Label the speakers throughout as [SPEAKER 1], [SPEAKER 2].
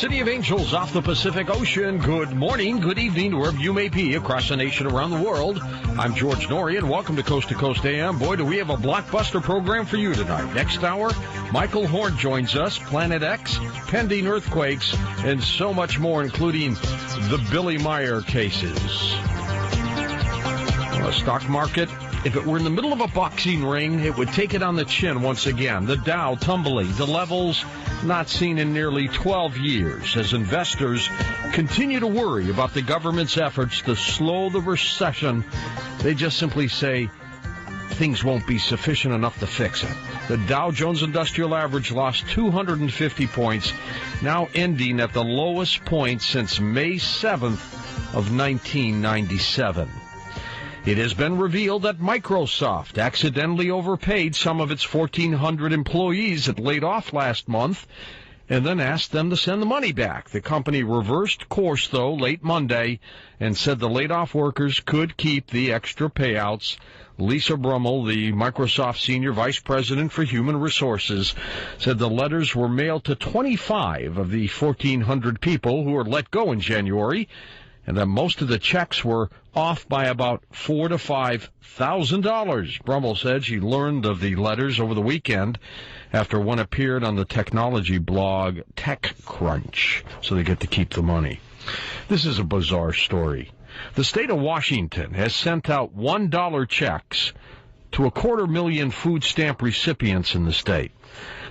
[SPEAKER 1] City of Angels off the Pacific Ocean. Good morning, good evening, wherever you may be across the nation, around the world. I'm George Noory, and welcome to Coast AM. Boy, do we have a blockbuster program for you tonight. Next hour, Michael Horn joins us, Planet X, pending earthquakes, and so much more, including the Billy Meier cases. The stock market, if it were in the middle of a boxing ring, it would take it on the chin once again. The Dow tumbling to levels not seen in nearly 12 years as investors continue to worry about the government's efforts to slow the recession. They just simply say things won't be sufficient enough to fix it. The Dow Jones Industrial Average lost 250 points, now ending at the lowest point since May 7th of 1997. It has been revealed that Microsoft accidentally overpaid some of its 1,400 employees it laid off last month and then asked them to send the money back. The company reversed course, though, late Monday and said the laid-off workers could keep the extra payouts. Lisa Brummel, the Microsoft Senior Vice President for Human Resources, said the letters were mailed to 25 of the 1,400 people who were let go in January, and that most of the checks were off by about $4,000 to $5,000. Brummel said she learned of the letters over the weekend after one appeared on the technology blog TechCrunch, so they get to keep the money. This is a bizarre story. The state of Washington has sent out $1 checks to 250,000 food stamp recipients in the state.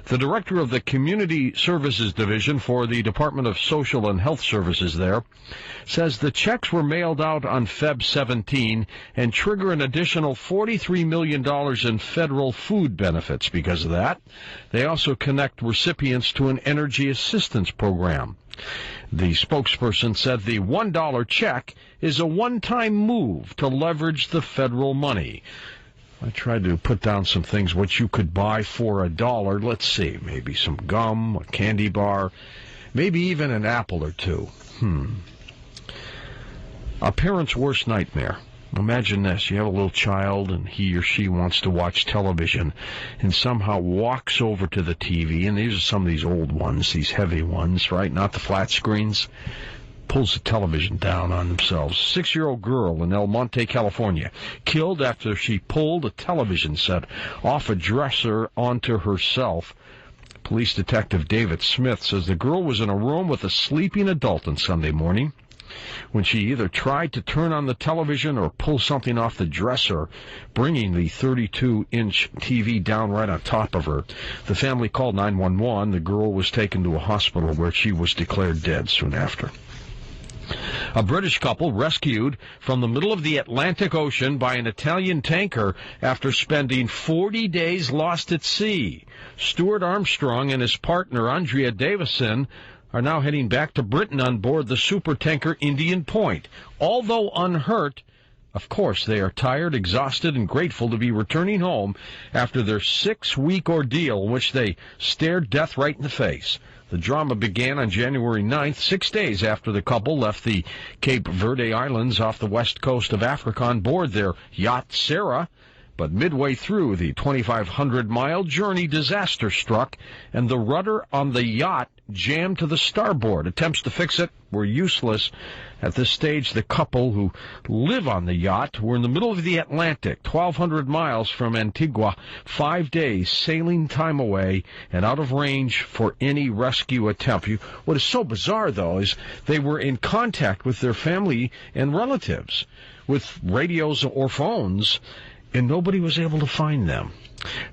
[SPEAKER 1] The director of the Community Services Division for the Department of Social and Health Services there says the checks were mailed out on Feb 17 and trigger an additional $43 million in federal food benefits because of that. They also connect recipients to an energy assistance program. The spokesperson said the $1 check is a one-time move to leverage the federal money. I tried to put down some things what you could buy for $1. Let's see, maybe some gum, a candy bar, maybe even an apple or two. A parent's worst nightmare. Imagine this. You have a little child and he or she wants to watch television and somehow walks over to the TV, and these are some of these old ones, these heavy ones, right? Not the flat screens. Pulls the television down on themselves. 6-year-old girl in El Monte, California, killed after she pulled a television set off a dresser onto herself. Police Detective David Smith says the girl was in a room with a sleeping adult on Sunday morning when she either tried to turn on the television or pull something off the dresser, bringing the 32-inch TV down right on top of her. The family called 911. The girl was taken to a hospital where she was declared dead soon after. A British couple rescued from the middle of the Atlantic Ocean by an Italian tanker after spending 40 days lost at sea. Stuart Armstrong and his partner, Andrea Davison, are now heading back to Britain on board the supertanker Indian Point. Although unhurt, of course, they are tired, exhausted, and grateful to be returning home after their 6-week ordeal in which they stared death right in the face. The drama began on January 9th, 6 days after the couple left the Cape Verde Islands off the west coast of Africa on board their yacht Sarah. But midway through the 2,500-mile journey, disaster struck, and the rudder on the yacht jammed to the starboard. Attempts to fix it were useless. At this stage, the couple who live on the yacht were in the middle of the Atlantic, 1,200 miles from Antigua, 5 days sailing time away and out of range for any rescue attempt. What is so bizarre, though, is they were in contact with their family and relatives with radios or phones, and nobody was able to find them.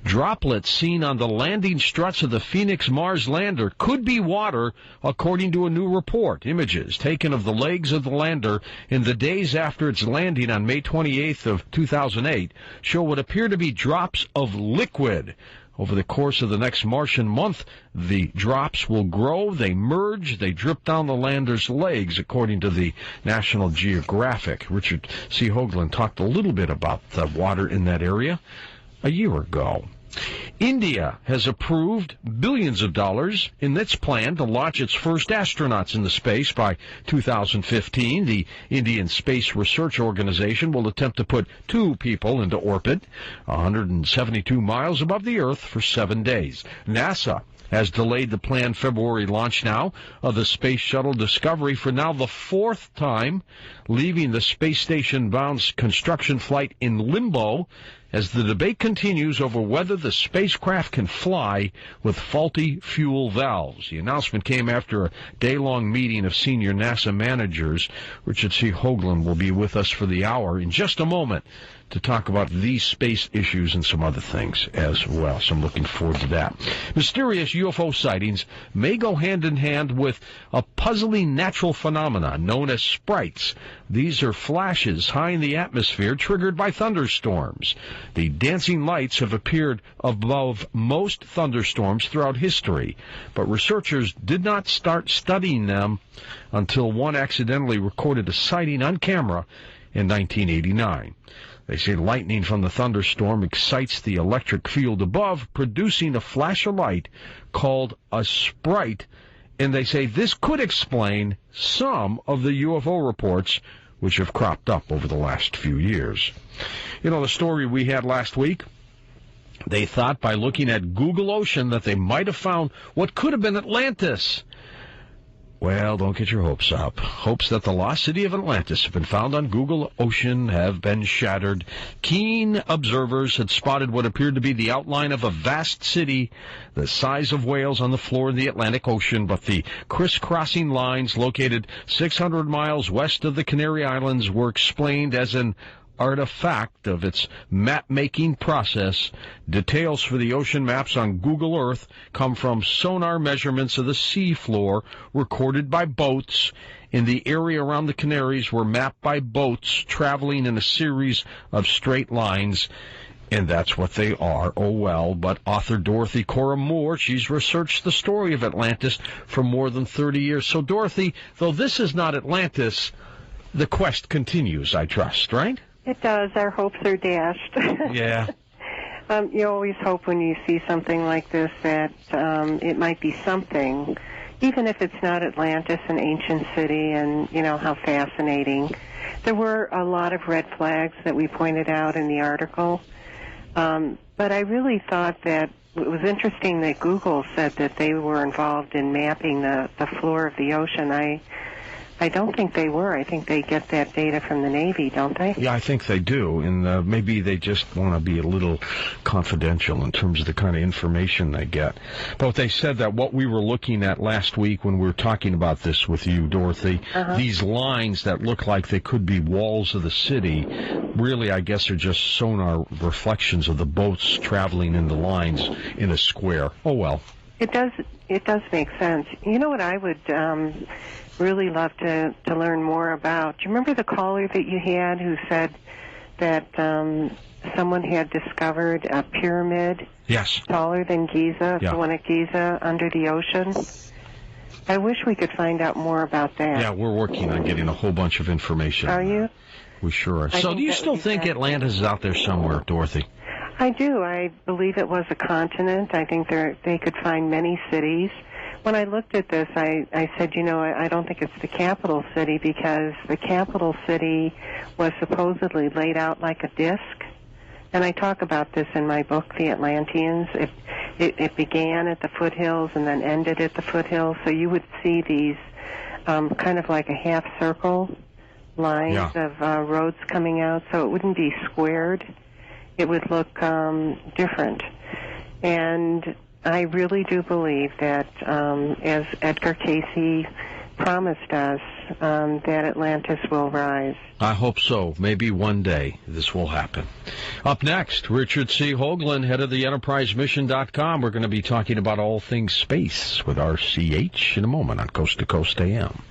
[SPEAKER 1] Droplets seen on the landing struts of the Phoenix Mars lander could be water, according to a new report. Images taken of the legs of the lander in the days after its landing on May 28th of 2008 show what appear to be drops of liquid. Over the course of the next Martian month, the drops will grow, they merge, they drip down the lander's legs, according to the National Geographic. Richard C. Hoagland talked a little bit about the water in that area a year ago. India has approved billions of dollars in its plan to launch its first astronauts into space by 2015. The Indian Space Research Organization will attempt to put 2 people into orbit 172 miles above the Earth for 7 days. NASA has delayed the planned February launch now of the Space Shuttle Discovery for now the fourth time, leaving the space station-bound construction flight in limbo as the debate continues over whether the spacecraft can fly with faulty fuel valves. The announcement came after a day-long meeting of senior NASA managers. Richard C. Hoagland will be with us for the hour in just a moment to talk about these space issues and some other things as well. So I'm looking forward to that. Mysterious UFO sightings may go hand in hand with a puzzling natural phenomenon known as sprites. These are flashes high in the atmosphere triggered by thunderstorms. The dancing lights have appeared above most thunderstorms throughout history, but researchers did not start studying them until one accidentally recorded a sighting on camera in 1989. They say lightning from the thunderstorm excites the electric field above, producing a flash of light called a sprite, and they say this could explain some of the UFO reports which have cropped up over the last few years. You know, the story we had last week, they thought by looking at Google Ocean that they might have found what could have been Atlantis. Well, don't get your hopes up. Hopes that the lost city of Atlantis have been found on Google Ocean have been shattered. Keen observers had spotted what appeared to be the outline of a vast city the size of whales on the floor of the Atlantic Ocean, but the crisscrossing lines located 600 miles west of the Canary Islands were explained as an artifact of its map-making process. Details for the ocean maps on Google Earth come from sonar measurements of the seafloor recorded by boats in the area around the Canaries were mapped by boats traveling in a series of straight lines. And that's what they are. Oh, well. But author Dorothy Cora Moore, she's researched the story of Atlantis for more than 30 years. So, Dorothy, though this is not Atlantis, the quest continues, I trust, right?
[SPEAKER 2] It does. Our hopes are dashed.
[SPEAKER 1] Yeah.
[SPEAKER 2] You always hope when you see something like this that it might be something, even if it's not Atlantis, an ancient city, and, you know, how fascinating. There were a lot of red flags that we pointed out in the article, but I really thought that it was interesting that Google said that they were involved in mapping the floor of the ocean. I don't think they were. I think they get that data from the Navy, don't they?
[SPEAKER 1] Yeah, I think they do, and maybe they just want to be a little confidential in terms of the kind of information they get. But they said that what we were looking at last week when we were talking about this with you, Dorothy, these lines that look like they could be walls of the city, really, I guess, are just sonar reflections of the boats traveling in the lines in a square. Oh, well.
[SPEAKER 2] It does make sense. You know what I would really love to learn more about? Do you remember the caller that you had who said that someone had discovered a pyramid taller than Giza, the one at Giza, under the ocean? I wish we could find out more about that.
[SPEAKER 1] Yeah, we're working on getting a whole bunch of information.
[SPEAKER 2] Are you?
[SPEAKER 1] We sure are. So do you still think Atlantis is out there somewhere, Dorothy?
[SPEAKER 2] I do. I believe it was a continent. I think they could find many cities. When I looked at this, I said, you know, I don't think it's the capital city because the capital city was supposedly laid out like a disc. And I talk about this in my book, The Atlanteans. It began at the foothills and then ended at the foothills. So you would see these kind of like a half circle lines of roads coming out. So it wouldn't be squared. It would look different. And I really do believe that, as Edgar Cayce promised us, that Atlantis will rise.
[SPEAKER 1] I hope so. Maybe one day this will happen. Up next, Richard C. Hoagland, head of the EnterpriseMission.com. We're going to be talking about all things space with RCH in a moment on Coast to Coast AM.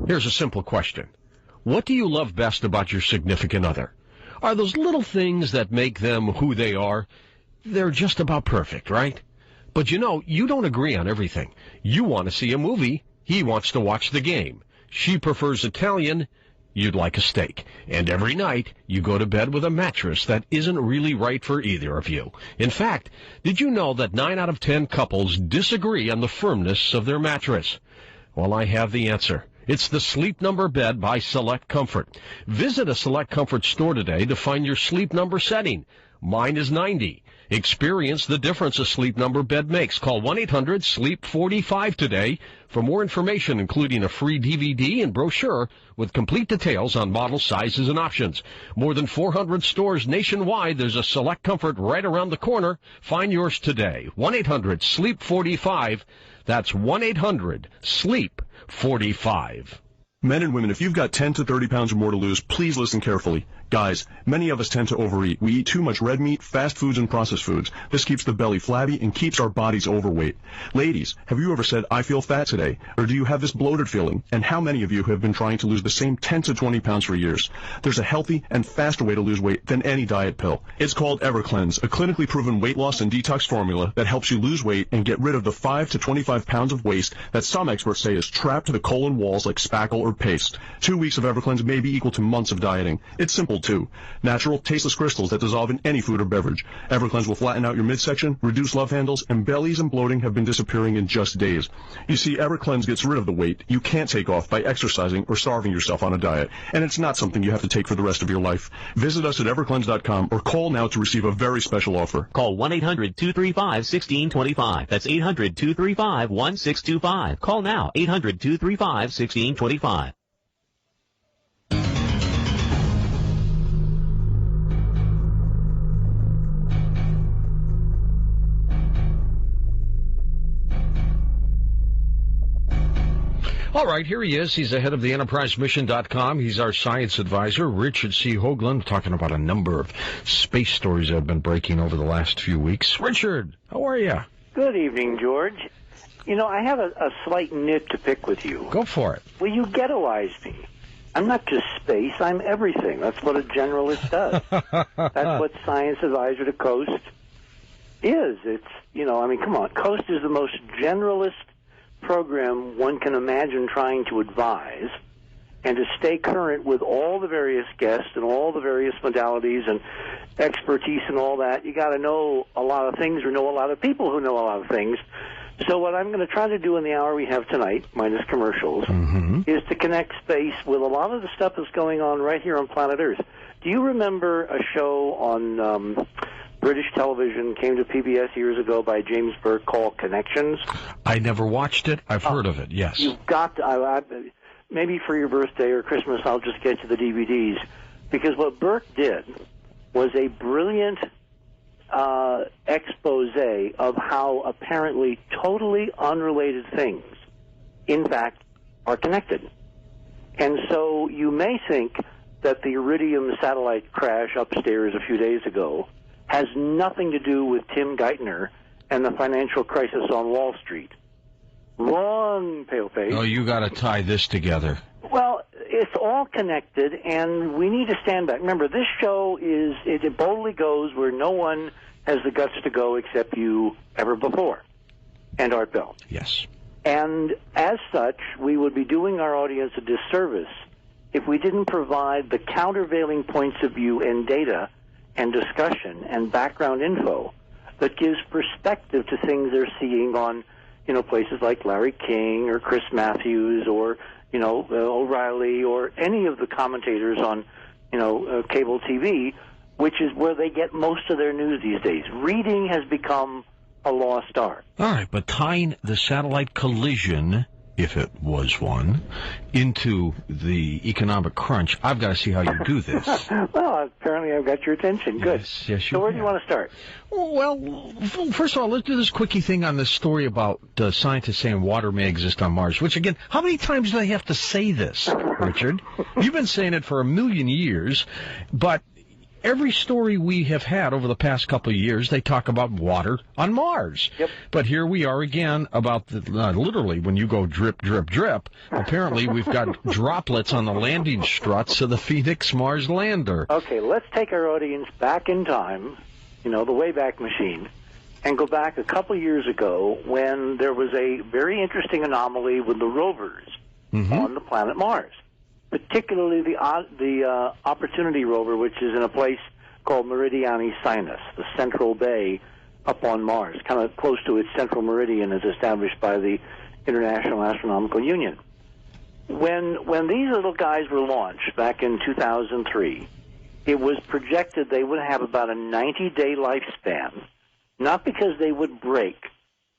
[SPEAKER 1] Here's a simple question. What do you love best about your significant other? Are those little things that make them who they are? They're just about perfect, right? But you know, you don't agree on everything. You want to see a movie. He wants to watch the game. She prefers Italian. You'd like a steak. And every night, you go to bed with a mattress that isn't really right for either of you. In fact, did you know that 9 out of 10 couples disagree on the firmness of their mattress? Well, I have the answer.
[SPEAKER 3] It's the Sleep Number bed by Select Comfort. Visit a Select Comfort store today to find your Sleep Number setting. Mine is 90. Experience the difference a Sleep Number bed makes. Call 1-800-SLEEP-45 today for more information, including a free DVD and brochure with complete details on model sizes and options. More than 400 stores nationwide. There's a Select Comfort right around the corner. Find yours today. 1-800-SLEEP-45. That's 1-800-SLEEP-45.
[SPEAKER 4] Men and women, if you've got 10 to 30 pounds or more to lose, please listen carefully. Guys, many of us tend to overeat. We eat too much red meat, fast foods, and processed foods. This keeps the belly flabby and keeps our bodies overweight. Ladies, have you ever said, I feel fat today? Or do you have this bloated feeling? And how many of you have been trying to lose the same 10 to 20 pounds for years? There's a healthy and faster way to lose weight than any diet pill. It's called EverCleanse, a clinically proven weight loss and detox formula that helps you lose weight and get rid of the 5 to 25 pounds of waste that some experts say is trapped to the colon walls like spackle or paste. 2 weeks of EverCleanse may be equal to months of dieting. It's simple, too. Natural, tasteless crystals that dissolve in any food or beverage. EverCleanse will flatten out your midsection, reduce love handles, and bellies and bloating have been disappearing in just days. You see, EverCleanse gets rid of the weight you can't take off by exercising or starving yourself on a diet, and it's not something you have to take for the rest of your life. Visit us at evercleanse.com or call now to receive a very special offer.
[SPEAKER 5] Call 1-800-235-1625. That's 800-235-1625. Call now, 800-235-1625.
[SPEAKER 1] All right, here he is. He's the head of the EnterpriseMission.com. He's our science advisor, Richard C. Hoagland, talking about a number of space stories that have been breaking over the last few weeks. Richard, how are you?
[SPEAKER 6] Good evening, George. You know, I have a slight nit to pick with you.
[SPEAKER 1] Go for it.
[SPEAKER 6] Will you ghettoize me? I'm not just space, I'm everything. That's what a generalist does. That's what Science Advisor to Coast is. It's, you know, I mean, come on. Coast is the most generalist program one can imagine trying to advise and to stay current with all the various guests and all the various modalities and expertise and all that. You got to know a lot of things or know a lot of people who know a lot of things. So what I'm going to try to do in the hour we have tonight, minus commercials, is to connect space with a lot of the stuff that's going on right here on planet Earth. Do you remember a show on British television, came to PBS years ago by James Burke called Connections?
[SPEAKER 1] I never watched it. I've heard of it, yes.
[SPEAKER 6] You've got to, maybe for your birthday or Christmas, I'll just get you the DVDs. Because what Burke did was a brilliant expose of how apparently totally unrelated things, in fact, are connected. And so you may think that the Iridium satellite crash upstairs a few days ago has nothing to do with Tim Geithner and the financial crisis on Wall Street. Wrong, paleface.
[SPEAKER 1] Oh, you got to tie this together.
[SPEAKER 6] Well, it's all connected, and we need to stand back. Remember, this show it boldly goes where no one has the guts to go except you ever before, and Art Bell.
[SPEAKER 1] Yes.
[SPEAKER 6] And as such, we would be doing our audience a disservice if we didn't provide the countervailing points of view and data and discussion and background info that gives perspective to things they're seeing on, you know, places like Larry King or Chris Matthews or, you know, O'Reilly or any of the commentators on, you know, cable TV, which is where they get most of their news these days. Reading has become a lost art.
[SPEAKER 1] All right, but tying the satellite collision, if it was one, into the economic crunch, I've got to see how you do this.
[SPEAKER 6] Well, apparently I've got your attention. Good.
[SPEAKER 1] Yes,
[SPEAKER 6] so where do you want to start?
[SPEAKER 1] Well, first of all, let's do this quickie thing on this story about scientists saying water may exist on Mars, which, again, how many times do they have to say this, Richard? You've been saying it for a million years, but every story we have had over the past couple of years, they talk about water on Mars.
[SPEAKER 6] Yep.
[SPEAKER 1] But here we are again about, literally, when you go drip, drip, drip, apparently we've got droplets on the landing struts of the Phoenix Mars lander.
[SPEAKER 6] Okay, let's take our audience back in time, you know, the Wayback Machine, and go back a couple of years ago when there was a very interesting anomaly with the rovers on the planet Mars. Particularly the Opportunity rover, which is in a place called Meridiani Sinus, the central bay up on Mars, kind of close to its central meridian as established by the International Astronomical Union. when these little guys were launched back in 2003, it was projected they would have about a 90-day lifespan, not because they would break,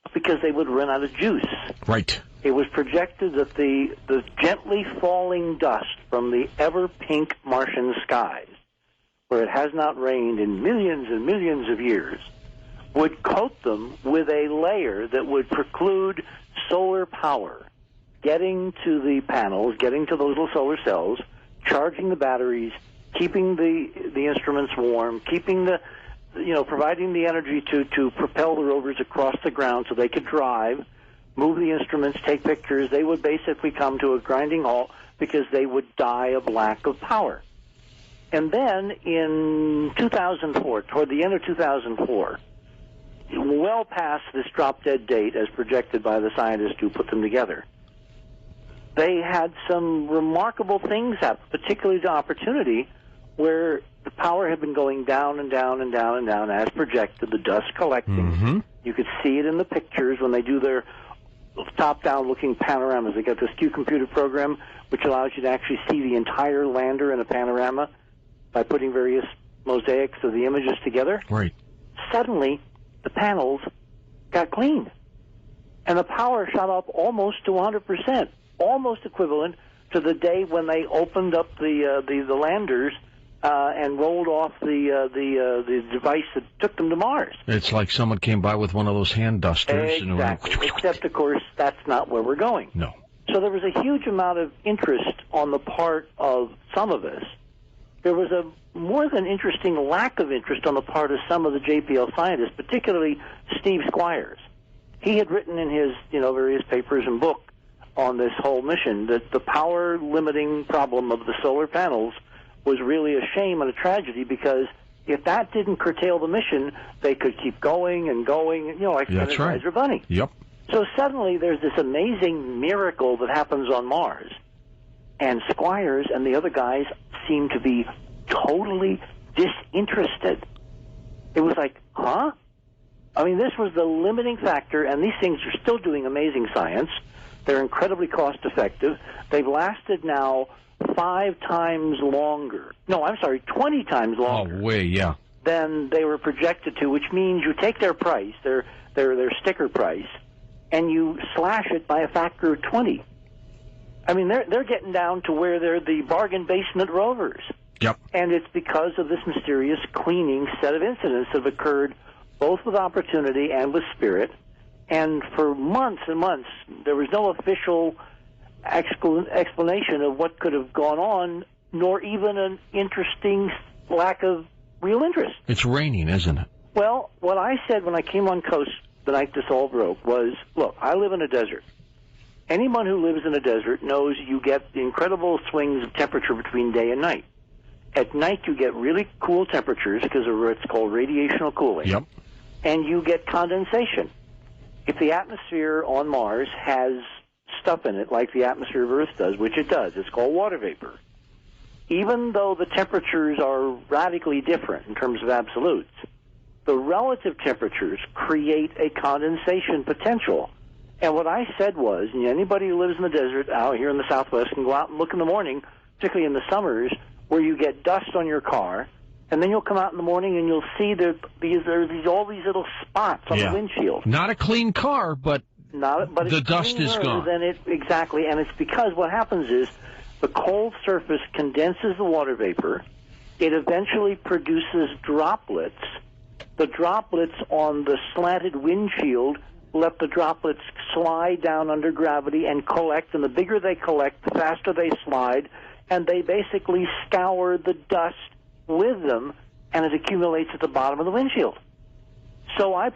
[SPEAKER 6] but because they would run out of juice.
[SPEAKER 1] Right.
[SPEAKER 6] It was projected that the gently falling dust from the ever-pink Martian skies, where it has not rained in millions and millions of years, would coat them with a layer that would preclude solar power getting to the panels, getting to the little solar cells, charging the batteries, keeping the instruments warm, keeping the, providing the energy to propel the rovers across the ground so they could drive, move the instruments, take pictures. They would basically come to a grinding halt because they would die of lack of power. And then in 2004, toward the end of 2004, well past this drop-dead date as projected by the scientists who put them together, they had some remarkable things happen, particularly the opportunity where the power had been going down and down and down and down as projected, the dust collecting.
[SPEAKER 1] Mm-hmm.
[SPEAKER 6] You could see it in the pictures when they do their top-down looking panoramas. They got this Q computer program which allows you to actually see the entire lander in a panorama by putting various mosaics of the images together.
[SPEAKER 1] Right.
[SPEAKER 6] Suddenly, the panels got cleaned, and the power shot up almost to 100%, almost equivalent to the day when they opened up the landers and rolled off the device that took them to Mars.
[SPEAKER 1] It's like someone came by with one of those hand dusters.
[SPEAKER 6] Exactly.
[SPEAKER 1] And
[SPEAKER 6] Except, of course, that's not where we're going.
[SPEAKER 1] No.
[SPEAKER 6] So there was a huge amount of interest on the part of some of us. There was a more than interesting lack of interest on the part of some of the JPL scientists, particularly Steve Squires. He had written in his, various papers and book on this whole mission that the power limiting problem of the solar panels was really a shame and a tragedy, because if that didn't curtail the mission, they could keep going and going, like Energizer Bunny.
[SPEAKER 1] Yep.
[SPEAKER 6] So suddenly there's this amazing miracle that happens on Mars, and Squires and the other guys seem to be totally disinterested. It was like, huh? I mean, this was the limiting factor, and these things are still doing amazing science. They're incredibly cost-effective. They've lasted now 5 times longer. No, I'm sorry, 20 times longer.
[SPEAKER 1] Oh, way, yeah.
[SPEAKER 6] Than they were projected to, which means you take their price, their sticker price, and you slash it by a factor of 20. I mean, they're getting down to where they're the bargain basement rovers.
[SPEAKER 1] Yep.
[SPEAKER 6] And it's because of this mysterious cleaning set of incidents that have occurred both with Opportunity and with Spirit. And for months and months, there was no official explanation of what could have gone on, nor even an interesting lack of real interest.
[SPEAKER 1] It's raining, isn't it?
[SPEAKER 6] Well, what I said when I came on coast the night this all broke was, look, I live in a desert. Anyone who lives in a desert knows you get the incredible swings of temperature between day and night. At night, you get really cool temperatures because of what's called radiational cooling.
[SPEAKER 1] Yep.
[SPEAKER 6] And you get condensation. If the atmosphere on Mars has stuff in it like the atmosphere of Earth does, which it does, it's called water vapor. Even though the temperatures are radically different in terms of absolutes, the relative temperatures create a condensation potential. And what I said was, anybody who lives in the desert out here in the Southwest can go out and look in the morning, particularly in the summers, where you get dust on your car, and then you'll come out in the morning and you'll see there's all these little spots on the windshield.
[SPEAKER 1] Not a clean car, but the dust is gone.
[SPEAKER 6] Exactly, and it's because what happens is the cold surface condenses the water vapor. It eventually produces droplets. The droplets on the slanted windshield let the droplets slide down under gravity and collect, and the bigger they collect, the faster they slide, and they basically scour the dust with them, and it accumulates at the bottom of the windshield. So I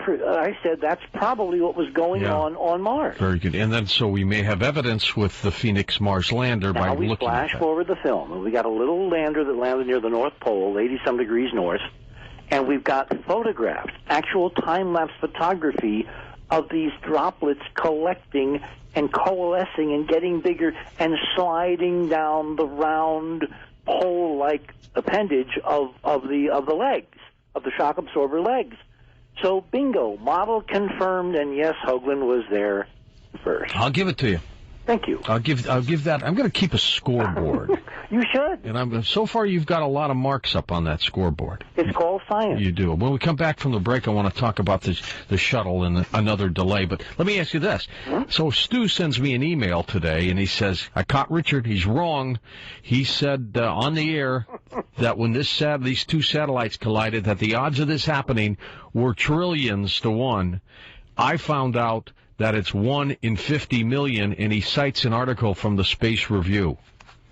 [SPEAKER 6] said that's probably what was going on Mars.
[SPEAKER 1] Very good. And then so we may have evidence with the Phoenix Mars lander by looking at that. Now we
[SPEAKER 6] flash forward the film, and we got a little lander that landed near the North Pole, 80-some degrees north, and we've got photographs, actual time-lapse photography of these droplets collecting and coalescing and getting bigger and sliding down the round pole-like appendage of the legs, of the shock absorber legs. So, bingo, model confirmed, and yes, Hoagland was there first.
[SPEAKER 1] I'll give it to you.
[SPEAKER 6] Thank you.
[SPEAKER 1] I'll give that. I'm going to keep a scoreboard.
[SPEAKER 6] You should.
[SPEAKER 1] And so far you've got a lot of marks up on that scoreboard.
[SPEAKER 6] It's called science.
[SPEAKER 1] You do. When we come back from the break, I want to talk about the shuttle and another delay. But let me ask you this. So Stu sends me an email today, and he says, I caught Richard. He's wrong. He said on the air that when these two satellites collided, that the odds of this happening were trillions to 1. I found out that it's 1 in 50 million, and he cites an article from the Space Review.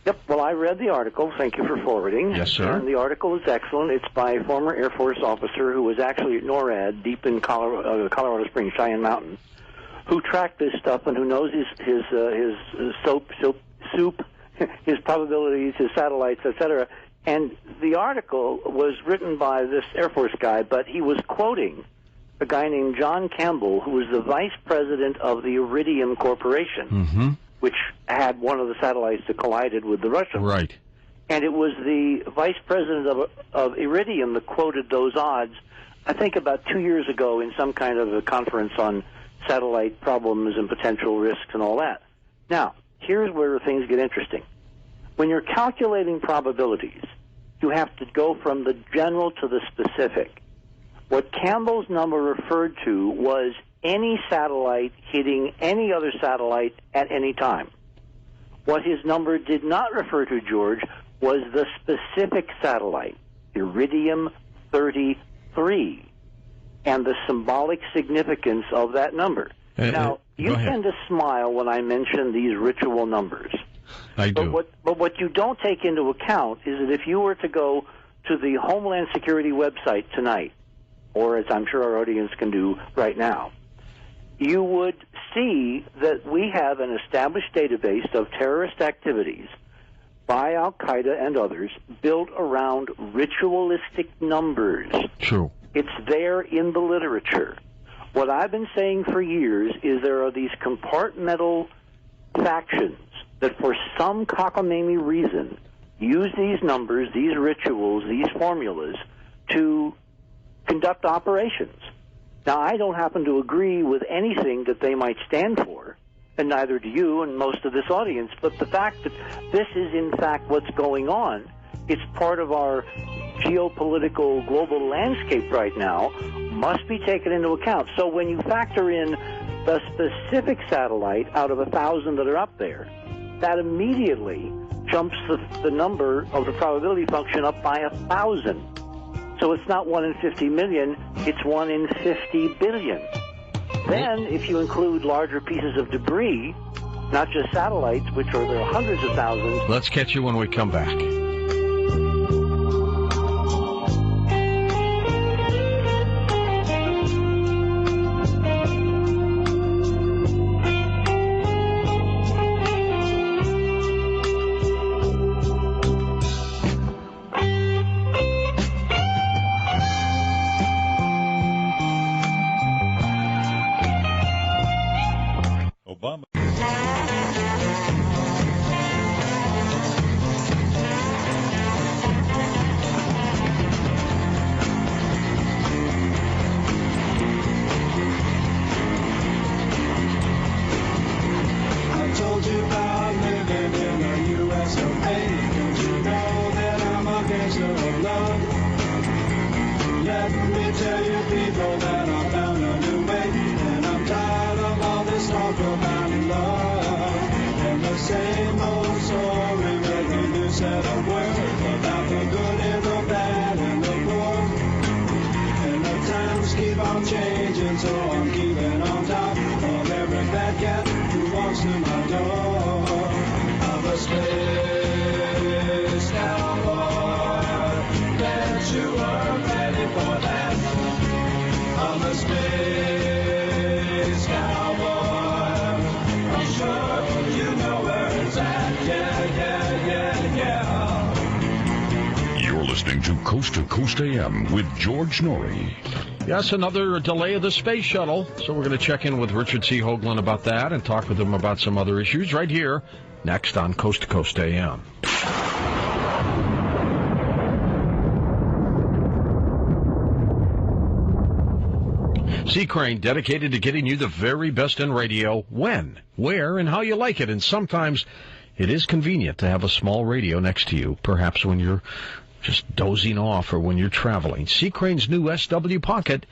[SPEAKER 6] Yep, well, I read the article. Thank you for forwarding.
[SPEAKER 1] Yes, sir.
[SPEAKER 6] And the article is excellent. It's by a former Air Force officer who was actually at NORAD, deep in Colorado Springs, Cheyenne Mountain, who tracked this stuff and who knows his soup, his probabilities, his satellites, etc. And the article was written by this Air Force guy, but he was quoting a guy named John Campbell, who was the vice president of the Iridium Corporation, which had one of the satellites that collided with the Russians.
[SPEAKER 1] Right.
[SPEAKER 6] And it was the vice president of Iridium that quoted those odds, I think about 2 years ago in some kind of a conference on satellite problems and potential risks and all that. Now, here's where things get interesting. When you're calculating probabilities, you have to go from the general to the specific. What Campbell's number referred to was any satellite hitting any other satellite at any time. What his number did not refer to, George, was the specific satellite, Iridium 33, and the symbolic significance of that number. Now, you tend to smile when I mention these ritual numbers.
[SPEAKER 1] I do.
[SPEAKER 6] But what you don't take into account is that if you were to go to the Homeland Security website tonight, or as I'm sure our audience can do right now, you would see that we have an established database of terrorist activities by Al-Qaeda and others built around ritualistic numbers.
[SPEAKER 1] True.
[SPEAKER 6] It's there in the literature. What I've been saying for years is there are these compartmental factions that for some cockamamie reason use these numbers, these rituals, these formulas to conduct operations. Now, I don't happen to agree with anything that they might stand for, and neither do you and most of this audience, but the fact that this is in fact what's going on, it's part of our geopolitical global landscape right now, must be taken into account. So when you factor in the specific satellite out of 1,000 that are up there, that immediately jumps the number of the probability function up by 1,000. So it's not 1 in 50 million, it's 1 in 50 billion. Then, if you include larger pieces of debris, not just satellites, which are there are hundreds of thousands.
[SPEAKER 1] Let's catch you when we come back.
[SPEAKER 5] Coast to Coast AM with George Noory.
[SPEAKER 1] Yes, another delay of the space shuttle. So we're going to check in with Richard C. Hoagland about that and talk with him about some other issues right here, next on Coast to Coast AM.
[SPEAKER 3] C. Crane, dedicated to getting you the very best in radio, when, where, and how you like it. And sometimes it is convenient to have a small radio next to you, perhaps when you're just dozing off or when you're traveling. C. Crane's new SW Pocket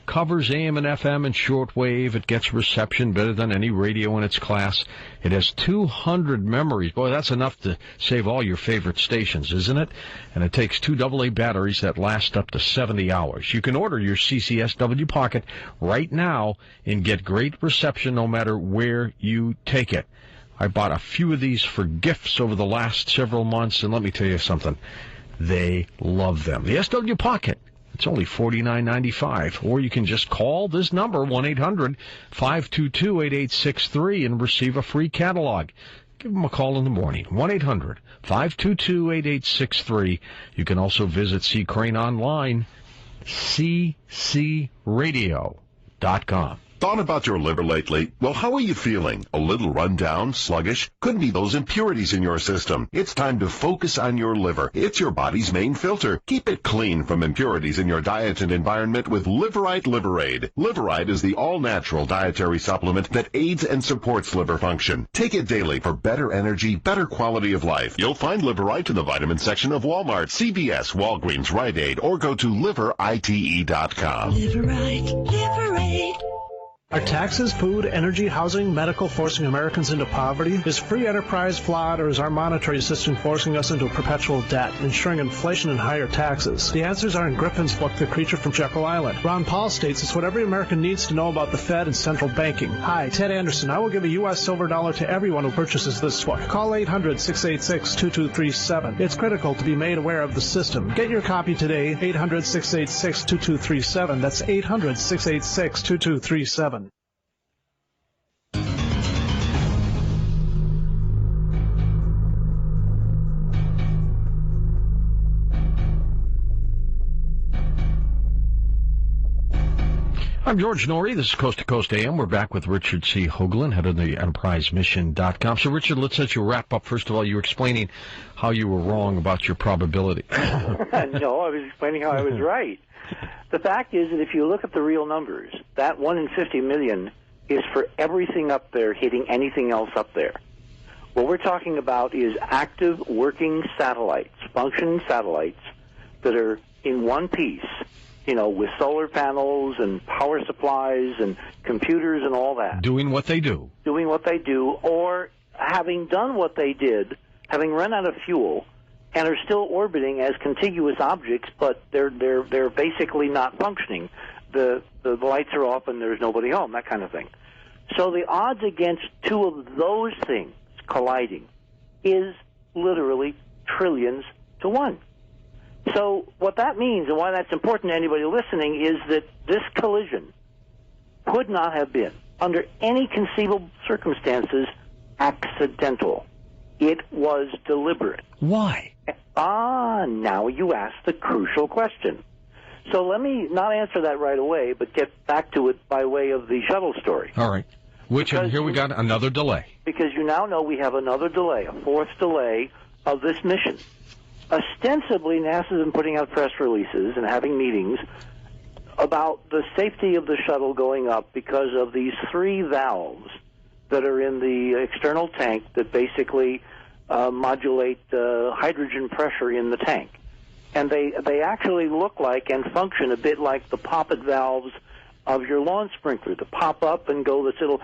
[SPEAKER 3] covers AM and FM and shortwave. It gets reception better than any radio in its class. It has 200 memories. Boy, that's enough to save all your favorite stations, isn't it? And it takes 2 AA batteries that last up to 70 hours. You can order your CCSW Pocket right now and get great reception no matter where you take it. I bought a few of these for gifts over the last several months, and let me tell you something. They love them. The SW Pocket. It's only $49.95, or you can just call this number, 1-800-522-8863, and receive a free catalog. Give them a call in the morning, 1-800-522-8863. You can also visit C. Crane online, ccradio.com.
[SPEAKER 7] Thought about your liver lately? Well, how are you feeling? A little run down, sluggish? Could be those impurities in your system. It's time to focus on your liver. It's your body's main filter. Keep it clean from impurities in your diet and environment with Liverite Liver-Aid. Liverite is the all-natural dietary supplement that aids and supports liver function. Take it daily for better energy, better quality of life. You'll find Liverite in the vitamin section of Walmart, CVS, Walgreens, Rite Aid, or go to liverite.com.
[SPEAKER 8] Liverite, Liverite.
[SPEAKER 9] Are taxes, food, energy, housing, medical forcing Americans into poverty? Is free enterprise flawed, or is our monetary system forcing us into perpetual debt, ensuring inflation and higher taxes? The answers are in Griffin's book, The Creature from Jekyll Island. Ron Paul states it's what every American needs to know about the Fed and central banking. Hi, Ted Anderson. I will give a U.S. silver dollar to everyone who purchases this book. Call 800-686-2237. It's critical to be made aware of the system. Get your copy today, 800-686-2237. That's 800-686-2237.
[SPEAKER 3] I'm George Noory. This is Coast to Coast AM. We're back with Richard C. Hoagland, head of the EnterpriseMission.com. So, Richard, let's let you wrap up. First of all, you were explaining how you were wrong about your probability.
[SPEAKER 6] No, I was explaining how I was right. The fact is that if you look at the real numbers, that 1 in 50 million is for everything up there hitting anything else up there. What we're talking about is active working satellites, functioning satellites that are in one piece, you know, with solar panels and power supplies and computers and all that.
[SPEAKER 3] Doing what they do.
[SPEAKER 6] Doing what they do, or having done what they did, having run out of fuel, and are still orbiting as contiguous objects, but they're basically not functioning. The lights are off and there's nobody home, that kind of thing. So the odds against two of those things colliding is literally trillions to one. So what that means, and why that's important to anybody listening, is that this collision could not have been, under any conceivable circumstances, accidental. It was deliberate.
[SPEAKER 3] Why?
[SPEAKER 6] Now you ask the crucial question. So let me not answer that right away, but get back to it by way of the shuttle story.
[SPEAKER 3] All right. Here we got another delay.
[SPEAKER 6] Because you now know we have another delay, a fourth delay of this mission. Ostensibly, NASA's been putting out press releases and having meetings about the safety of the shuttle going up because of these 3 valves that are in the external tank that basically modulate hydrogen pressure in the tank. And they actually look like and function a bit like the poppet valves of your lawn sprinkler, that pop up and go this little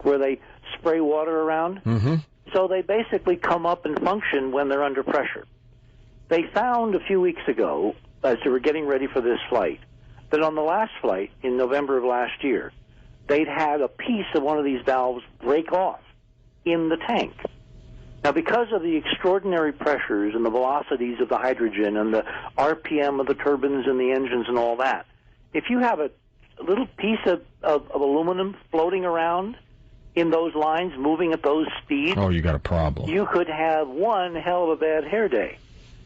[SPEAKER 6] where they spray water around.
[SPEAKER 3] Mm-hmm.
[SPEAKER 6] So they basically come up and function when they're under pressure. They found a few weeks ago, as they were getting ready for this flight, that on the last flight in November of last year, they'd had a piece of one of these valves break off in the tank. Now, because of the extraordinary pressures and the velocities of the hydrogen and the RPM of the turbines and the engines and all that, if you have a little piece of aluminum floating around in those lines, moving at those speeds,
[SPEAKER 3] oh, you got a problem.
[SPEAKER 6] You could have one hell of a bad hair day.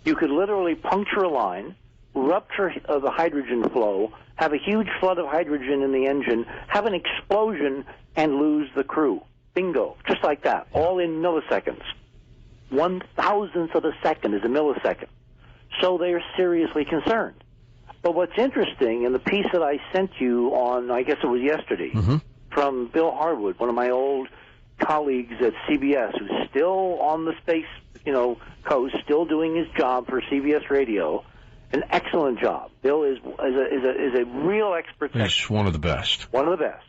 [SPEAKER 6] You could literally puncture a line, rupture the hydrogen flow, have a huge flood of hydrogen in the engine, have an explosion, and lose the crew. Bingo. Just like that. All in milliseconds. 1,000th of a second is a millisecond. So they are seriously concerned. But what's interesting, in the piece that I sent you on, I guess it was yesterday, from Bill Harwood, one of my old colleagues at CBS, who's still on the space, coast, still doing his job for CBS Radio, an excellent job. Bill is a real expert.
[SPEAKER 1] He's one of the best.
[SPEAKER 6] One of the best.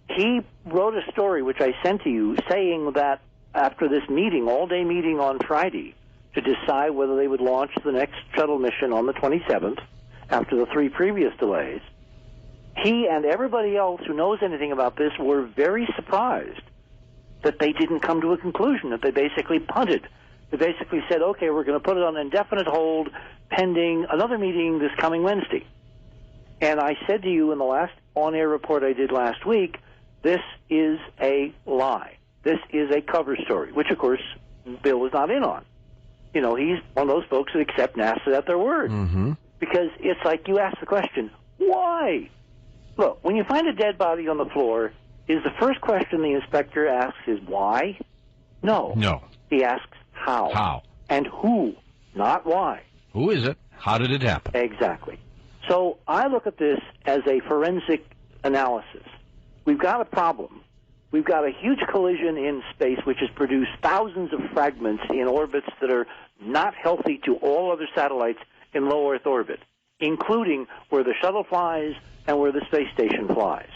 [SPEAKER 6] He wrote a story, which I sent to you, saying that after this meeting, all-day meeting on Friday, to decide whether they would launch the next shuttle mission on the 27th, after the 3 previous delays, he and everybody else who knows anything about this were very surprised that they didn't come to a conclusion, that they basically punted. They basically said, okay, we're going to put it on indefinite hold pending another meeting this coming Wednesday. And I said to you in the last on-air report I did last week, this is a lie. This is a cover story, which, of course, Bill was not in on. He's one of those folks that accept NASA at their word. Because it's like you ask the question, why? Look, when you find a dead body on the floor, is the first question the inspector asks is why? No.
[SPEAKER 1] No.
[SPEAKER 6] He asks how.
[SPEAKER 1] How.
[SPEAKER 6] And who, not why.
[SPEAKER 1] Who is it? How did it happen?
[SPEAKER 6] Exactly. So I look at this as a forensic analysis. We've got a problem. We've got a huge collision in space which has produced thousands of fragments in orbits that are not healthy to all other satellites in low Earth orbit, including where the shuttle flies and where the space station flies.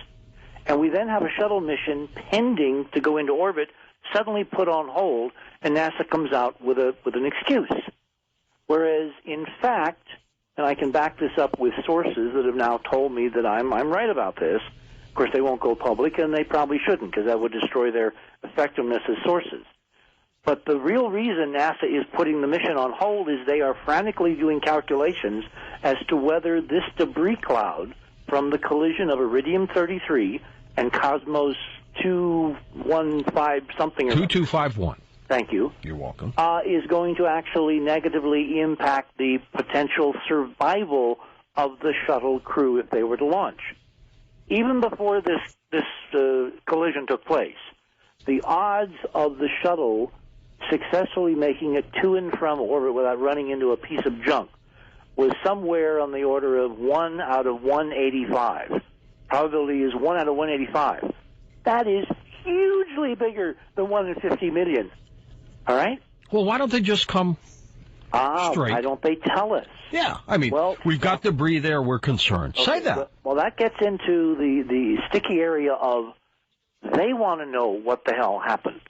[SPEAKER 6] And we then have a shuttle mission pending to go into orbit, suddenly put on hold, and NASA comes out with an excuse. Whereas, in fact, and I can back this up with sources that have now told me that I'm right about this. Of course, they won't go public, and they probably shouldn't, because that would destroy their effectiveness as sources. But the real reason NASA is putting the mission on hold is they are frantically doing calculations as to whether this debris cloud from the collision of Iridium-33 and Cosmos 215 something.
[SPEAKER 1] 2251.
[SPEAKER 6] Thank you.
[SPEAKER 1] You're welcome.
[SPEAKER 6] Is going to actually negatively impact the potential survival of the shuttle crew if they were to launch. Even before this collision took place, the odds of the shuttle successfully making it to and from orbit without running into a piece of junk was somewhere on the order of 1 out of 185. Probability is 1 out of 185. That is hugely bigger than 1 in 50 million. All right?
[SPEAKER 1] Well, why don't they just come straight?
[SPEAKER 6] Why don't they tell us?
[SPEAKER 1] Yeah, I mean, we've got debris there, we're concerned.
[SPEAKER 6] Okay,
[SPEAKER 1] say that.
[SPEAKER 6] Well, that gets into the sticky area of they want to know what the hell happened.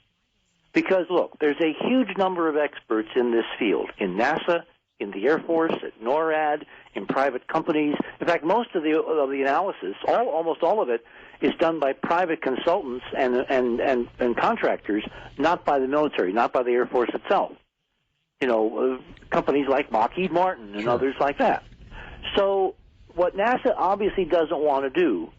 [SPEAKER 6] Because, look, there's a huge number of experts in this field, in NASA, in the Air Force, at NORAD, in private companies. In fact, most of the analysis, almost all of it, is done by private consultants and contractors, not by the military, not by the Air Force itself. Companies like Lockheed Martin and others like that. So what NASA obviously doesn't want to do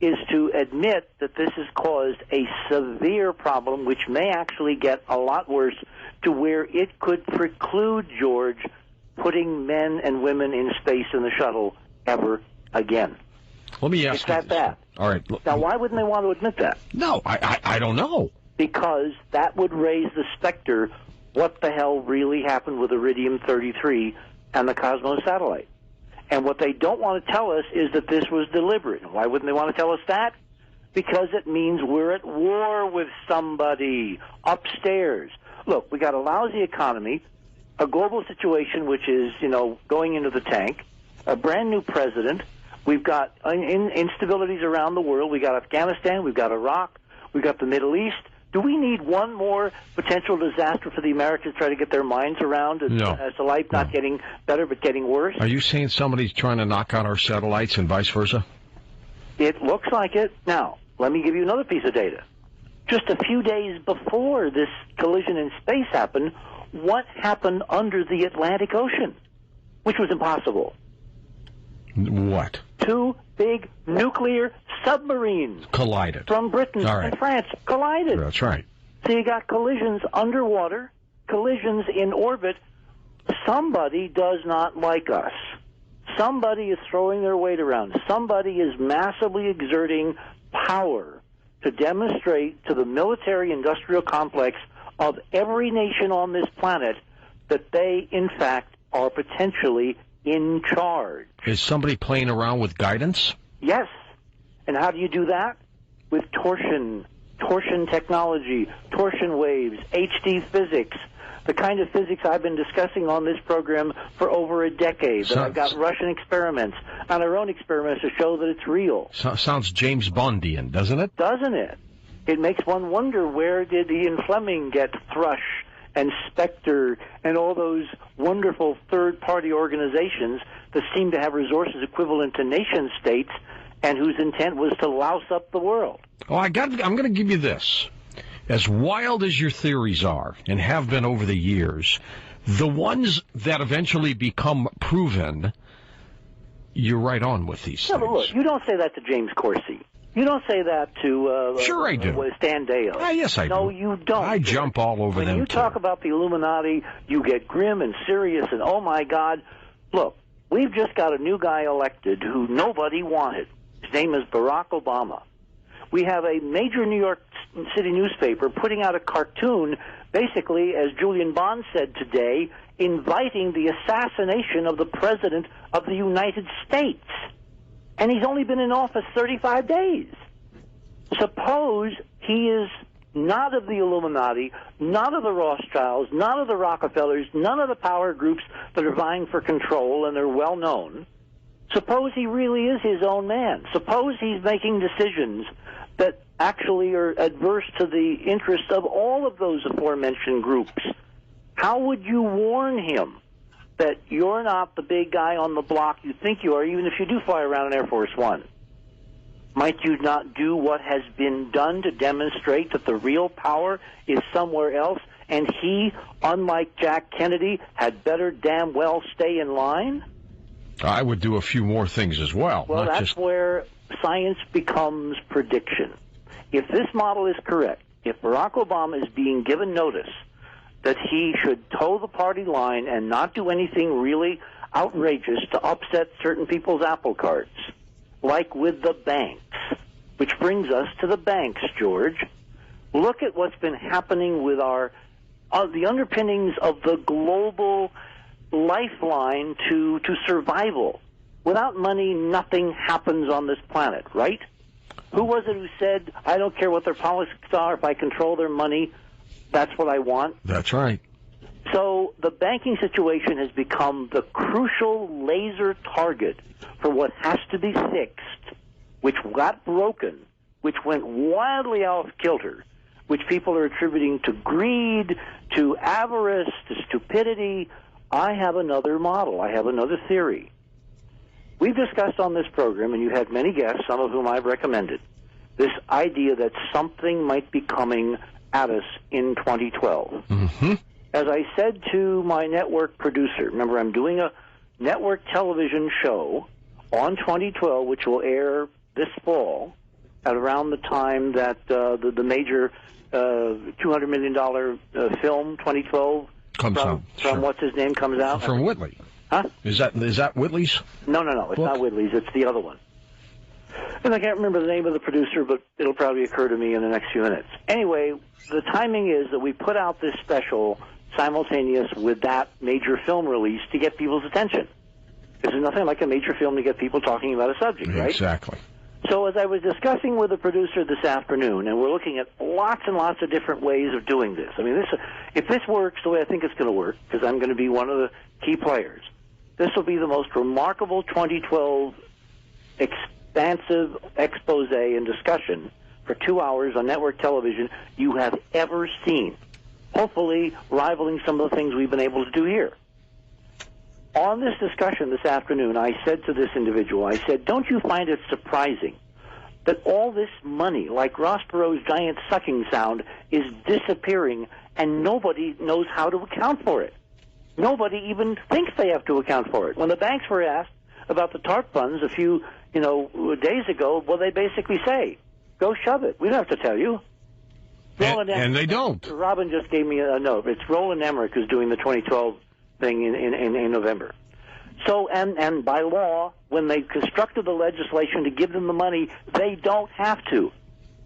[SPEAKER 6] is to admit that this has caused a severe problem, which may actually get a lot worse, to where it could preclude, George, putting men and women in space in the shuttle ever again.
[SPEAKER 1] Let me ask
[SPEAKER 6] it's that bad.
[SPEAKER 1] All right.
[SPEAKER 6] Now, why wouldn't they want to admit that?
[SPEAKER 1] No, I don't know.
[SPEAKER 6] Because that would raise the specter, what the hell really happened with Iridium-33 and the Cosmos satellite. And what they don't want to tell us is that this was deliberate. Why wouldn't they want to tell us that? Because it means we're at war with somebody upstairs. Look, we got a lousy economy, a global situation which is, going into the tank, a brand new president. We've got instabilities around the world. We got Afghanistan. We've got Iraq. We've got the Middle East. Do we need one more potential disaster for the Americans to try to get their minds around as to life not getting better but getting worse?
[SPEAKER 1] Are you saying somebody's trying to knock out our satellites and vice versa?
[SPEAKER 6] It looks like it. Now, let me give you another piece of data. Just a few days before this collision in space happened, what happened under the Atlantic Ocean, which was impossible?
[SPEAKER 1] What?
[SPEAKER 6] 2 big nuclear submarines
[SPEAKER 1] collided
[SPEAKER 6] from Britain and France. Collided.
[SPEAKER 1] That's right.
[SPEAKER 6] So you got collisions underwater, collisions in orbit. Somebody does not like us. Somebody is throwing their weight around. Somebody is massively exerting power to demonstrate to the military-industrial complex of every nation on this planet that they, in fact, are potentially in charge.
[SPEAKER 1] Is somebody playing around with guidance?
[SPEAKER 6] Yes. And how do you do that? With torsion technology, torsion waves, HD physics, the kind of physics I've been discussing on this program for over a decade. That I've got Russian experiments and our own experiments to show that it's real.
[SPEAKER 1] Sounds James Bondian, doesn't it?
[SPEAKER 6] Doesn't it? It makes one wonder, where did Ian Fleming get Thrush and Spectre and all those wonderful third-party organizations that seem to have resources equivalent to nation-states and whose intent was to louse up the world?
[SPEAKER 1] Oh, I'm going to give you this. As wild as your theories are, and have been over the years, the ones that eventually become proven, you're right on with these things.
[SPEAKER 6] But look, you don't say that to James Corsi. You don't say that to
[SPEAKER 1] sure I do.
[SPEAKER 6] Stan Dale.
[SPEAKER 1] Yes, I do.
[SPEAKER 6] No, you don't.
[SPEAKER 1] I jump all over them,
[SPEAKER 6] When you
[SPEAKER 1] too.
[SPEAKER 6] talk about the Illuminati, you get grim and serious and, oh, my God. Look, we've just got a new guy elected who nobody wanted. His name is Barack Obama. We have a major New York City newspaper putting out a cartoon, basically, as Julian Bond said today, inviting the assassination of the President of the United States. And he's only been in office 35 days. Suppose he is not of the Illuminati, not of the Rothschilds, not of the Rockefellers, none of the power groups that are vying for control, and they're well known. Suppose he really is his own man. Suppose he's making decisions that actually are adverse to the interests of all of those aforementioned groups. How would you warn him that you're not the big guy on the block you think you are, even if you do fly around in Air Force One? Might you not do what has been done to demonstrate that the real power is somewhere else, and he, unlike Jack Kennedy, had better damn well stay in line?
[SPEAKER 1] I would do a few more things as well.
[SPEAKER 6] Well, that's where science becomes prediction. If this model is correct, if Barack Obama is being given notice that he should toe the party line and not do anything really outrageous to upset certain people's apple carts, like with the banks, which brings us to the banks, George. Look at what's been happening with the underpinnings of the global lifeline to survival. Without money, nothing happens on this planet, right? Who was it who said, I don't care what their politics are, if I control their money, that's what I want?
[SPEAKER 1] That's right.
[SPEAKER 6] So the banking situation has become the crucial laser target for what has to be fixed, which got broken, which went wildly off kilter, which people are attributing to greed, to avarice, to stupidity. I have another model. I have another theory. We've discussed on this program, and you had many guests, some of whom I've recommended, this idea that something might be coming at us in 2012.
[SPEAKER 1] Mm-hmm.
[SPEAKER 6] As I said to my network producer, remember, I'm doing a network television show on 2012, which will air this fall at around the time that the major $200 million film, 2012,
[SPEAKER 1] comes out.
[SPEAKER 6] From what's his name comes out.
[SPEAKER 1] From Whitley.
[SPEAKER 6] Huh?
[SPEAKER 1] Is that Whitley's?
[SPEAKER 6] No, it's not Whitley's. It's the other one. And I can't remember the name of the producer, but it'll probably occur to me in the next few minutes. Anyway, the timing is that we put out this special simultaneous with that major film release to get people's attention. There's nothing like a major film to get people talking about a subject, right?
[SPEAKER 1] Exactly.
[SPEAKER 6] So as I was discussing with the producer this afternoon, and we're looking at lots and lots of different ways of doing this. I mean, if this works the way I think it's going to work, because I'm going to be one of the key players, this will be the most remarkable 2012 expansive expose and discussion for 2 hours on network television you have ever seen, hopefully rivaling some of the things we've been able to do here. On this discussion this afternoon, I said to this individual, I said, don't you find it surprising that all this money, like Ross Perot's giant sucking sound, is disappearing and nobody knows how to account for it? Nobody even thinks they have to account for it. When the banks were asked about the TARP funds a few days ago, well, they basically say, go shove it. We don't have to tell you.
[SPEAKER 1] And they don't.
[SPEAKER 6] Robin just gave me a note. It's Roland Emmerich who's doing the 2012 thing in November. So, and by law, when they constructed the legislation to give them the money, they don't have to.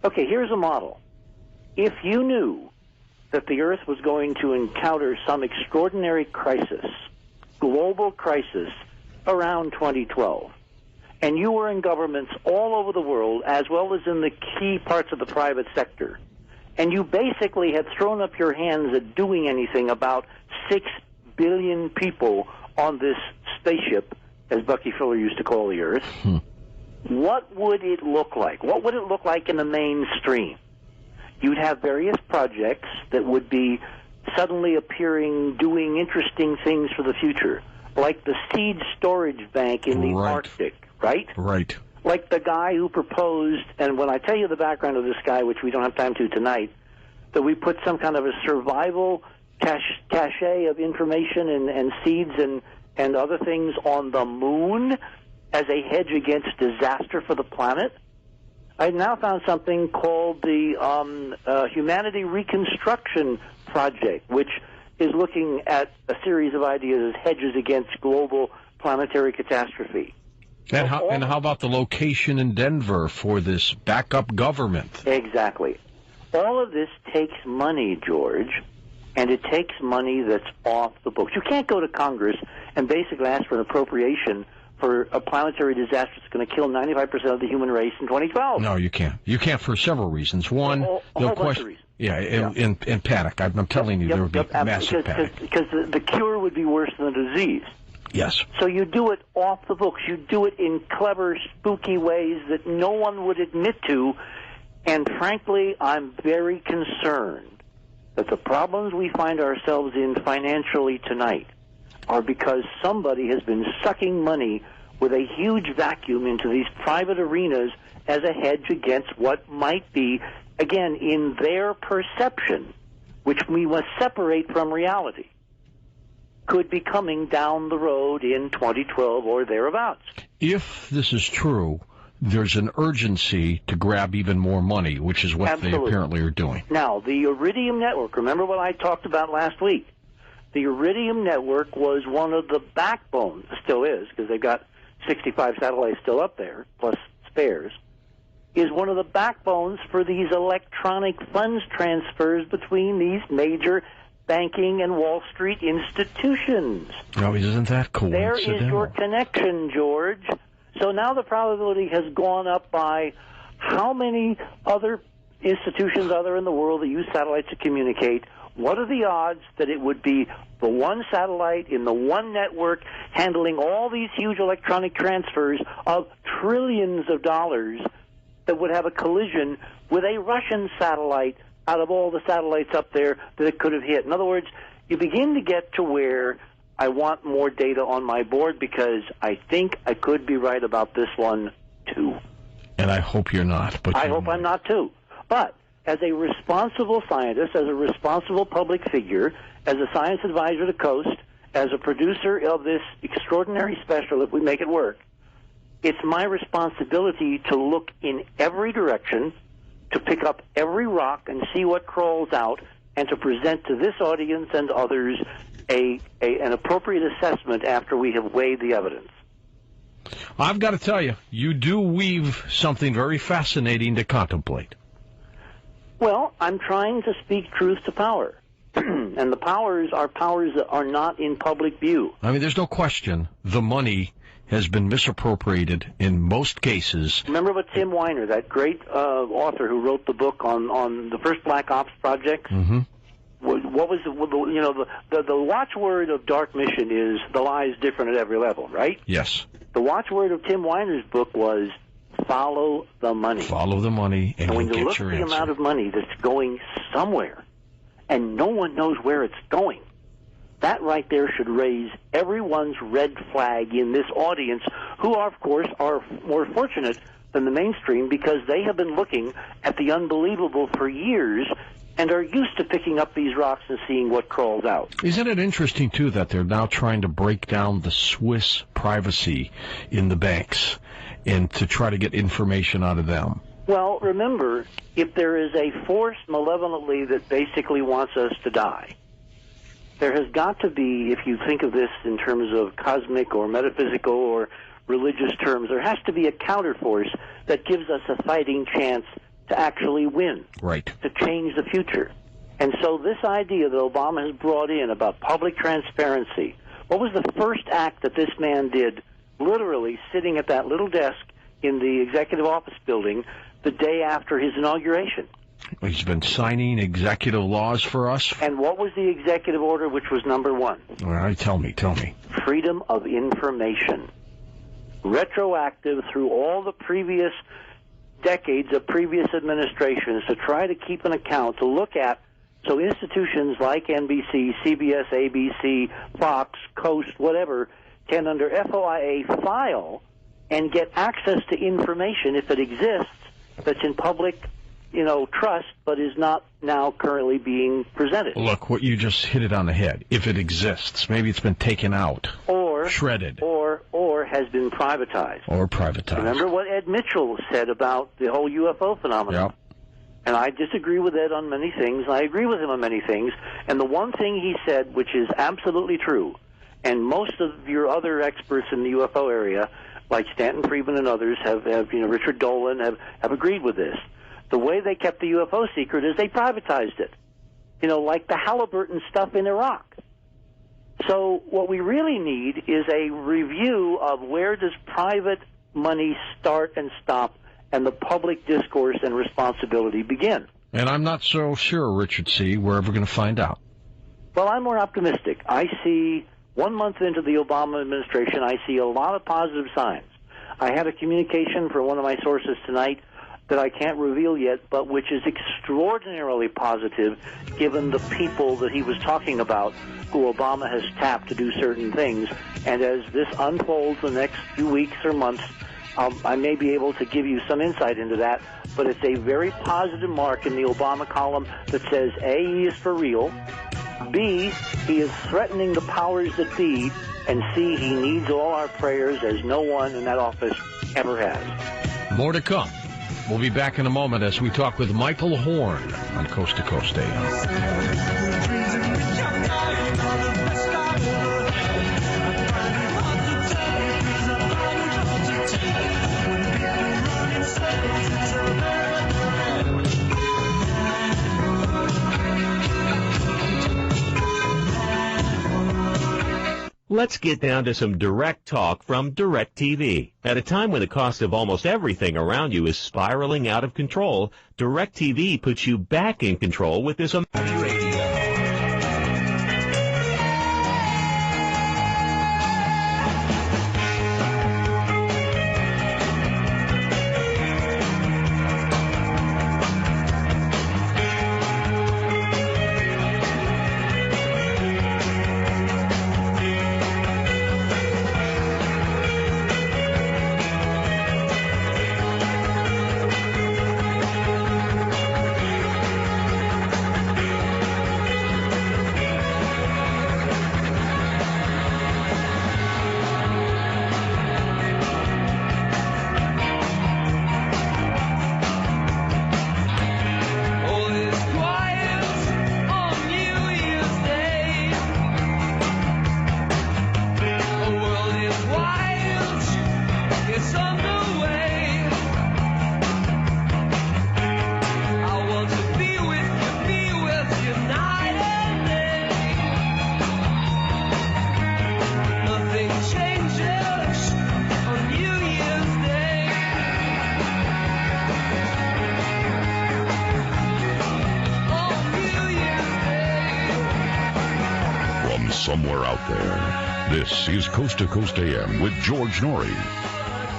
[SPEAKER 6] Okay, here's a model. If you knew that the Earth was going to encounter some extraordinary crisis, global crisis, around 2012, and you were in governments all over the world, as well as in the key parts of the private sector, and you basically had thrown up your hands at doing anything about 6 billion people on this spaceship, as Bucky Fuller used to call the Earth, what would it look like? What would it look like in the mainstream? You'd have various projects that would be suddenly appearing, doing interesting things for the future, like the seed storage bank in the Arctic, right?
[SPEAKER 1] Right.
[SPEAKER 6] Like the guy who proposed, and when I tell you the background of this guy, which we don't have time to tonight, that we put some kind of a survival cache of information and seeds and other things on the moon as a hedge against disaster for the planet. I now found something called the Humanity Reconstruction Project, which is looking at a series of ideas as hedges against global planetary catastrophe.
[SPEAKER 1] And how about the location in Denver for this backup government?
[SPEAKER 6] Exactly. All of this takes money, George, and it takes money that's off the books. You can't go to Congress and basically ask for an appropriation for a planetary disaster that's going to kill 95% of the human race in 2012.
[SPEAKER 1] No, you can't. You can't for several reasons. One,
[SPEAKER 6] a whole bunch of reasons.
[SPEAKER 1] In panic. I'm telling you, there would be massive panic.
[SPEAKER 6] Because the cure would be worse than the disease.
[SPEAKER 1] Yes.
[SPEAKER 6] So you do it off the books. You do it in clever, spooky ways that no one would admit to. And frankly, I'm very concerned that the problems we find ourselves in financially tonight are because somebody has been sucking money with a huge vacuum into these private arenas as a hedge against what might be, again, in their perception, which we must separate from reality, could be coming down the road in 2012 or thereabouts.
[SPEAKER 1] If this is true, there's an urgency to grab even more money, which is what
[SPEAKER 6] Absolutely.
[SPEAKER 1] They apparently are doing.
[SPEAKER 6] Now, the Iridium Network, remember what I talked about last week? The Iridium Network was one of the backbones, still is, because they've got 65 satellites still up there, plus spares, is one of the backbones for these electronic funds transfers between these major banking and Wall Street institutions.
[SPEAKER 1] Oh, isn't that coincidental?
[SPEAKER 6] There is your connection, George. So now the probability has gone up by how many other institutions are there in the world that use satellites to communicate? What are the odds that it would be the one satellite in the one network handling all these huge electronic transfers of trillions of dollars that would have a collision with a Russian satellite out of all the satellites up there that it could have hit? In other words, you begin to get to where I want more data on my board because I think I could be right about this one, too.
[SPEAKER 1] And I hope you're not. But
[SPEAKER 6] I hope I'm not, too. But as a responsible scientist, as a responsible public figure, as a science advisor to Coast, as a producer of this extraordinary special, if we make it work, it's my responsibility to look in every direction, to pick up every rock and see what crawls out, and to present to this audience and others an appropriate assessment after we have weighed the evidence.
[SPEAKER 1] I've got to tell you, you do weave something very fascinating to contemplate.
[SPEAKER 6] Well, I'm trying to speak truth to power. And the powers are powers that are not in public view.
[SPEAKER 1] I mean, there's no question the money has been misappropriated in most cases.
[SPEAKER 6] Remember what Tim Weiner, that great author who wrote the book on the first Black Ops project?
[SPEAKER 1] Mm-hmm.
[SPEAKER 6] What was the watchword of Dark Mission is the lie is different at every level, right?
[SPEAKER 1] Yes.
[SPEAKER 6] The watchword of Tim Weiner's book was follow the money.
[SPEAKER 1] Follow the money, and
[SPEAKER 6] when you look at the amount of money that's going somewhere, and no one knows where it's going, that right there should raise everyone's red flag in this audience, who, of course, are more fortunate than the mainstream because they have been looking at the unbelievable for years and are used to picking up these rocks and seeing what crawls out.
[SPEAKER 1] Isn't it interesting, too, that they're now trying to break down the Swiss privacy in the banks and to try to get information out of them?
[SPEAKER 6] Well, remember, if there is a force malevolently that basically wants us to die, there has got to be, if you think of this in terms of cosmic or metaphysical or religious terms, there has to be a counterforce that gives us a fighting chance to actually win,
[SPEAKER 1] right,
[SPEAKER 6] to change the future. And so this idea that Obama has brought in about public transparency, what was the first act that this man did literally sitting at that little desk in the executive office building the day after his inauguration.
[SPEAKER 1] He's been signing executive laws for us.
[SPEAKER 6] And what was the executive order, which was number one?
[SPEAKER 1] All right, tell me.
[SPEAKER 6] Freedom of information. Retroactive through all the previous decades of previous administrations to try to keep an account, to look at, so institutions like NBC, CBS, ABC, Fox, Coast, whatever, can under FOIA file and get access to information if it exists that's in public, trust, but is not now currently being presented.
[SPEAKER 1] Look, what you just hit it on the head. If it exists, maybe it's been taken out,
[SPEAKER 6] or
[SPEAKER 1] shredded,
[SPEAKER 6] or has been privatized.
[SPEAKER 1] Or privatized.
[SPEAKER 6] Remember what Ed Mitchell said about the whole UFO phenomenon?
[SPEAKER 1] Yep.
[SPEAKER 6] And I disagree with Ed on many things. I agree with him on many things. And the one thing he said, which is absolutely true, and most of your other experts in the UFO area, like Stanton Friedman and others, have Richard Dolan, have agreed with this. The way they kept the UFO secret is they privatized it. Like the Halliburton stuff in Iraq. So what we really need is a review of where does private money start and stop and the public discourse and responsibility begin.
[SPEAKER 1] And I'm not so sure, Richard C., we're ever going to find out.
[SPEAKER 6] Well, I'm more optimistic. I see 1 month into the Obama administration, I see a lot of positive signs. I had a communication from one of my sources tonight that I can't reveal yet, but which is extraordinarily positive given the people that he was talking about who Obama has tapped to do certain things. And as this unfolds the next few weeks or months, I may be able to give you some insight into that, but it's a very positive mark in the Obama column that says, A, he is for real, B, he is threatening the powers that be, and C, he needs all our prayers as no one in that office ever has.
[SPEAKER 1] More to come. We'll be back in a moment as we talk with Michael Horn on Coast to Coast AM.
[SPEAKER 10] Let's get down to some direct talk from DirecTV. At a time when the cost of almost everything around you is spiraling out of control, DirecTV puts you back in control with this amazing
[SPEAKER 5] Somewhere out there, this is Coast to Coast AM with George Noory.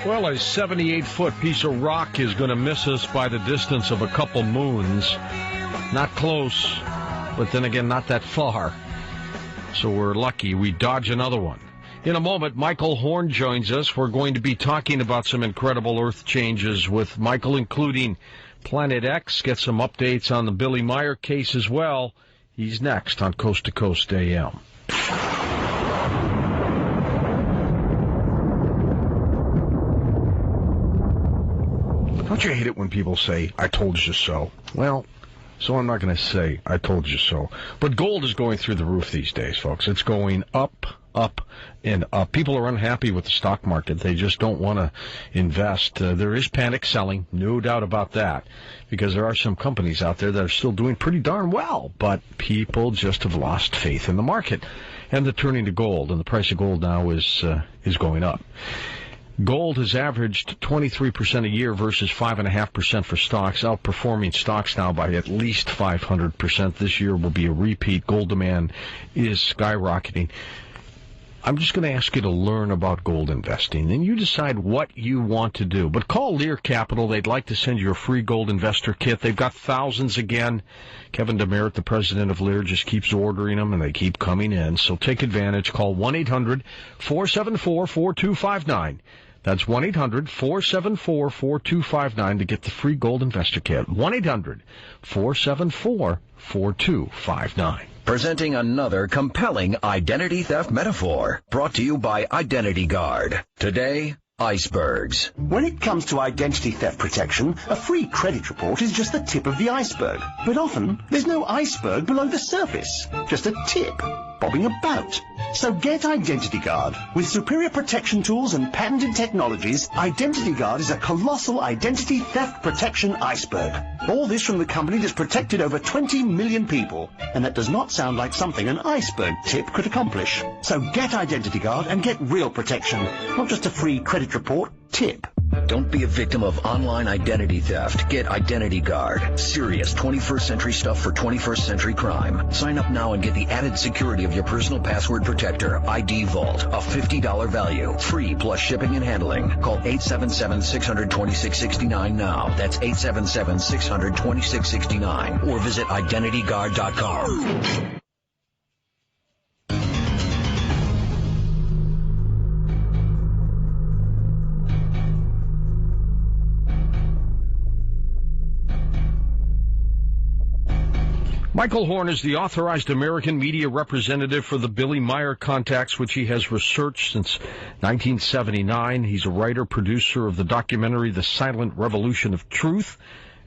[SPEAKER 1] Well, a 78-foot piece of rock is going to miss us by the distance of a couple moons. Not close, but then again, not that far. So we're lucky we dodge another one. In a moment, Michael Horn joins us. We're going to be talking about some incredible Earth changes with Michael, including Planet X. Get some updates on the Billy Meier case as well. He's next on Coast to Coast AM. Don't you hate it when people say, I told you so? Well, so I'm not going to say, I told you so. But gold is going through the roof these days, folks. It's going up, up, and up. People are unhappy with the stock market. They just don't want to invest. There is panic selling, no doubt about that, because there are some companies out there that are still doing pretty darn well, but people just have lost faith in the market. and they're turning to gold, and the price of gold now is going up. Gold has averaged 23% a year versus 5.5% for stocks, outperforming stocks now by at least 500%. This year will be a repeat. Gold demand is skyrocketing. I'm just going to ask you to learn about gold investing, and you decide what you want to do. But call Lear Capital. They'd like to send you a free gold investor kit. They've got thousands again. Kevin DeMeritt, the president of Lear, just keeps ordering them, and they keep coming in. So take advantage. Call 1-800-474-4259. That's 1-800-474-4259 to get the free gold investor kit. 1-800-474-4259.
[SPEAKER 11] Presenting another compelling identity theft metaphor, brought to you by Identity Guard. Today, icebergs.
[SPEAKER 12] When it comes to identity theft protection, a free credit report is just the tip of the iceberg. But often, there's no iceberg below the surface, just a tip bobbing about. So get Identity Guard. With superior protection tools and patented technologies, Identity Guard is a colossal identity theft protection iceberg. All this from the company that's protected over 20 million people. And that does not sound like something an iceberg tip could accomplish. So get Identity Guard and get real protection, not just a free credit report tip.
[SPEAKER 11] Don't be a victim of online identity theft. Get Identity Guard. Serious 21st century stuff for 21st century crime. Sign up now and get the added security of your personal password protector, ID Vault, a $50 value. Free plus shipping and handling. Call 877-600-2669 now. That's 877-600-2669. Or visit IdentityGuard.com.
[SPEAKER 1] Michael Horn is the authorized American media representative for the Billy Meier contacts, which he has researched since 1979. He's a writer, producer of the documentary The Silent Revolution of Truth,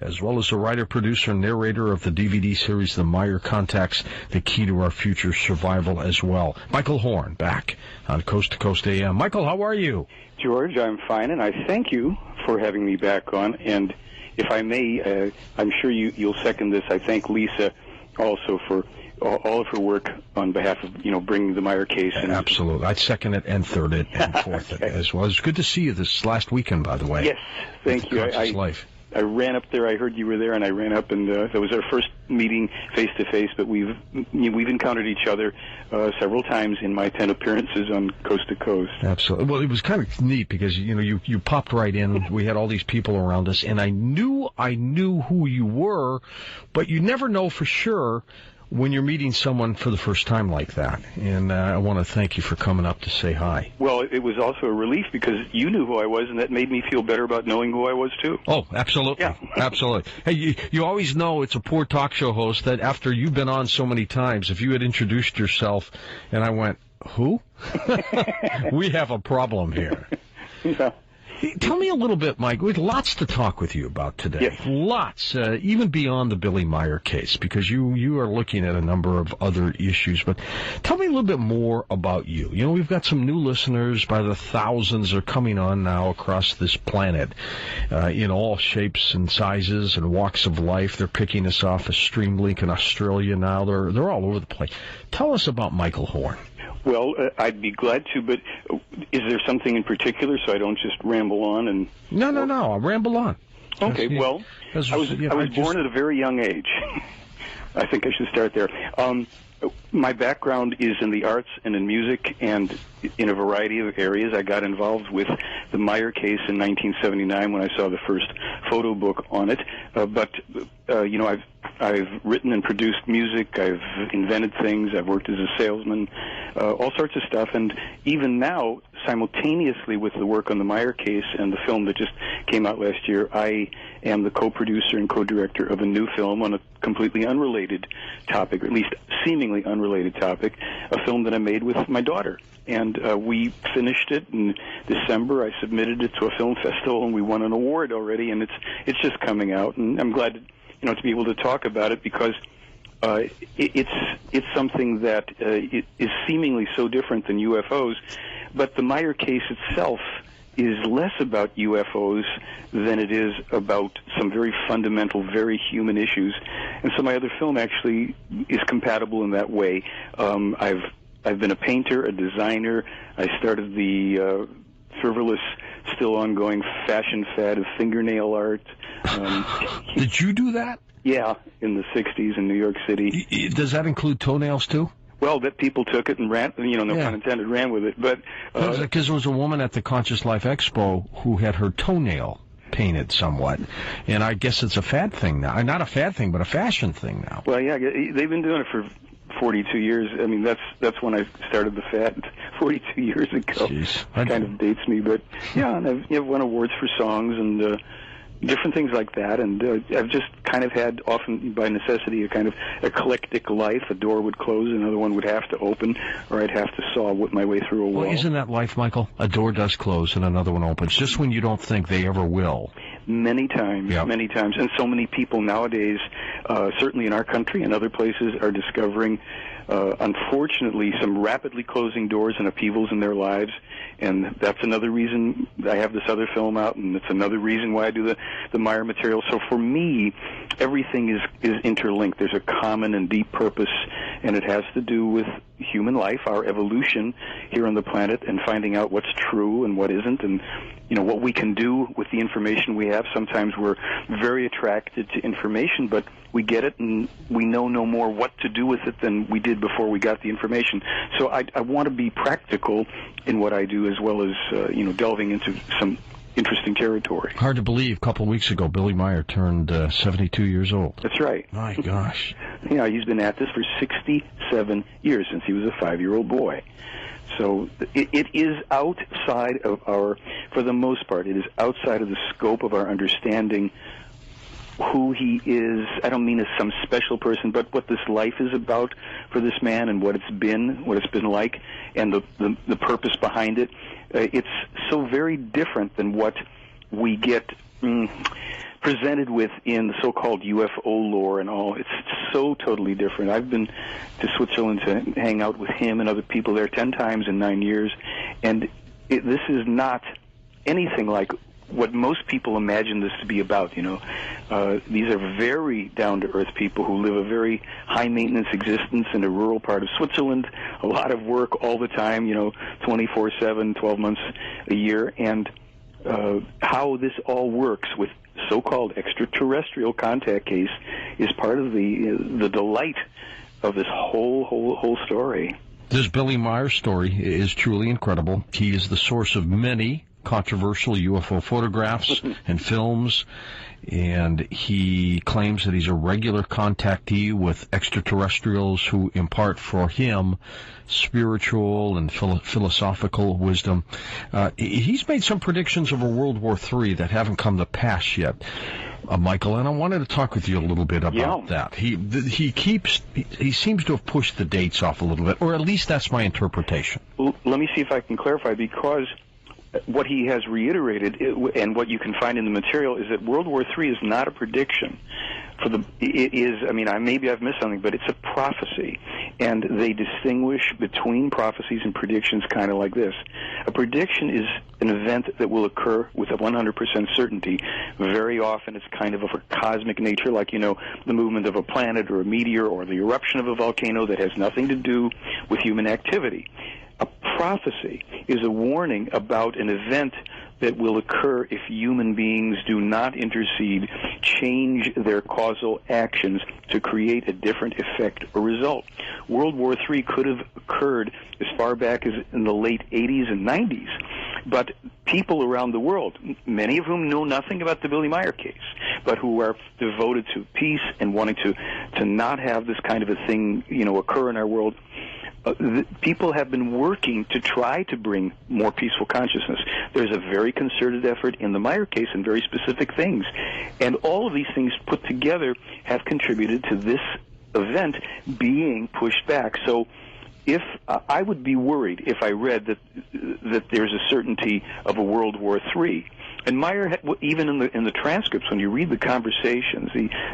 [SPEAKER 1] as well as a writer, producer, and narrator of the DVD series The Meier Contacts, The Key to Our Future Survival as well. Michael Horn, back on Coast to Coast AM. Michael, how are you?
[SPEAKER 13] George, I'm fine, and I thank you for having me back on. And if I may, I'm sure you'll second this. I thank Lisa also for all of her work on behalf of, bringing the Meier case in.
[SPEAKER 1] Absolutely. I'd second it and third it and fourth it as well. It's good to see you this last weekend, by the way.
[SPEAKER 13] Yes, thank you. I ran up there. I heard you were there, and I ran up, and that was our first meeting face-to-face, but we've encountered each other several times in my 10 appearances on Coast to Coast.
[SPEAKER 1] Absolutely. Well, it was kind of neat because, you popped right in. We had all these people around us, and I knew who you were, but you never know for sure when you're meeting someone for the first time like that. And I want to thank you for coming up to say hi.
[SPEAKER 13] Well, it was also a relief because you knew who I was, and that made me feel better about knowing who I was, too.
[SPEAKER 1] Oh, absolutely. Yeah. Absolutely. Hey, you always know it's a poor talk show host that after you've been on so many times, if you had introduced yourself and I went, who? We have a problem here.
[SPEAKER 13] Yeah.
[SPEAKER 1] Tell me a little bit, Mike. We have lots to talk with you about today.
[SPEAKER 13] Yes.
[SPEAKER 1] Lots, even beyond the Billy Meier case, because you are looking at a number of other issues. But tell me a little bit more about you. We've got some new listeners by the thousands are coming on now across this planet, in all shapes and sizes and walks of life. They're picking us off as Streamlink in Australia now. They're all over the place. Tell us about Michael Horn.
[SPEAKER 13] Well, I'd be glad to, but is there something in particular so I don't just ramble on? And
[SPEAKER 1] No, I'll ramble on.
[SPEAKER 13] Okay, well, I was born at a very young age. I think I should start there. My background is in the arts and in music and in a variety of areas. I got involved with the Meier case in 1979 when I saw the first photo book on it. I've written and produced music. I've invented things. I've worked as a salesman, all sorts of stuff. And even now, simultaneously with the work on the Meier case and the film that just came out last year, I am the co-producer and co-director of a new film on a completely unrelated topic, or at least seemingly unrelated topic, a film that I made with my daughter. And we finished it in December. I submitted it to a film festival, and we won an award already, and it's just coming out. And I'm glad to be able to talk about it because it's something that is seemingly so different than UFOs. But the Meier case itself is less about UFOs than it is about some very fundamental, very human issues. And so my other film actually is compatible in that way. I've I've been a painter, a designer. I started the frivolous, still ongoing fashion fad of fingernail art.
[SPEAKER 1] Did you do that?
[SPEAKER 13] Yeah, in the 60s in New York City.
[SPEAKER 1] Does that include toenails, too?
[SPEAKER 13] Well, that people took it and ran, no pun intended, ran with it. But
[SPEAKER 1] because there was a woman at the Conscious Life Expo who had her toenail painted somewhat, and I guess it's a fad thing now. Not a fad thing, but a fashion thing now.
[SPEAKER 13] Well, yeah, they've been doing it for 42 years. I mean, that's when I started the fad 42 years ago.
[SPEAKER 1] Jeez.
[SPEAKER 13] It kind of dates me, but yeah, and I've won awards for songs and different things like that, and I've just kind of had, often by necessity, a kind of eclectic life. A door would close, another one would have to open, or I'd have to saw my way through a wall.
[SPEAKER 1] Well, isn't that life, Michael? A door does close and another one opens, just when you don't think they ever will.
[SPEAKER 13] Many times, many times. And so many people nowadays, certainly in our country and other places, are discovering, unfortunately, some rapidly closing doors and upheavals in their lives. And that's another reason I have this other film out, and it's another reason why I do the Meier material. So for me, everything is interlinked. There's a common and deep purpose, and it has to do with human life, our evolution here on the planet, and finding out what's true and what isn't, and what we can do with the information we have. Sometimes we're very attracted to information, but we get it and we know no more what to do with it than we did before we got the information. So I want to be practical in what I do, as well as delving into some interesting territory.
[SPEAKER 1] Hard to believe. A couple of weeks ago, Billy Meier turned 72 years old.
[SPEAKER 13] That's right.
[SPEAKER 1] My gosh.
[SPEAKER 13] He's been at this for 67 years, since he was a 5-year-old boy. So it is outside of for the most part, it is outside of the scope of our understanding who he is. I don't mean as some special person, but what this life is about for this man, and what it's been like, and the purpose behind it. It's so very different than what we get presented with in the so-called UFO lore and all. It's so totally different. I've been to Switzerland to hang out with him and other people there 10 times in 9 years, and this is not anything like what most people imagine this to be about. These are very down-to-earth people who live a very high-maintenance existence in a rural part of Switzerland, a lot of work all the time, 24/7, 12 months a year, and how this all works with so-called extraterrestrial contact case is part of the delight of this whole story.
[SPEAKER 1] This Billy Meier story is truly incredible. He is the source of many controversial UFO photographs and films, and he claims that he's a regular contactee with extraterrestrials who impart for him spiritual and philosophical wisdom. He's made some predictions of a World War III that haven't come to pass yet, Michael, and I wanted to talk with you a little bit about that. He seems to have pushed the dates off a little bit, or at least that's my interpretation.
[SPEAKER 13] Well, let me see if I can clarify, because what he has reiterated, and what you can find in the material, is that World War III is not a prediction. Maybe I've missed something, but it's a prophecy. And they distinguish between prophecies and predictions kind of like this. A prediction is an event that will occur with a 100% certainty. Very often it's kind of a cosmic nature, like, the movement of a planet or a meteor or the eruption of a volcano that has nothing to do with human activity. A prophecy is a warning about an event that will occur if human beings do not intercede, change their causal actions to create a different effect or result. World War III could have occurred as far back as in the late 80s and 90s, but people around the world, many of whom know nothing about the Billy Meier case, but who are devoted to peace and wanting to not have this kind of a thing, occur in our world, people have been working to try to bring more peaceful consciousness. There's a very concerted effort in the Meier case and very specific things. And all of these things put together have contributed to this event being pushed back. So if I would be worried if I read that there's a certainty of a World War III. And Meier, even in the transcripts, when you read the conversations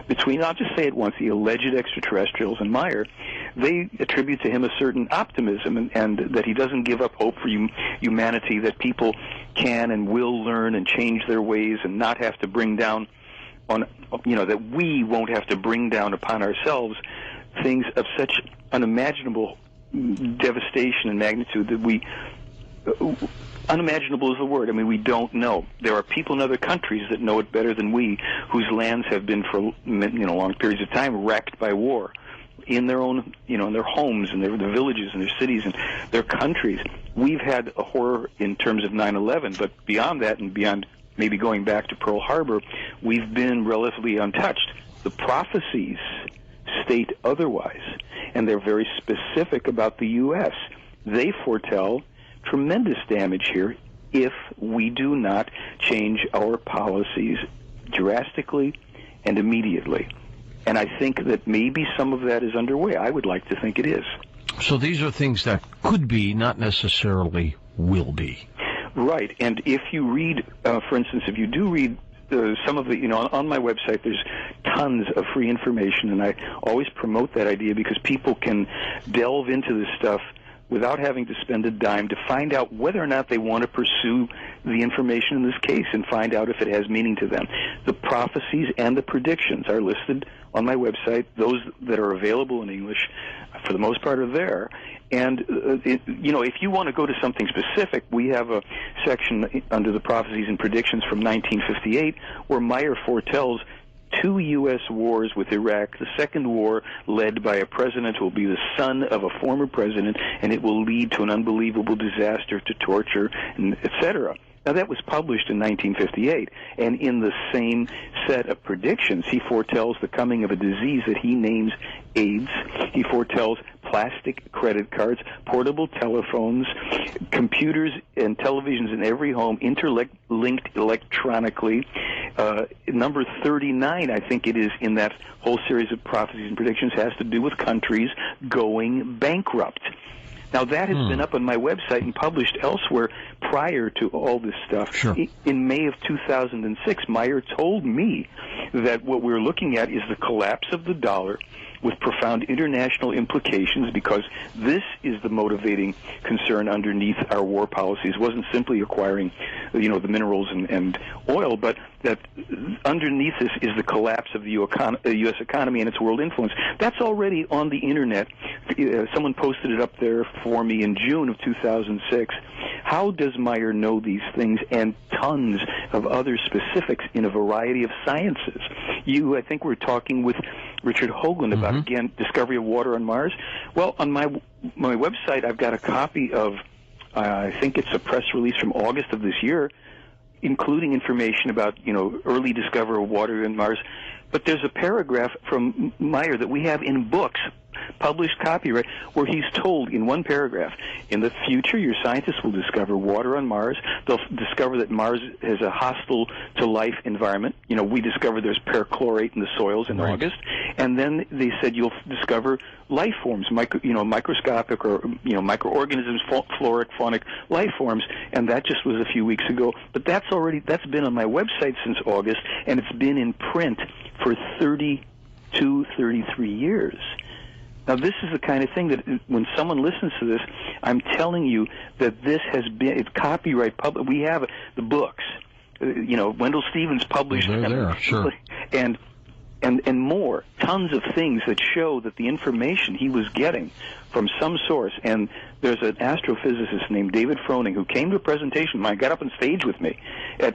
[SPEAKER 13] between, I'll just say it once, the alleged extraterrestrials and Meier, they attribute to him a certain optimism and that he doesn't give up hope for humanity, that people can and will learn and change their ways and not have to bring down that we won't have to bring down upon ourselves things of such unimaginable devastation and magnitude that we unimaginable is the word. I mean, we don't know. There are people in other countries that know it better than we, whose lands have been for long periods of time wrecked by war, in their own, in their homes and their villages and their cities and their countries. We've had a horror in terms of 9/11, but beyond that and beyond maybe going back to Pearl Harbor, we've been relatively untouched. The prophecies state otherwise, and they're very specific about the U.S. They foretell tremendous damage here if we do not change our policies drastically and immediately. And I think that maybe some of that is underway. I would like to think it is.
[SPEAKER 1] So these are things that could be, not necessarily will be.
[SPEAKER 13] Right. And if you read, for instance, if you do read some of the, on my website, there's tons of free information, and I always promote that idea because people can delve into this stuff without having to spend a dime to find out whether or not they want to pursue the information in this case and find out if it has meaning to them. The prophecies and the predictions are listed on my website. Those that are available in English, for the most part, are there. And, if you want to go to something specific, we have a section under the prophecies and predictions from 1958 where Meier foretells 2 U.S. wars with Iraq, the second war led by a president who will be the son of a former president, and it will lead to an unbelievable disaster, to torture, and et cetera. Now, that was published in 1958, and in the same set of predictions, he foretells the coming of a disease that he names AIDS. He foretells plastic credit cards, portable telephones, computers and televisions in every home, interlinked electronically. Number 39, I think it is, in that whole series of prophecies and predictions, has to do with countries going bankrupt. Now, that has been up on my website and published elsewhere prior to all this stuff.
[SPEAKER 1] Sure.
[SPEAKER 13] In May of 2006, Meier told me that what we're looking at is the collapse of the dollar with profound international implications, because this is the motivating concern underneath our war policies. It wasn't simply acquiring, the minerals and oil, but that underneath this is the collapse of the U.S. economy and its world influence. That's already on the Internet. Someone posted it up there for me in June of 2006. How does Meier know these things and tons of other specifics in a variety of sciences? I think we're talking with Richard Hoagland about, again, discovery of water on Mars. Well, on my website, I've got a copy of, I think it's a press release from August of this year, including information about, early discovery of water on Mars. But there's a paragraph from Meier that we have in books, published copyright, where he's told in one paragraph, in the future your scientists will discover water on Mars. They'll discover that Mars has a hostile to life environment. We discovered there's perchlorate in the soils in August. And then they said you'll discover life forms, microscopic or microorganisms, floric, faunic life forms, and that just was a few weeks ago. But that's been on my website since August, and it's been in print for 32, 33 years. Now, this is the kind of thing that when someone listens to this, I'm telling you that this has been, it's copyright public. We have the books. Wendell Stevens published
[SPEAKER 1] there, sure.
[SPEAKER 13] and more, tons of things that show that the information he was getting from some source. And there's an astrophysicist named David Froning who came to a presentation. Got up on stage with me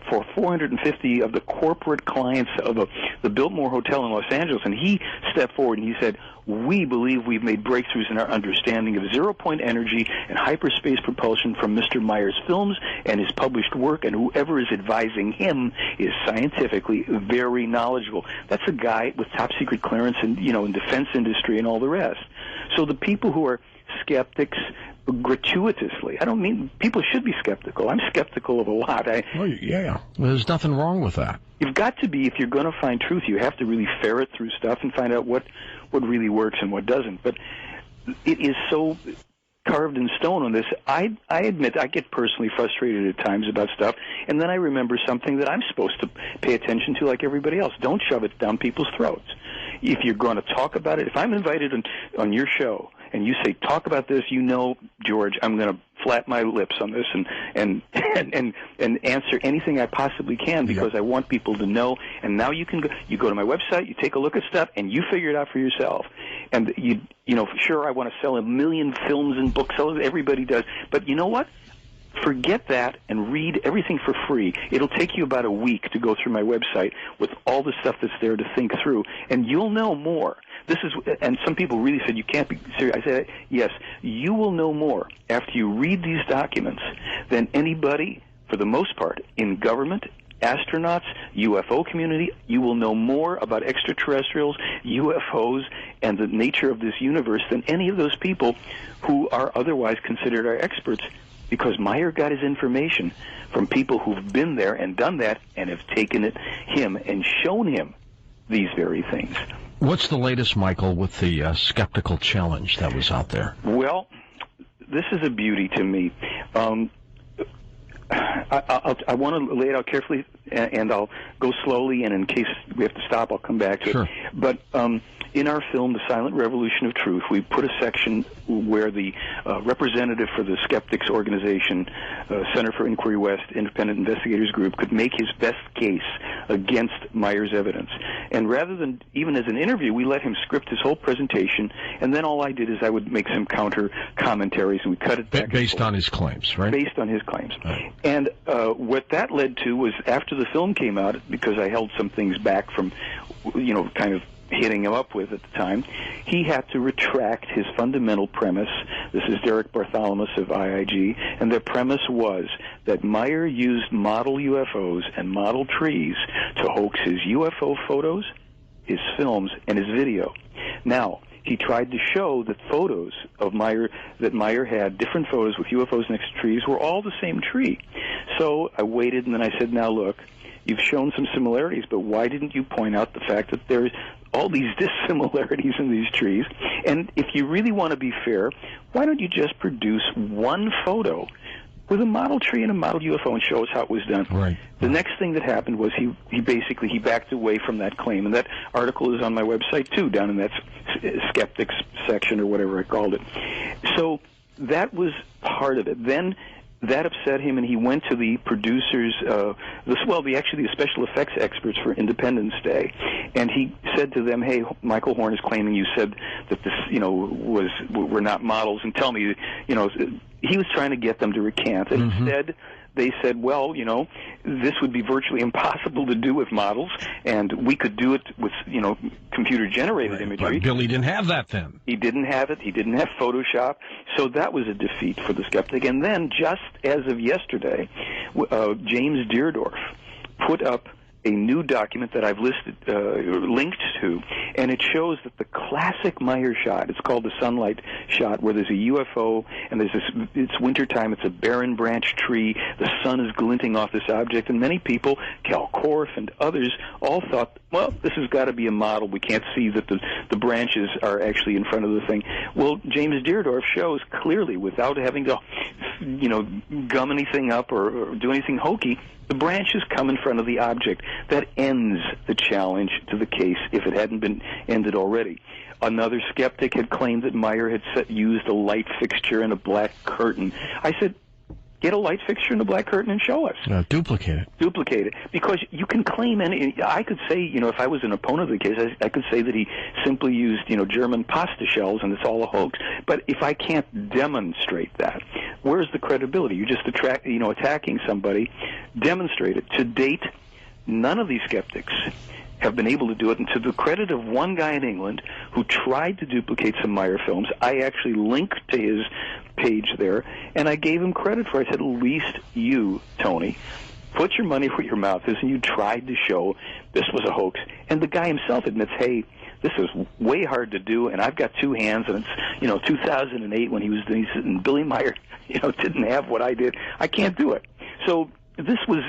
[SPEAKER 13] for 450 of the corporate clients of the Biltmore Hotel in Los Angeles, and he stepped forward and he said, "We believe we've made breakthroughs in our understanding of zero-point energy and hyperspace propulsion from Mr. Meier's films and his published work, and whoever is advising him is scientifically very knowledgeable." That's a guy with top-secret clearance in defense industry and all the rest. So the people who are skeptics gratuitously, I don't mean people should be skeptical. I'm skeptical of a lot.
[SPEAKER 1] There's nothing wrong with that.
[SPEAKER 13] You've got to be, if you're going to find truth, you have to really ferret through stuff and find out what really works and what doesn't. But it is so carved in stone on this. I admit I get personally frustrated at times about stuff, and then I remember something that I'm supposed to pay attention to like everybody else. Don't shove it down people's throats. If you're going to talk about it, if I'm invited on your show and you say, talk about this, George, I'm going to flap my lips on this and answer anything I possibly can, because I want people to know. And now you go to my website, you take a look at stuff, and you figure it out for yourself. And sure, I want to sell 1 million films and books. Everybody does. But you know what? Forget that and read everything for free. It'll take you about a week to go through my website with all the stuff that's there to think through, and you'll know more. And some people really said, you can't be serious. I said, yes, you will know more after you read these documents than anybody, for the most part, in government, astronauts, UFO community. You will know more about extraterrestrials, UFOs, and the nature of this universe than any of those people who are otherwise considered our experts, because Meier got his information from people who've been there and done that and have taken him and shown him these very things.
[SPEAKER 1] What's the latest, Michael, with the skeptical challenge that was out there?
[SPEAKER 13] Well, this is a beauty to me. I want to lay it out carefully, and I'll go slowly, and in case we have to stop, I'll come back to it. But in our film, The Silent Revolution of Truth, we put a section where the representative for the Skeptics Organization, Center for Inquiry West Independent Investigators Group, could make his best case against Meier's evidence. And rather than even as an interview, we let him script his whole presentation, and then all I did is I would make some counter commentaries, and we cut it back.
[SPEAKER 1] Based on his claims, right?
[SPEAKER 13] Based on his claims.
[SPEAKER 1] Right.
[SPEAKER 13] And what that led to was, after the film came out, because I held some things back from, kind of hitting him up with at the time, he had to retract his fundamental premise. This is Derek Bartholomew of IIG, and their premise was that Meier used model UFOs and model trees to hoax his UFO photos, his films, and his video. Now, he tried to show that photos of Meier had different photos with UFOs next to trees were all the same tree. So I waited, and then I said, now look, you've shown some similarities, but why didn't you point out the fact that there's all these dissimilarities in these trees? And if you really want to be fair, why don't you just produce one photo with a model tree and a model UFO and show us how it was done?
[SPEAKER 1] Right.
[SPEAKER 13] The next thing that happened was he backed away from that claim, and that article is on my website too, down in that skeptics section or whatever I called it. So that was part of it. Then that upset him, and he went to the producers, the special effects experts for Independence Day, and he said to them, "Hey, Michael Horn is claiming you said that this, were not models, and tell me, he was trying to get them to recant, and instead they said, well, this would be virtually impossible to do with models, and we could do it with, computer-generated imagery.
[SPEAKER 1] But Billy didn't have that then.
[SPEAKER 13] He didn't have it. He didn't have Photoshop. So that was a defeat for the skeptic. And then, just as of yesterday, James Deardorff put up a new document that I've linked to, and it shows that the classic Meier shot, it's called the sunlight shot, where there's a UFO, and it's wintertime, it's a barren branch tree, the sun is glinting off this object, and many people, Cal Korff and others, all thought, well, this has got to be a model. We can't see that the branches are actually in front of the thing. Well, James Deardorff shows clearly, without having to, gum anything up or do anything hokey, the branches come in front of the object. That ends the challenge to the case if it hadn't been ended already. Another skeptic had claimed that Meier had used a light fixture and a black curtain. I said, get a light fixture and a black curtain and show us.
[SPEAKER 1] Duplicate it.
[SPEAKER 13] Duplicate it. Because you can claim I could say, if I was an opponent of the case, I could say that he simply used, German pasta shells and it's all a hoax. But if I can't demonstrate that, where's the credibility? You just attacking somebody. Demonstrate it. To date, none of these skeptics have been able to do it, and to the credit of one guy in England who tried to duplicate some Meier films, I actually linked to his page there, and I gave him credit for it. I said, at least you, Tony, put your money where your mouth is, and you tried to show this was a hoax. And the guy himself admits, hey, this is way hard to do, and I've got two hands, and it's, 2008 when he was doing this, and Billy Meier, didn't have what I did. I can't do it. So this was...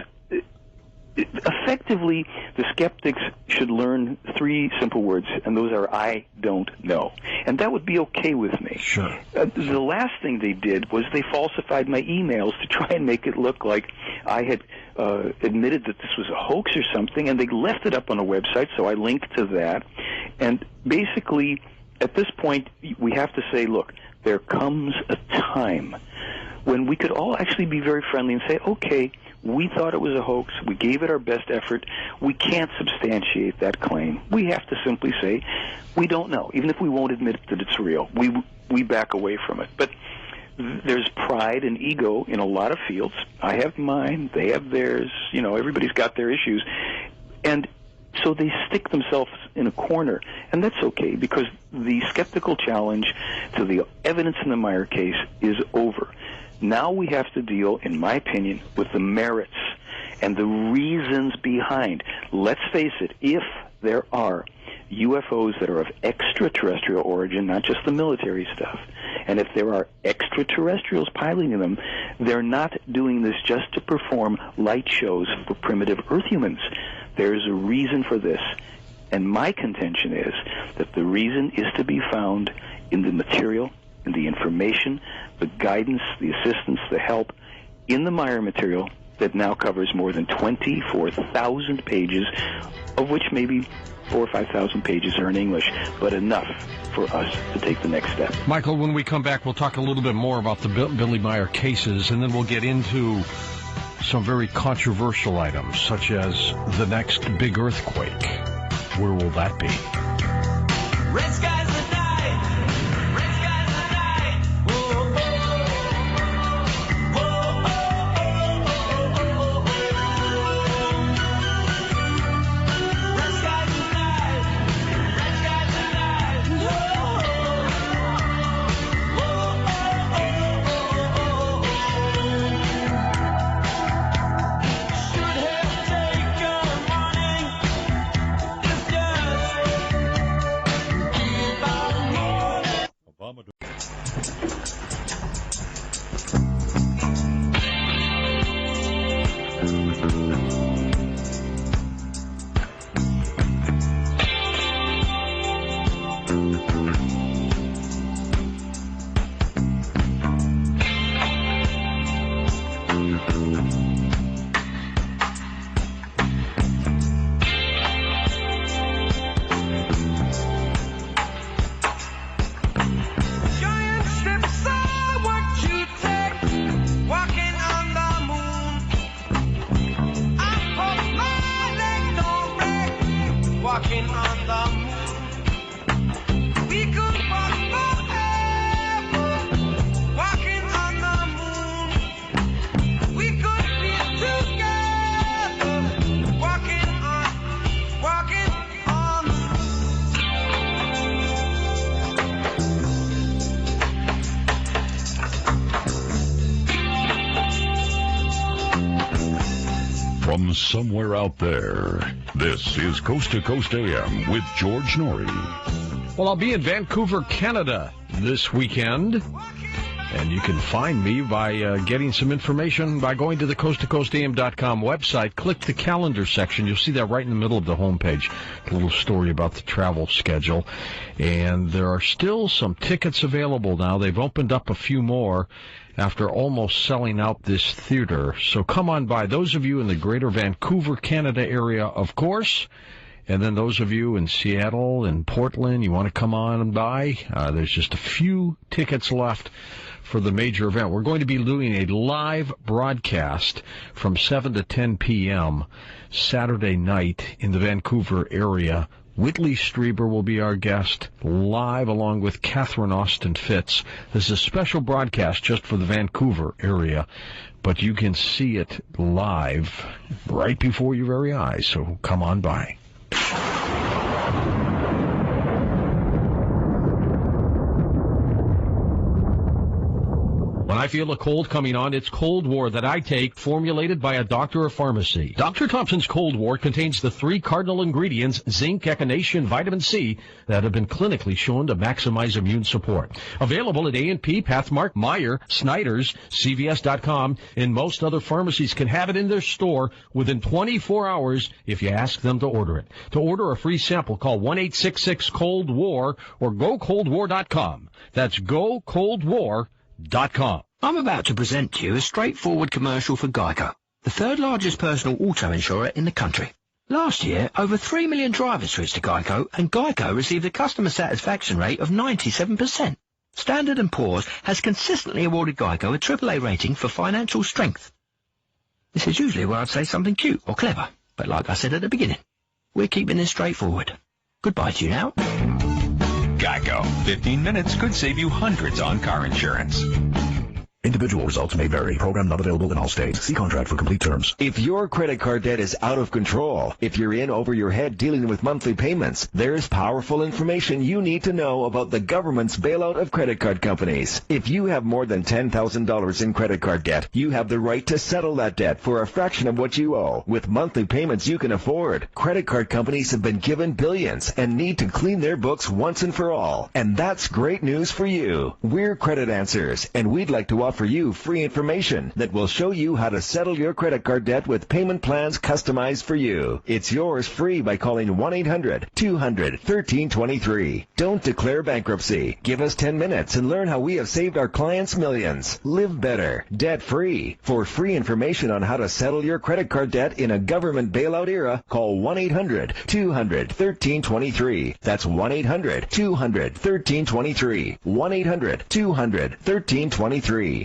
[SPEAKER 13] Effectively, the skeptics should learn three simple words, and those are, I don't know. And that would be okay with me.
[SPEAKER 1] Sure.
[SPEAKER 13] The last thing they did was they falsified my emails to try and make it look like I had admitted that this was a hoax or something, and they left it up on a website, so I linked to that. And basically, at this point, we have to say, look, there comes a time when we could all actually be very friendly and say, okay, We thought it was a hoax. We gave it our best effort. We can't substantiate that claim. We have to simply say we don't know. Even if we won't admit that it's real, we back away from it. But there's pride and ego in a lot of fields. I have mine. They have theirs. You know, everybody's got their issues. And so they stick themselves in a corner, and that's okay, because the skeptical challenge to the evidence in the Meier case is over. Now we have to deal, in my opinion, with the merits and the reasons behind. Let's face it, if there are UFOs that are of extraterrestrial origin, not just the military stuff, and if there are extraterrestrials piloting them, they're not doing this just to perform light shows for primitive Earth humans. There's a reason for this, and my contention is that the reason is to be found in the material, in the information, the guidance, the assistance, the help in the Meier material that now covers more than 24,000 pages, of which maybe 4,000 or 5,000 pages are in English, but enough for us to take the next step.
[SPEAKER 1] Michael, when we come back, we'll talk a little bit more about the Billy Meier cases, and then we'll get into some very controversial items, such as the next big earthquake. Where will that be?
[SPEAKER 8] Red skies at night. Red skies at night. Whoa, whoa, whoa, red skies at night. Red skies at night. Should have taken warning. It's giant steps are what you take, walking on the moon. I hope my legs don't break, walking on the moon. We could walk forever, walking on the moon. We could be together, walking on the moon.
[SPEAKER 5] From somewhere out there, this is Coast to Coast AM with George Noory.
[SPEAKER 1] Well, I'll be in Vancouver, Canada this weekend, and you can find me by getting some information by going to the coasttocoastam.com website. Click the calendar section. You'll see that right in the middle of the homepage, a little story about the travel schedule. And there are still some tickets available now. They've opened up a few more after almost selling out this theater. So come on by. Those of you in the greater Vancouver, Canada area, of course. And then those of you in Seattle and Portland, you want to come on by, there's just a few tickets left for the major event. We're going to be doing a live broadcast from 7 to 10 p.m. Saturday night in the Vancouver area. Whitley Strieber will be our guest live along with Catherine Austin Fitz. This is a special broadcast just for the Vancouver area, but you can see it live right before your very eyes, so come on by. When I feel a cold coming on, it's Cold War that I take, formulated by a doctor of pharmacy. Dr. Thompson's Cold War contains the 3 cardinal ingredients, zinc, echinacea, and vitamin C, that have been clinically shown to maximize immune support. Available at A&P, Pathmark, Meier, Snyder's, CVS.com, and most other pharmacies can have it in their store within 24 hours if you ask them to order it. To order a free sample, call 1-866-COLD-WAR or GoColdWar.com. That's GoColdWar.com.
[SPEAKER 14] I'm about to present to you a straightforward commercial for Geico, the 3rd largest personal auto insurer in the country. Last year, over 3 million drivers switched to Geico, and Geico received a customer satisfaction rate of 97%. Standard & Poor's has consistently awarded Geico a AAA rating for financial strength. This is usually where I'd say something cute or clever, but like I said at the beginning, we're keeping this straightforward. Goodbye to you now.
[SPEAKER 15] Geico. 15 minutes could save you hundreds on car insurance.
[SPEAKER 16] Individual results may vary. Program not available in all states. See contract for complete terms.
[SPEAKER 17] If your credit card debt is out of control, if you're in over your head dealing with monthly payments, there's powerful information you need to know about the government's bailout of credit card companies. If you have more than $10,000 in credit card debt, you have the right to settle that debt for a fraction of what you owe. With monthly payments you can afford, credit card companies have been given billions and need to clean their books once and for all. And that's great news for you. We're Credit Answers, and we'd like to offer you free information that will show you how to settle your credit card debt with payment plans customized for you. It's yours free by calling 1-800-200-1323. Don't declare bankruptcy. Give us 10 minutes and learn how we have saved our clients millions. Live better, debt-free. For free information on how to settle your credit card debt in a government bailout era, call 1-800-200-1323. That's 1-800-200-1323. 1-800-200-1323.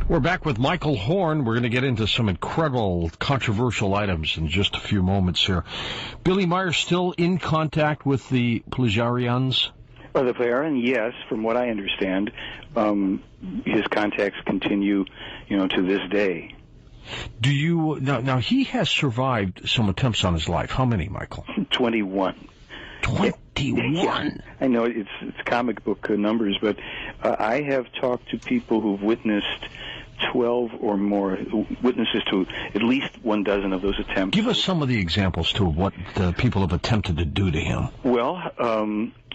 [SPEAKER 1] We're back with Michael Horn. We're going to get into some incredible, controversial items in just a few moments here. Billy Meier still in contact with the Plejarians?
[SPEAKER 13] Well, the Plejaren, yes, from what I understand. His contacts continue, to this day.
[SPEAKER 1] Do you... Now, he has survived some attempts on his life. How many, Michael?
[SPEAKER 13] 21.
[SPEAKER 1] 21?
[SPEAKER 13] Yeah, I know it's comic book numbers, but I have talked to people who've witnessed 12 or more witnesses to at least 1 dozen of those attempts.
[SPEAKER 1] Give us some of the examples, too, of what the people have attempted to do to him.
[SPEAKER 13] Well,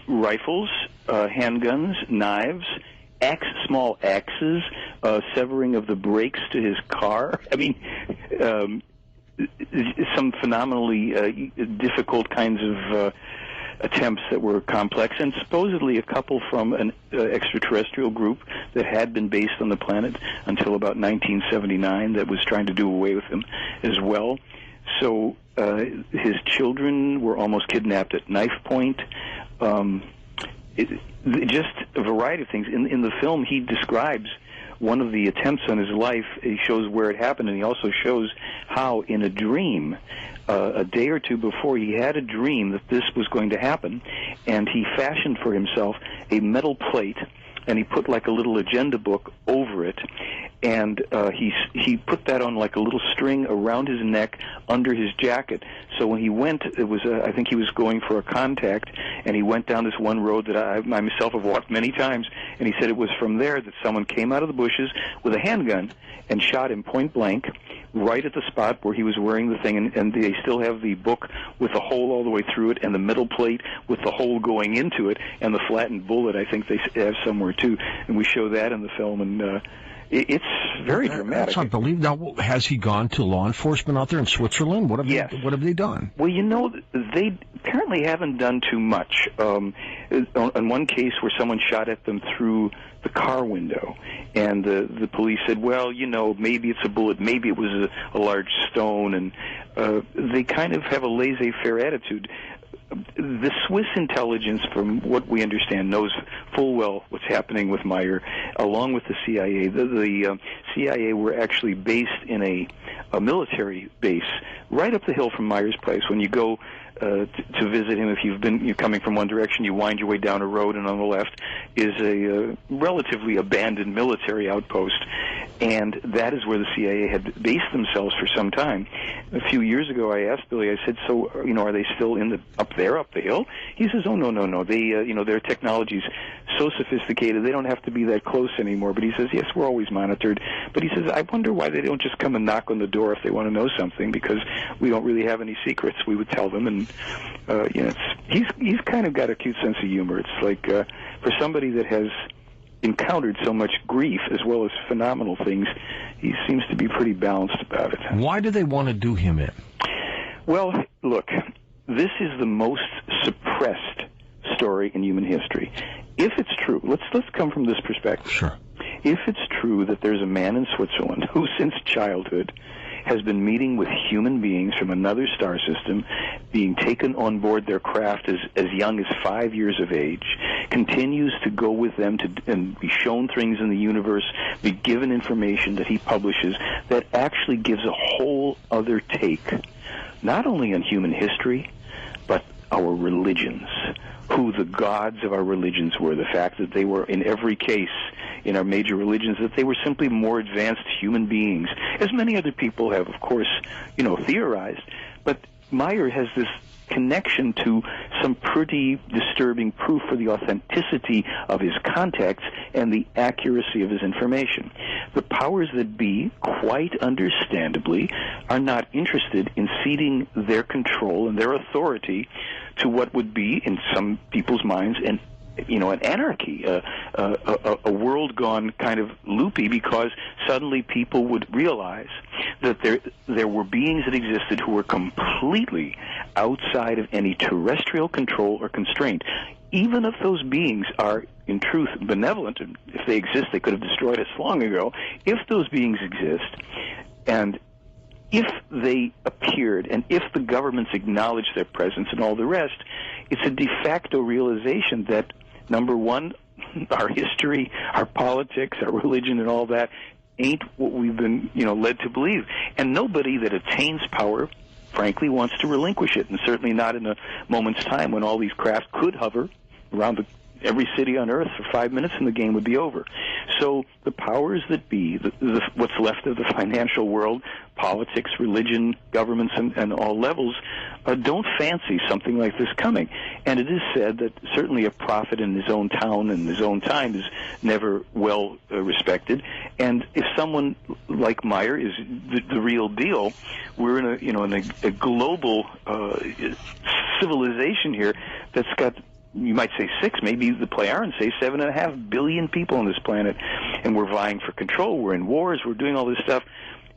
[SPEAKER 13] rifles, handguns, knives, small axes, severing of the brakes to his car. I mean, some phenomenally difficult kinds of attempts that were complex, and supposedly a couple from an extraterrestrial group that had been based on the planet until about 1979 that was trying to do away with him as well. So his children were almost kidnapped at knife point. Just a variety of things. In the film, he describes one of the attempts on his life. He shows where it happened, and he also shows how in a dream, a day or two before, he had a dream that this was going to happen, and he fashioned for himself a metal plate, and he put like a little agenda book over it, and he put that on like a little string around his neck under his jacket. So when he went, it was I think he was going for a contact, and he went down this one road that I myself have walked many times, and he said it was from there that someone came out of the bushes with a handgun and shot him point blank right at the spot where he was wearing the thing, and they still have the book with the hole all the way through it and the metal plate with the hole going into it and the flattened bullet I think they have somewhere too, and we show that in the film, and it's very dramatic.
[SPEAKER 1] That's unbelievable. Now, has he gone to law enforcement out there in Switzerland? What have they done?
[SPEAKER 13] Well, they apparently haven't done too much. On one case where someone shot at them through the car window, and the police said, well, maybe it's a bullet, maybe it was a large stone, and they kind of have a laissez-faire attitude. The Swiss intelligence, from what we understand, knows full well what's happening with Meier, along with the CIA. The CIA were actually based in a military base right up the hill from Meier's place. When you go to visit him, if you're coming from one direction, you wind your way down a road, and on the left is a relatively abandoned military outpost, and that is where the CIA had based themselves for some time. A few years ago, I asked Billy, I said, so, are they still up the hill? He says, oh, no. They, their technology's so sophisticated, they don't have to be that close anymore. But he says, yes, we're always monitored. But he says, I wonder why they don't just come and knock on the door if they want to know something, because we don't really have any secrets. We would tell them, and he's kind of got a cute sense of humor. It's like for somebody that has encountered so much grief as well as phenomenal things, he seems to be pretty balanced about it.
[SPEAKER 1] Why do they want to do him in?
[SPEAKER 13] Well, look, this is the most suppressed story in human history. If it's true, let's come from this perspective.
[SPEAKER 1] Sure.
[SPEAKER 13] if it's true that there's a man in Switzerland who, since childhood, has been meeting with human beings from another star system, being taken on board their craft as young as 5 years of age, continues to go with them and be shown things in the universe, be given information that he publishes that actually gives a whole other take, not only on human history, but our religions, who the gods of our religions were, the fact that they were, in every case, in our major religions, that they were simply more advanced human beings, as many other people have, of course, theorized. But Meier has this connection to some pretty disturbing proof for the authenticity of his contacts and the accuracy of his information. The powers that be, quite understandably, are not interested in ceding their control and their authority to what would be, in some people's minds, an anarchy, a world gone kind of loopy, because suddenly people would realize that there were beings that existed who were completely outside of any terrestrial control or constraint. Even if those beings are, in truth, benevolent, and if they exist, they could have destroyed us long ago. If those beings exist, and if they appeared, and if the governments acknowledge their presence and all the rest, it's a de facto realization that, number one, our history, our politics, our religion, and all that ain't what we've been, led to believe. And nobody that attains power, frankly, wants to relinquish it, and certainly not in a moment's time when all these craft could hover around every city on Earth for 5 minutes and the game would be over. So the powers that be, what's left of the financial world, politics, religion, governments, and all levels, don't fancy something like this coming. And it is said that certainly a prophet in his own town and his own time is never well respected. And if someone like Meier is the real deal, we're in a global civilization here that's got, you might say 6, maybe the Plejaren say 7.5 billion people on this planet, and we're vying for control, we're in wars, we're doing all this stuff.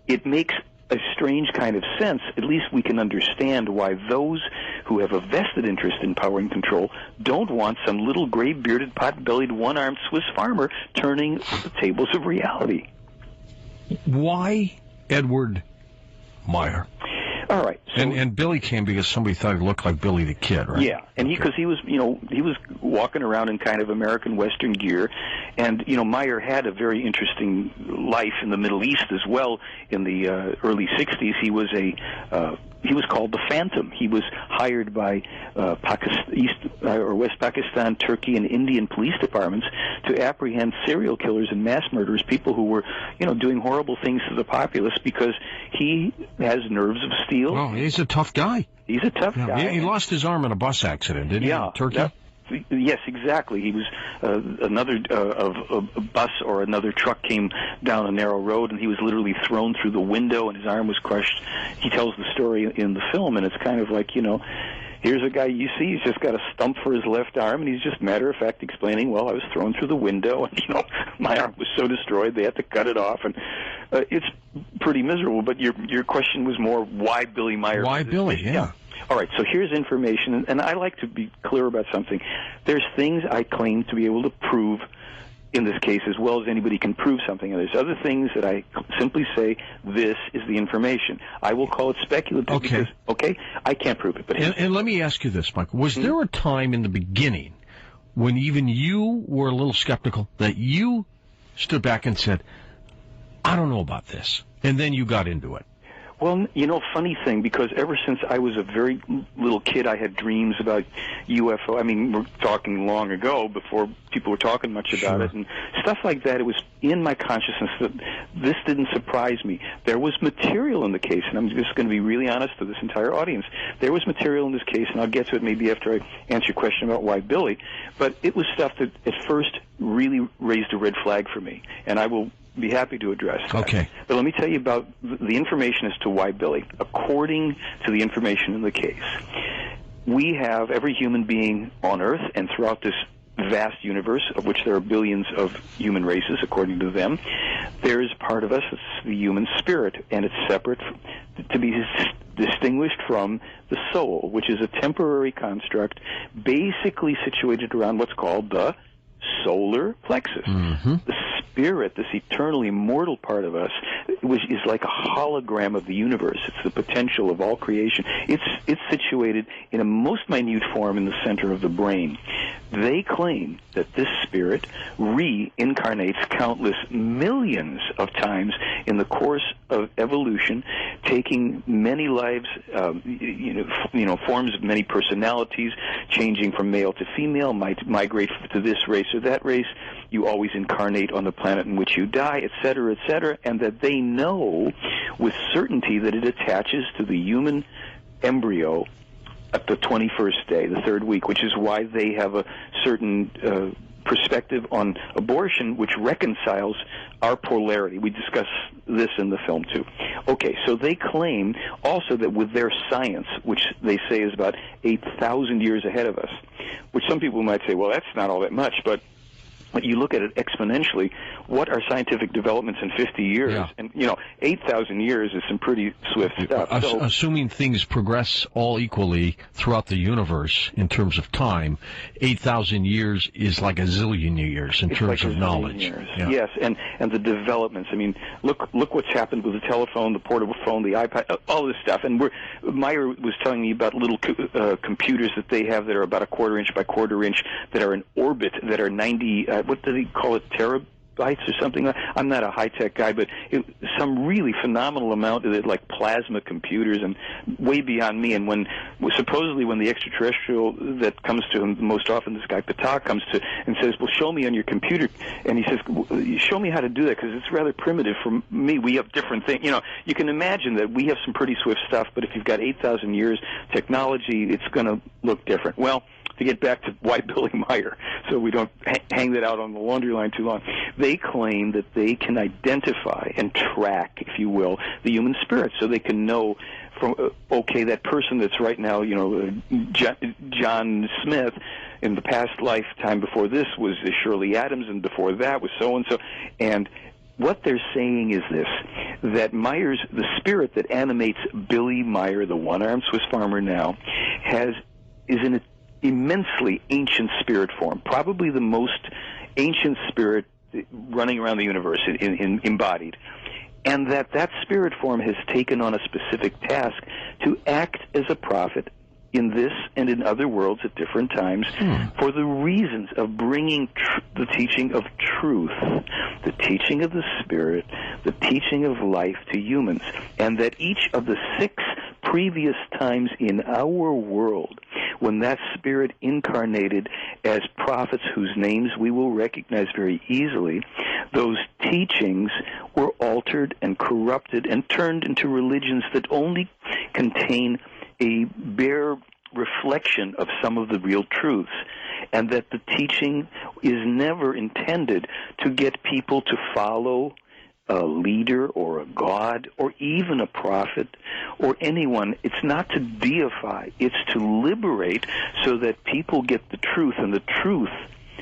[SPEAKER 13] It makes a strange kind of sense. At least we can understand why those who have a vested interest in power and control don't want some little gray-bearded, pot-bellied, one-armed Swiss farmer turning the tables of reality.
[SPEAKER 1] Why Edward Meier?
[SPEAKER 13] All right. So,
[SPEAKER 1] and Billy came because somebody thought he looked like Billy the Kid, right?
[SPEAKER 13] Yeah, and because he was walking around in kind of American Western gear, and Meier had a very interesting life in the Middle East as well. In the early '60s, he was called the Phantom. He was hired by West Pakistan, Turkey, and Indian police departments to apprehend serial killers and mass murderers, people who were, doing horrible things to the populace, because he has nerves of steel.
[SPEAKER 1] Well, he's a tough guy.
[SPEAKER 13] He's a tough guy.
[SPEAKER 1] He lost his arm in a bus accident, didn't he? In Turkey?
[SPEAKER 13] Yes, exactly. He was a bus or another truck came down a narrow road, and he was literally thrown through the window, and his arm was crushed. He tells the story in the film, and it's kind of like, here's a guy you see, he's just got a stump for his left arm, and he's just matter-of-fact explaining, well, I was thrown through the window, and, my arm was so destroyed they had to cut it off, and it's pretty miserable. But your question was more, why Billy Meier?
[SPEAKER 1] Why Billy, yeah.
[SPEAKER 13] All right, so here's information, and I like to be clear about something. There's things I claim to be able to prove in this case as well as anybody can prove something. And there's other things that I simply say, this is the information. I will call it speculative because, I can't prove it. But
[SPEAKER 1] and let me ask you this, Michael. Was there a time in the beginning when even you were a little skeptical, that you stood back and said, I don't know about this, and then you got into it?
[SPEAKER 13] Well, funny thing, because ever since I was a very little kid, I had dreams about UFO. I mean, we're talking long ago, before people were talking much about it, and stuff like that. It was in my consciousness that this didn't surprise me. There was material in the case, and I'm just going to be really honest to this entire audience. There was material in this case, and I'll get to it maybe after I answer your question about why Billy, but it was stuff that at first really raised a red flag for me, and I will be happy to address that.
[SPEAKER 1] Okay.
[SPEAKER 13] But let me tell you about the information as to why Billy. According to the information in the case, we have every human being on Earth and throughout this vast universe, of which there are billions of human races, according to them. There is part of us, it's the human spirit, and it's separate to be distinguished from the soul, which is a temporary construct basically situated around what's called the solar plexus. The spirit, this eternal, immortal part of us, is like a hologram of the universe. It's the potential of all creation. It's situated in a most minute form in the center of the brain. They claim that this spirit reincarnates countless millions of times in the course of evolution, taking many lives, forms of many personalities, changing from male to female, migrate to this race or that race. You always incarnate on the planet in which you die, etc., etc., and that they know with certainty that it attaches to the human embryo at the 21st day, the third week, which is why they have a certain perspective on abortion which reconciles our polarity. We discuss this in the film, too. Okay, so they claim also that with their science, which they say is about 8,000 years ahead of us, which some people might say, well, that's not all that much, but you look at it exponentially, what are scientific developments in 50 years? Yeah. And, 8,000 years is some pretty swift stuff.
[SPEAKER 1] Assuming things progress all equally throughout the universe in terms of time, 8,000 years is like a zillion years in terms of knowledge.
[SPEAKER 13] Yeah. Yes, and the developments. I mean, look what's happened with the telephone, the portable phone, the iPad, all this stuff. And Meier was telling me about little computers that they have that are about a quarter-inch by quarter-inch that are in orbit, that are 90... what do they call it, terabytes or something? I'm not a high-tech guy, but some really phenomenal amount of it, like plasma computers, and way beyond me. And supposedly when the extraterrestrial that comes to him most often, this guy Patak, comes to and says, well, show me on your computer, and he says, show me how to do that, because it's rather primitive for me. We have different things. You can imagine that we have some pretty swift stuff, but if you've got 8,000 years technology, it's going to look different. Well, to get back to why Billy Meier, so we don't hang that out on the laundry line too long, they claim that they can identify and track, if you will, the human spirit, so they can know from, that person that's right now, John Smith, in the past lifetime before this was Shirley Adams, and before that was so-and-so, and what they're saying is this, that the spirit that animates Billy Meier, the one-armed Swiss farmer now, is in a immensely ancient spirit form, probably the most ancient spirit running around the universe, embodied, and that spirit form has taken on a specific task to act as a prophet in this and in other worlds at different times for the reasons of bringing the teaching of truth, the teaching of the spirit, the teaching of life to humans, and that each of the 6 previous times in our world when that spirit incarnated as prophets whose names we will recognize very easily, those teachings were altered and corrupted and turned into religions that only contain a bare reflection of some of the real truths, and that the teaching is never intended to get people to follow a leader or a god or even a prophet or anyone. It's not to deify, it's to liberate so that people get the truth. And the truth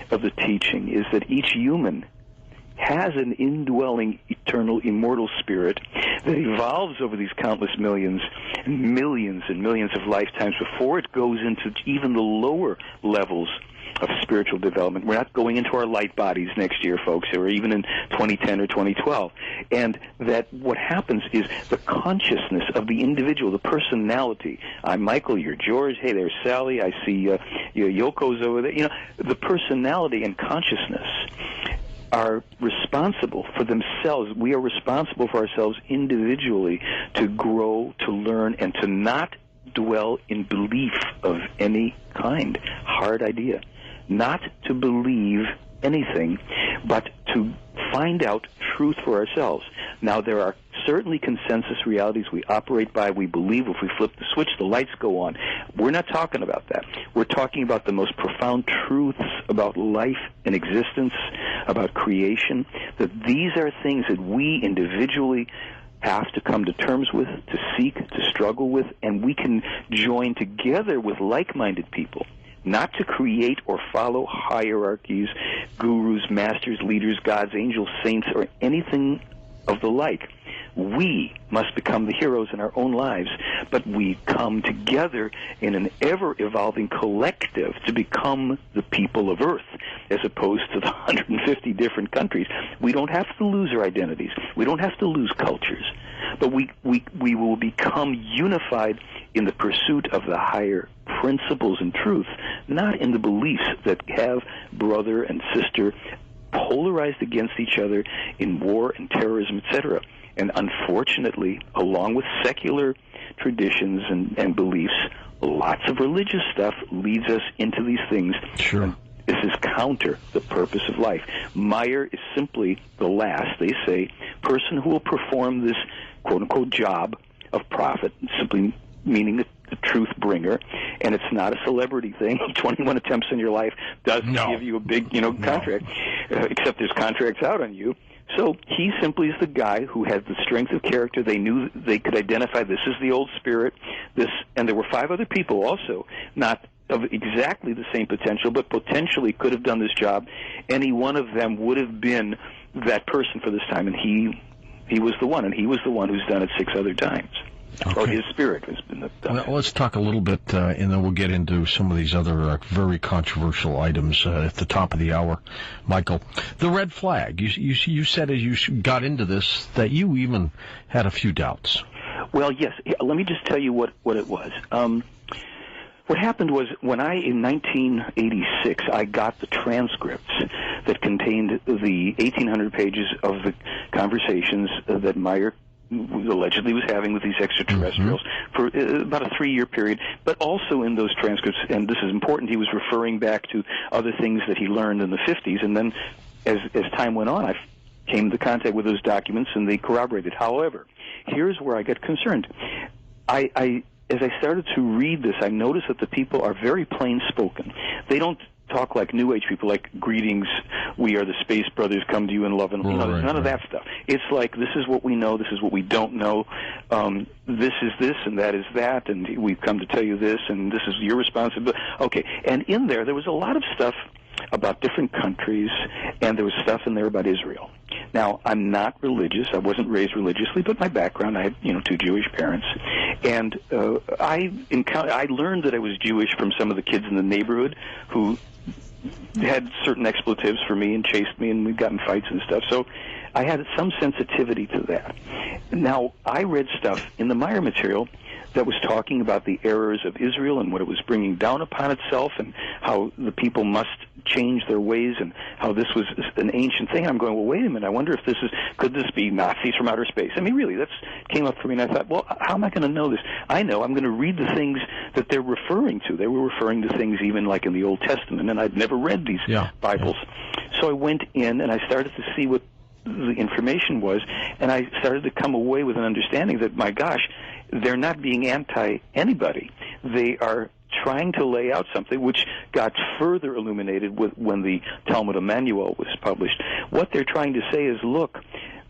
[SPEAKER 13] of the teaching is that each human has an indwelling, eternal, immortal spirit that evolves over these countless millions and millions of lifetimes before it goes into even the lower levels of spiritual development. We're not going into our light bodies next year, folks, or even in 2010 or 2012. And that what happens is the consciousness of the individual, the personality. I'm Michael, you're George, hey, there's Sally, I see Yoko's over there. The personality and consciousness are responsible for themselves. We are responsible for ourselves individually to grow, to learn, and to not dwell in belief of any kind. Hard idea. Not to believe anything, but to find out truth for ourselves. Now, there are certainly consensus realities we operate by. We believe if we flip the switch, the lights go on. We're not talking about that. We're talking about the most profound truths about life and existence, about creation, that these are things that we individually have to come to terms with, to seek, to struggle with, and we can join together with like-minded people, not to create or follow hierarchies, gurus, masters, leaders, gods, angels, saints, or anything of the like, we must become the heroes in our own lives, but we come together in an ever-evolving collective to become the people of Earth, as opposed to the 150 different countries. We don't have to lose our identities. We don't have to lose cultures. But we will become unified in the pursuit of the higher principles and truth, not in the beliefs that have brother and sister polarized against each other in war and terrorism, etc. And unfortunately, along with secular traditions and beliefs, lots of religious stuff leads us into these things.
[SPEAKER 1] Sure.
[SPEAKER 13] And this is counter the purpose of life. Meier is simply the last, they say, person who will perform this quote-unquote job of prophet, simply meaning the truth bringer, and it's not a celebrity thing. 21 attempts in your life doesn't give you a big, contract, except there's contracts out on you. So he simply is the guy who has the strength of character. They knew they could identify this is the old spirit, and there were 5 other people also, not of exactly the same potential, but potentially could have done this job. Any one of them would have been that person for this time, and he was the one, and he was the one who's done it 6 other times.
[SPEAKER 1] Okay.
[SPEAKER 13] Or his spirit has been done.
[SPEAKER 1] Well, let's talk a little bit, and then we'll get into some of these other very controversial items at the top of the hour. Michael, the red flag. You said as you got into this that you even had a few doubts.
[SPEAKER 13] Well, yes. Let me just tell you what it was. What happened was in 1986, I got the transcripts that contained the 1,800 pages of the conversations that Meier allegedly was having with these extraterrestrials for about a 3-year period, but also in those transcripts, and this is important, he was referring back to other things that he learned in the 50s, and then as time went on, I came into contact with those documents, and they corroborated. However, here's where I get concerned. As I started to read this, I noticed that the people are very plain-spoken. They don't talk like New Age people, like greetings, we are the space brothers, come to you in love, and there's none of that stuff. It's like, this is what we know, this is what we don't know, this is this, and that is that, and we've come to tell you this, and this is your responsibility. Okay, and in there was a lot of stuff about different countries, and there was stuff in there about Israel. Now, I'm not religious. I wasn't raised religiously, but my background, I had 2 Jewish parents, and I learned that I was Jewish from some of the kids in the neighborhood who had certain expletives for me and chased me, and we'd gotten fights and stuff. So I had some sensitivity to that. Now, I read stuff in the Meier material that was talking about the errors of Israel and what it was bringing down upon itself, and how the people must change their ways, and how this was an ancient thing. I'm going, well, wait a minute, I wonder if could this be Nazis from outer space? I mean, really, that came up for me, and I thought, well, how am I going to know this? I know, I'm going to read the things that they're referring to. They were referring to things even like in the Old Testament, and I'd never read these Bibles. So I went in, and I started to see what the information was, and I started to come away with an understanding that, my gosh, they're not being anti-anybody. They are trying to lay out something which got further illuminated when the Talmud Emmanuel was published. What they're trying to say is, look,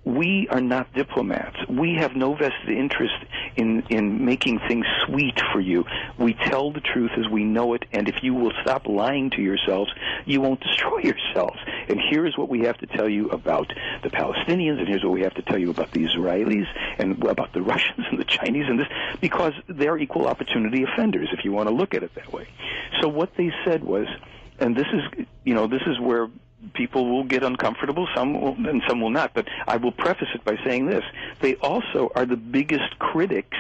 [SPEAKER 13] we are not diplomats. We have no vested interest in making things sweet for you. We tell the truth as we know it, and if you will stop lying to yourselves, you won't destroy yourselves. And here's what we have to tell you about the Palestinians, and here's what we have to tell you about the Israelis, and about the Russians and the Chinese, and this, because they're equal opportunity offenders, if you want to look at it that way. So what they said was, and this is where people will get uncomfortable, some will, and some will not, but I will preface it by saying this. They also are the biggest critics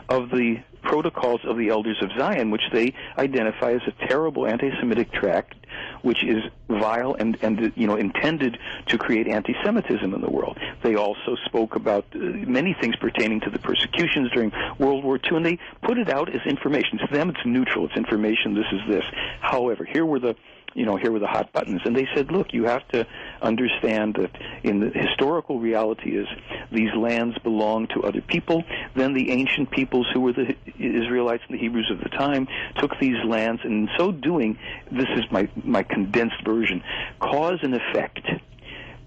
[SPEAKER 13] of the Protocols of the Elders of Zion, which they identify as a terrible anti-Semitic tract, which is vile and intended to create anti-Semitism in the world. They also spoke about many things pertaining to the persecutions during World War II, and they put it out as information. To them, it's neutral. It's information. This is this. However, here were the hot buttons. And they said, look, you have to understand that in the historical reality is these lands belong to other people. Then the ancient peoples, who were the Israelites and the Hebrews of the time, took these lands, and in so doing, this is my condensed version, cause and effect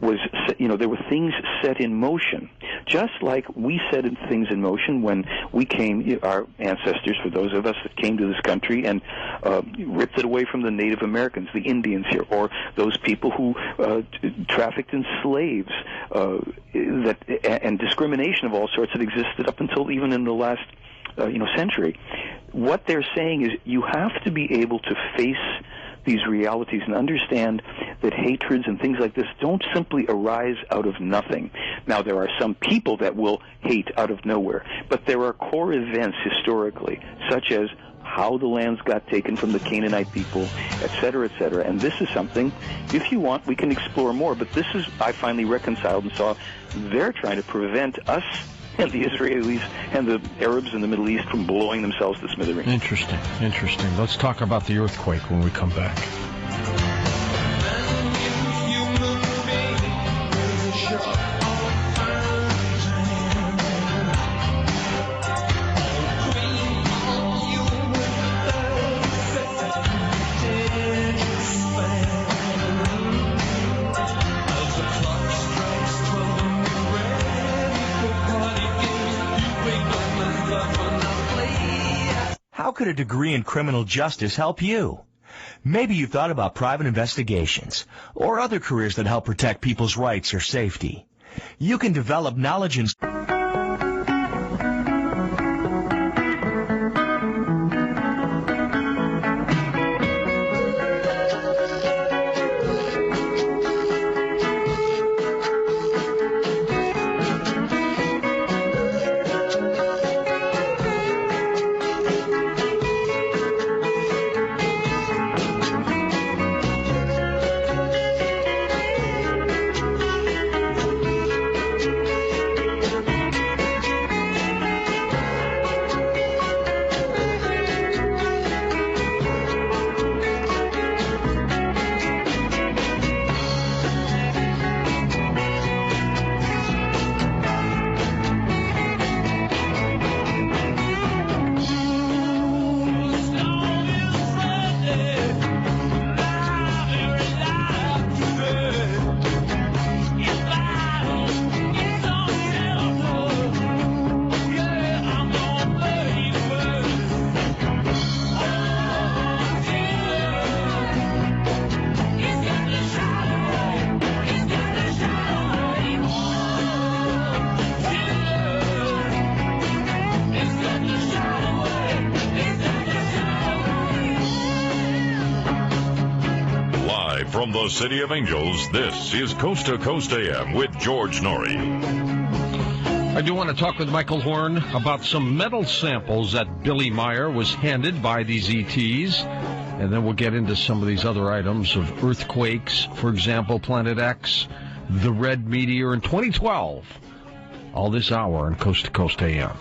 [SPEAKER 13] was, there were things set in motion just like we set things in motion when we came, our ancestors, for those of us that came to this country and ripped it away from the Native Americans, the Indians here, or those people who trafficked in slaves, and discrimination of all sorts that existed up until even in the last century. What they're saying is you have to be able to face these realities and understand that hatreds and things like this don't simply arise out of nothing. Now, there are some people that will hate out of nowhere, but there are core events historically, such as how the lands got taken from the Canaanite people, et cetera, and this is something, if you want, we can explore more, but this is, I finally reconciled and saw they're trying to prevent us and the Israelis and the Arabs in the Middle East from blowing themselves to smithereens.
[SPEAKER 1] Interesting. Let's talk about the earthquake when we come back.
[SPEAKER 18] How could a degree in criminal justice help you? Maybe you've thought about private investigations or other careers that help protect people's rights or safety. You can develop knowledge and
[SPEAKER 5] From the City of Angels, this is Coast to Coast AM with George Noory.
[SPEAKER 1] I do want to talk with Michael Horn about some metal samples that Billy Meier was handed by these ETs. And then we'll get into some of these other items of earthquakes, for example, Planet X, the red meteor in 2012. All this hour on Coast to Coast AM.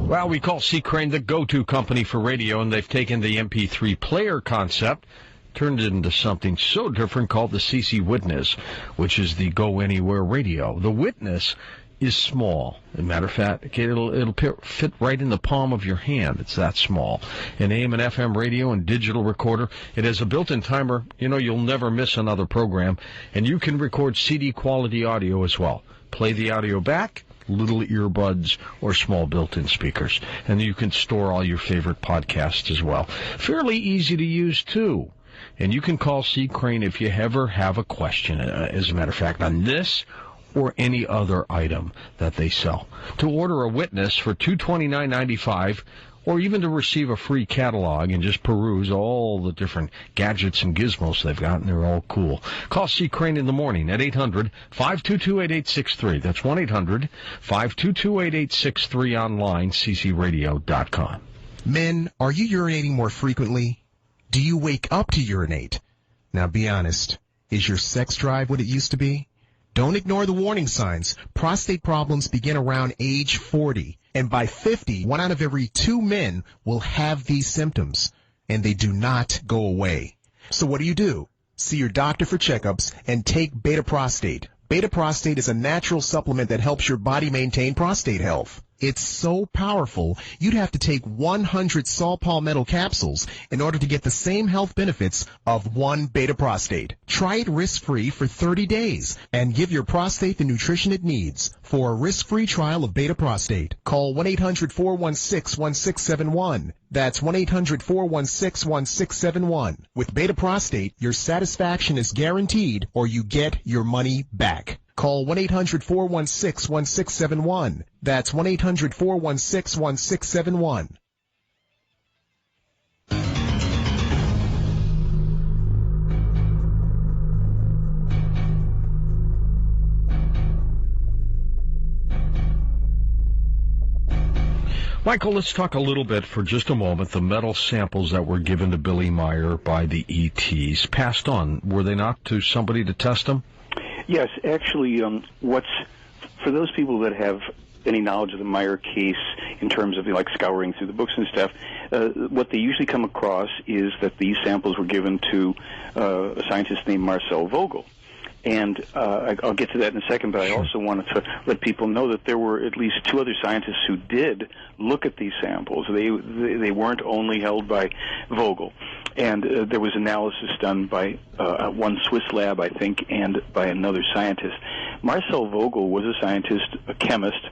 [SPEAKER 1] Well, we call C. Crane the go-to company for radio, and they've taken the MP3 player concept, turned it into something so different called the CC Witness, which is the go-anywhere radio. The Witness is small. As a matter of fact, it'll fit right in the palm of your hand. It's that small. An AM and FM radio and digital recorder. It has a built-in timer. You'll never miss another program. And you can record CD-quality audio as well. Play the audio back, little earbuds, or small built-in speakers. And you can store all your favorite podcasts as well. Fairly easy to use, too. And you can call C. Crane if you ever have a question, as a matter of fact, on this or any other item that they sell. To order a Witness for $229.95, or even to receive a free catalog and just peruse all the different gadgets and gizmos they've got, and they're all cool. Call C. Crane in the morning at 800-522-8863. That's 1-800-522-8863 online, ccradio.com.
[SPEAKER 19] Men, are you urinating more frequently? Do you wake up to urinate? Now be honest. Is your sex drive what it used to be? Don't ignore the warning signs. Prostate problems begin around age 40. And by 50, 1 out of every 2 men will have these symptoms. And they do not go away. So what do? See your doctor for checkups and take Beta Prostate. Beta Prostate is a natural supplement that helps your body maintain prostate health. It's so powerful, you'd have to take 100 Saul Palmetto capsules in order to get the same health benefits of one beta prostate. Try it risk-free for 30 days and give your prostate the nutrition it needs. For a risk-free trial of beta prostate, call 1-800-416-1671. That's 1-800-416-1671. With beta prostate, your satisfaction is guaranteed or you get your money back. Call 1-800-416-1671. That's 1-800-416-1671.
[SPEAKER 1] Michael, let's talk a little bit for just a moment. The metal samples that were given to Billy Meier by the ETs, passed on, were they not to somebody to test them?
[SPEAKER 13] Yes, actually, for those people that have any knowledge of the Meier case in terms of like scouring through the books and stuff, what they usually come across is that these samples were given to a scientist named Marcel Vogel. And I'll get to that in a second, but I also wanted to let people know that there were at least two other scientists who did look at these samples. They weren't only held by Vogel. And there was analysis done by one Swiss lab, I think, and by another scientist. Marcel Vogel was a scientist, a chemist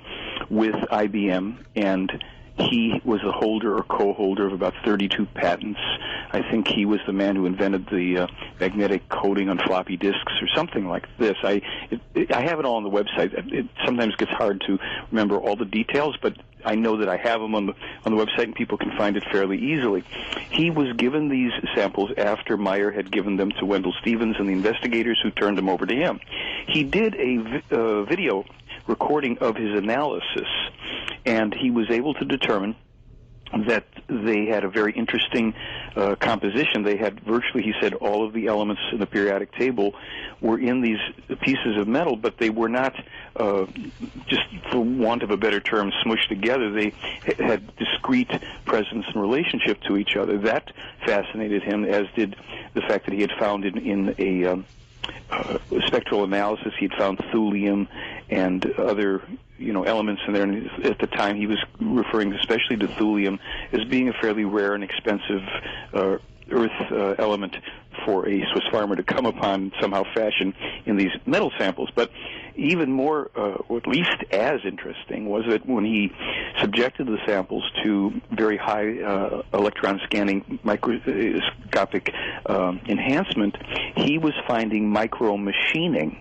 [SPEAKER 13] with IBM, and he was the holder or co-holder of about 32 patents. I think he was the man who invented the magnetic coating on floppy disks or something like this. I have it all on the website. It sometimes gets hard to remember all the details, but I know that I have them on the website and people can find it fairly easily. He was given these samples after Meier had given them to Wendell Stevens and the investigators who turned them over to him. He did a video recording of his analysis, and he was able to determine that they had a very interesting composition. They had virtually, he said, all of the elements in the periodic table were in these pieces of metal, but they were not, just for want of a better term, smushed together. They had discrete presence and relationship to each other. That fascinated him, as did the fact that he had found in a spectral analysis, he'd found thulium and other elements in there, and at the time he was referring especially to thulium as being a fairly rare and expensive earth element for a Swiss farmer to come upon somehow fashion in these metal samples. But even more, or at least as interesting, was that when he subjected the samples to very high electron scanning microscopic enhancement, he was finding micro-machining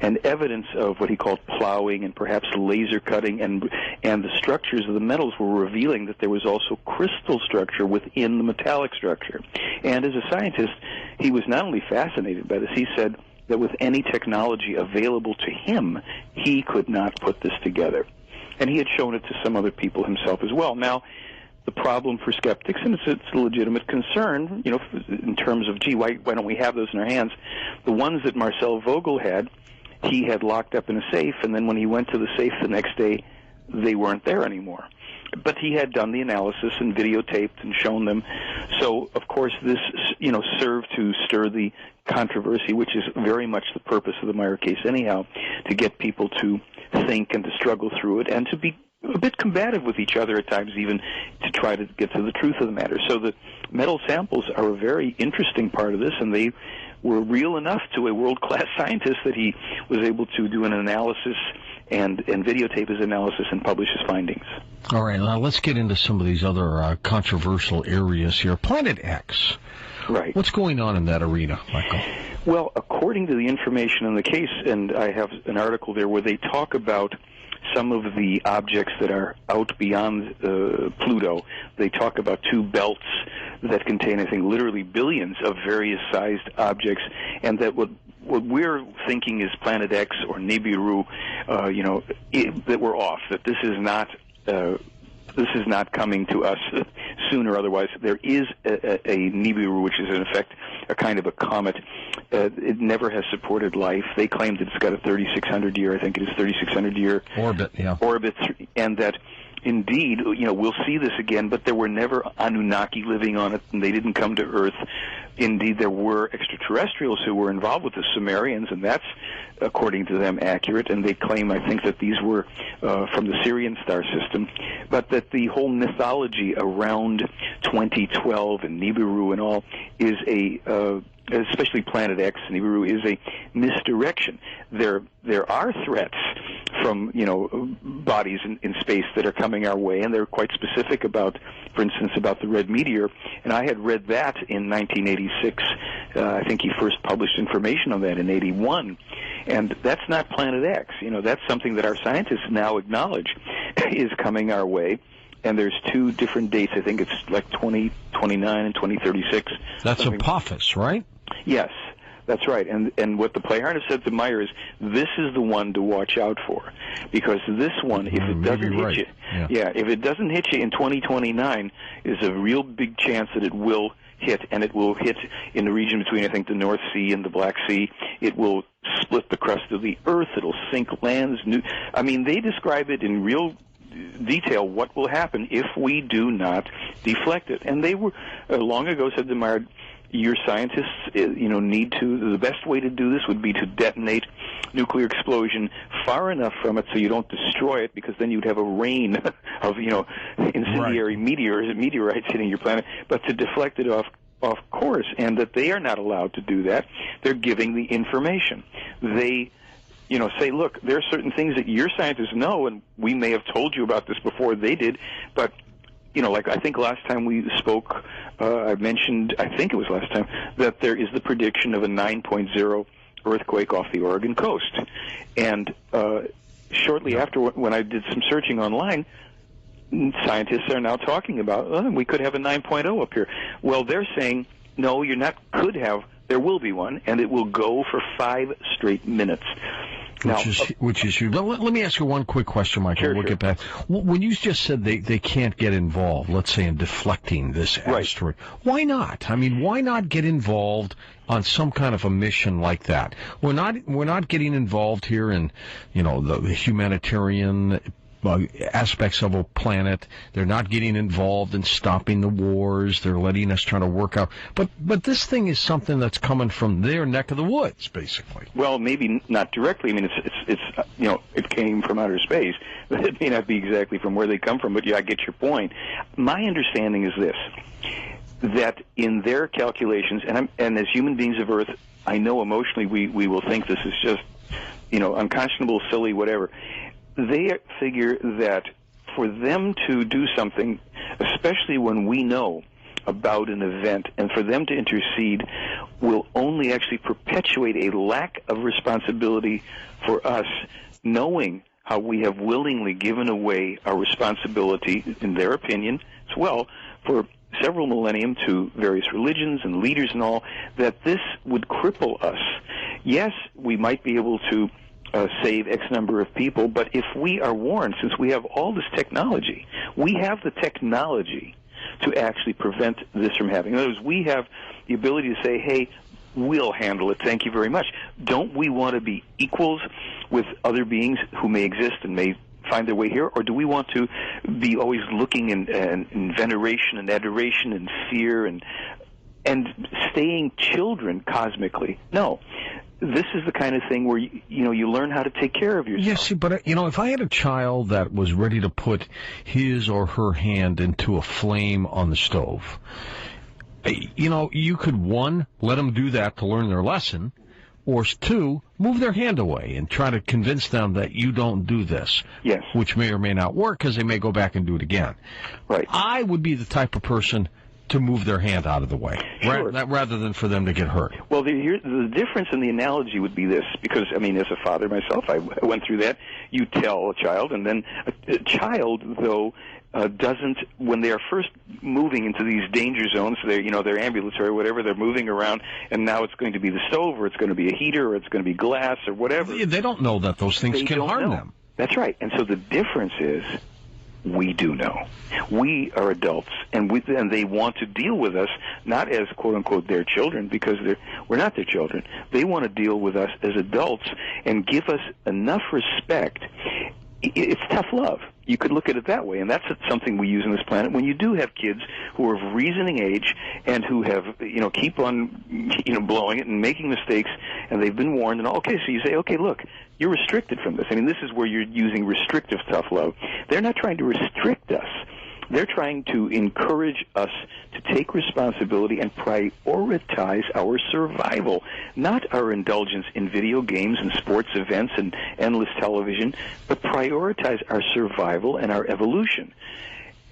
[SPEAKER 13] and evidence of what he called plowing and perhaps laser cutting, and the structures of the metals were revealing that there was also crystal structure within the metallic structure. And as a scientist, he was not only fascinated by this, he said that with any technology available to him, he could not put this together. And he had shown it to some other people himself as well. Now, the problem for skeptics, and it's a legitimate concern, in terms of, why don't we have those in our hands? The ones that Marcel Vogel had, he had locked up in a safe, and then when he went to the safe the next day, they weren't there anymore. But he had done the analysis and videotaped and shown them. So, of course, this, served to stir the controversy, which is very much the purpose of the Meier case anyhow, to get people to think and to struggle through it and to be a bit combative with each other at times, even to try to get to the truth of the matter. So the metal samples are a very interesting part of this, and they were real enough to a world-class scientist that he was able to do an analysis and videotape his analysis and publish his findings.
[SPEAKER 1] All right, now let's get into some of these other controversial areas here. Planet X.
[SPEAKER 13] Right.
[SPEAKER 1] What's going on in that arena, Michael?
[SPEAKER 13] Well, according to the information in the case, and I have an article there where they talk about some of the objects that are out beyond Pluto. They talk about two belts that contain, I think, literally billions of various sized objects, and that what we're thinking is Planet X or Nibiru, that we're off, that this is not coming to us soon or otherwise. There is a Nibiru, which is in effect a kind of a comet. It never has supported life. They claim that it's got a 3,600 year, I think it is 3,600 year
[SPEAKER 1] orbit,
[SPEAKER 13] and that indeed, we'll see this again, but there were never Anunnaki living on it, and they didn't come to Earth. Indeed, there were extraterrestrials who were involved with the Sumerians, and that's, according to them, accurate. And they claim, I think, that these were from the Sirian star system, but that the whole mythology around 2012 and Nibiru and all is especially Planet X, Nibiru, is a misdirection. There are threats from bodies in space that are coming our way, and they're quite specific about, for instance, about the red meteor. And I had read that in 1986. I think he first published information on that in 81. And that's not Planet X. That's something that our scientists now acknowledge is coming our way. And there's 2 different dates. I think it's like 2029 and 2036.
[SPEAKER 1] That's Apophis, right?
[SPEAKER 13] Yes, that's right. And what the Plejaren have said to Meier is, this is the one to watch out for, because this one, if it doesn't hit you, if it doesn't hit you in 2029, is a real big chance that it will hit, and it will hit in the region between, I think, the North Sea and the Black Sea. It will split the crust of the Earth. It'll sink lands. They describe it in real detail what will happen if we do not deflect it. And they were long ago said to Meier, your scientists, need to. The best way to do this would be to detonate nuclear explosion far enough from it so you don't destroy it, because then you'd have a rain of incendiary meteorites hitting your planet. But to deflect it off course, and that they are not allowed to do that. They're giving the information. They say, look, there are certain things that your scientists know, and we may have told you about this before they did, but like I think last time we spoke, I mentioned, I think it was last time, that there is the prediction of a 9.0 earthquake off the Oregon coast. And shortly after, when I did some searching online, scientists are now talking about, we could have a 9.0 up here. Well, they're saying, no, you're not could have, there will be one, and it will go for 5 straight minutes.
[SPEAKER 1] Which is huge. Let me ask you one quick question, Michael. We'll get back. When you just said they can't get involved, let's say in deflecting this asteroid, why not? Why not get involved on some kind of a mission like that? We're not getting involved here in the humanitarian aspects of a planet. They're not getting involved in stopping the wars. They're letting us try to work out. But this thing is something that's coming from their neck of the woods, basically.
[SPEAKER 13] Well, maybe not directly. It's it came from outer space. It may not be exactly from where they come from, but I get your point. My understanding is this, that in their calculations, and as human beings of Earth, I know emotionally we will think this is just, unconscionable, silly, whatever. They figure that for them to do something, especially when we know about an event, and for them to intercede will only actually perpetuate a lack of responsibility for us, knowing how we have willingly given away our responsibility, in their opinion, as well, for several millennium to various religions and leaders and all, that this would cripple us. Yes, we might be able to save X number of people, but if we are warned, since we have all this technology, we have the technology to actually prevent this from happening. In other words, we have the ability to say, hey, we'll handle it, thank you very much. Don't we want to be equals with other beings who may exist and may find their way here, or do we want to be always looking in veneration and adoration and fear and staying children cosmically? No. This is the kind of thing where you learn how to take care of yourself.
[SPEAKER 1] Yes, but if I had a child that was ready to put his or her hand into a flame on the stove, you could, 1, let them do that to learn their lesson, or 2, move their hand away and try to convince them that you don't do this.
[SPEAKER 13] Yes.
[SPEAKER 1] Which may or may not work, because they may go back and do it again.
[SPEAKER 13] Right.
[SPEAKER 1] I would be the type of person to move their hand out of the way, rather than for them to get hurt.
[SPEAKER 13] Well, the difference in the analogy would be this, because, as a father myself, I went through that. You tell a child, and then a child, though, doesn't, when they are first moving into these danger zones, they're ambulatory or whatever, they're moving around, and now it's going to be the stove, or it's going to be a heater, or it's going to be glass, or whatever.
[SPEAKER 1] They don't know that those things can harm them.
[SPEAKER 13] That's right. And so the difference is, we do know. We are adults, and they want to deal with us not as, quote-unquote, their children, because we're not their children. They want to deal with us as adults and give us enough respect. It's tough love. You could look at it that way, and that's something we use on this planet. When you do have kids who are of reasoning age and who have, keep on, blowing it and making mistakes, and they've been warned, and okay, so you say, okay, look, you're restricted from this. I mean, this is where you're using restrictive tough love. They're not trying to restrict us. They're trying to encourage us to take responsibility and prioritize our survival, not our indulgence in video games and sports events and endless television, but prioritize our survival and our evolution.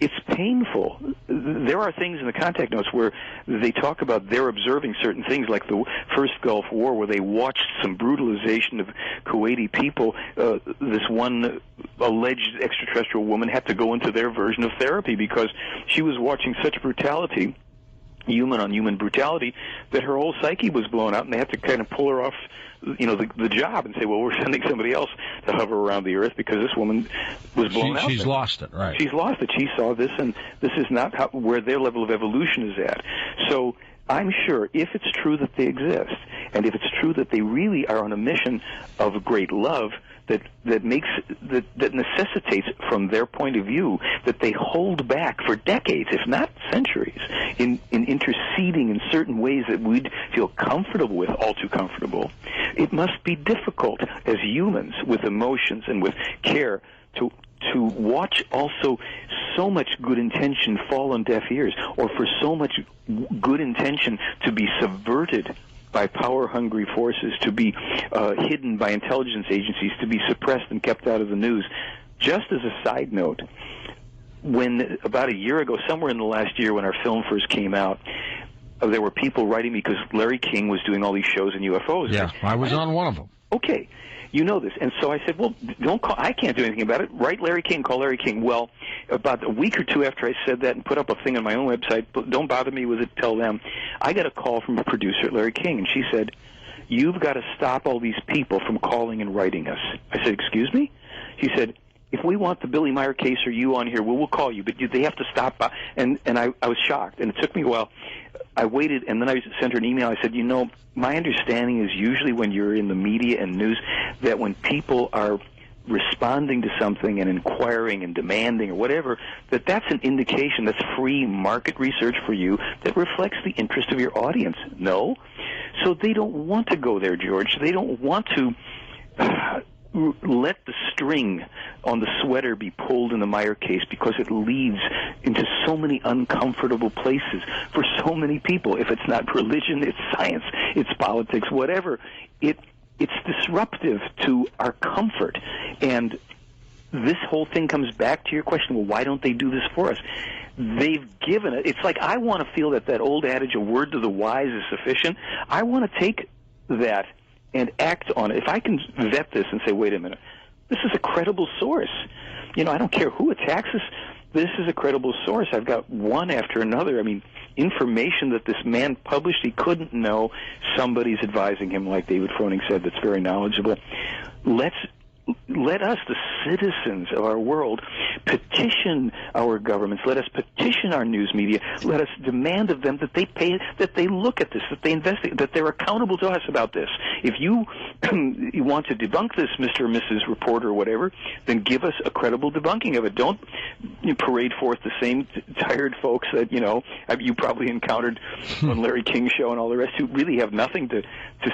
[SPEAKER 13] It's painful. There are things in the contact notes where they talk about they're observing certain things, like the first Gulf War, where they watched some brutalization of Kuwaiti people. This one alleged extraterrestrial woman had to go into their version of therapy because she was watching such brutality, human-on-human brutality, that her whole psyche was blown out, and they had to kind of pull her off the job and say, well, we're sending somebody else to hover around the Earth because this woman was blown out.
[SPEAKER 1] She's lost it, right.
[SPEAKER 13] She's lost it. She saw this, and this is not where their level of evolution is at. So I'm sure if it's true that they exist, and if it's true that they really are on a mission of great love, that necessitates, from their point of view, that they hold back for decades, if not centuries, in interceding in certain ways that we'd feel comfortable with, all too comfortable. It must be difficult as humans with emotions and with care to watch also so much good intention fall on deaf ears, or for so much good intention to be subverted by power-hungry forces, to be hidden by intelligence agencies, to be suppressed and kept out of the news. Just as a side note, when about a year ago, somewhere in the last year when our film first came out, there were people writing me because Larry King was doing all these shows in UFOs.
[SPEAKER 1] Yeah, I was on one of them.
[SPEAKER 13] Okay. You know this. And so I said, well, don't call. I can't do anything about it. Write Larry King. Call Larry King. Well, about a week or two after I said that and put up a thing on my own website, don't bother me with it, tell them, I got a call from a producer at Larry King, and she said, you've got to stop all these people from calling and writing us. I said, excuse me? She said, if we want the Billy Meier case or you on here, we'll call you, but they have to stop. And I was shocked, and it took me a while. I waited, and then I sent her an email. I said, my understanding is usually when you're in the media and news that when people are responding to something and inquiring and demanding or whatever, that's an indication, that's free market research for you that reflects the interest of your audience. No. So they don't want to go there, George. They don't want to let the string on the sweater be pulled in the Meier case because it leads into so many uncomfortable places for so many people. If it's not religion, it's science, it's politics, whatever. It's disruptive to our comfort. And this whole thing comes back to your question, well, why don't they do this for us? They've given it. It's like I want to feel that old adage, a word to the wise is sufficient. I want to take that and act on it. If I can vet this and say, wait a minute, this is a credible source. I don't care who attacks us. This is a credible source. I've got one after another. I mean, information that this man published, he couldn't know. Somebody's advising him, like David Froning said, that's very knowledgeable. Let us, the citizens of our world, petition our governments. Let us petition our news media. Let us demand of them that they pay, that they look at this, that they investigate, that they're accountable to us about this. If you want to debunk this, Mr. or Mrs. Reporter or whatever, then give us a credible debunking of it. Don't parade forth the same tired folks that, you probably encountered on Larry King's show and all the rest, who really have nothing to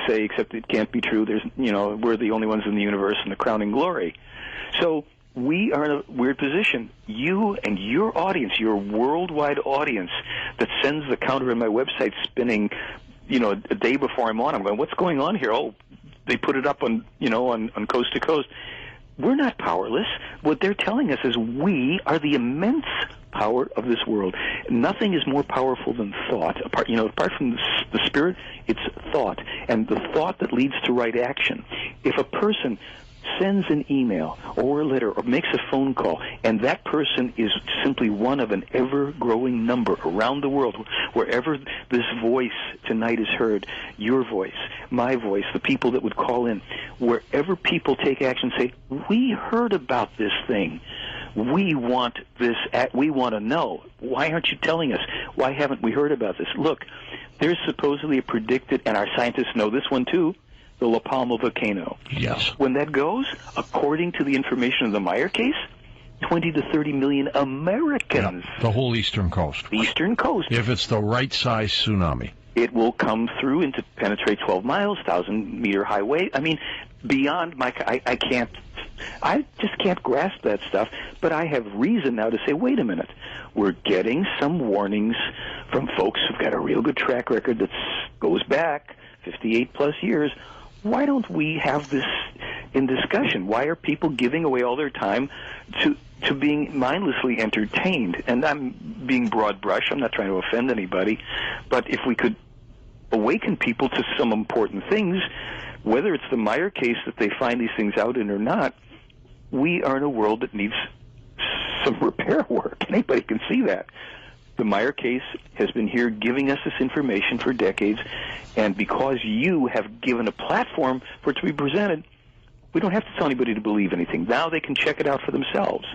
[SPEAKER 13] say except it can't be true. There's, we're the only ones in the universe and the crowning glory. So we are in a weird position. You and your audience, your worldwide audience that sends the counter on my website spinning, a day before I'm on, I'm going, what's going on here? Oh, they put it up on, on Coast to Coast. We're not powerless. What they're telling us is we are the immense power of this world. Nothing is more powerful than thought. Apart from the spirit, it's thought, and the thought that leads to right action. If a person sends an email or a letter or makes a phone call, and that person is simply one of an ever-growing number around the world, wherever this voice tonight is heard, your voice, my voice, the people that would call in, wherever people take action, say, we heard about this thing. We want this. We want to know. Why aren't you telling us? Why haven't we heard about this? Look, there's supposedly a predicted, and our scientists know this one too, the La Palma volcano.
[SPEAKER 1] Yes.
[SPEAKER 13] When that goes, according to the information of the Meier case, 20 to 30 million Americans.
[SPEAKER 1] Yeah, the whole eastern coast.
[SPEAKER 13] The eastern coast.
[SPEAKER 1] If it's the right size tsunami.
[SPEAKER 13] It will come through and to penetrate 12 miles, 1,000-meter high wave. I mean, beyond my... I just can't grasp that stuff, but I have reason now to say, wait a minute. We're getting some warnings from folks who've got a real good track record that goes back 58-plus years. Why don't we have this in discussion? Why are people giving away all their time to being mindlessly entertained? And I'm being broad brush. I'm not trying to offend anybody. But if we could awaken people to some important things, whether it's the Meier case that they find these things out in or not, we are in a world that needs some repair work. Anybody can see that. The Meier case has been here giving us this information for decades, and because you have given a platform for it to be presented, we don't have to tell anybody to believe anything. Now they can check it out for themselves.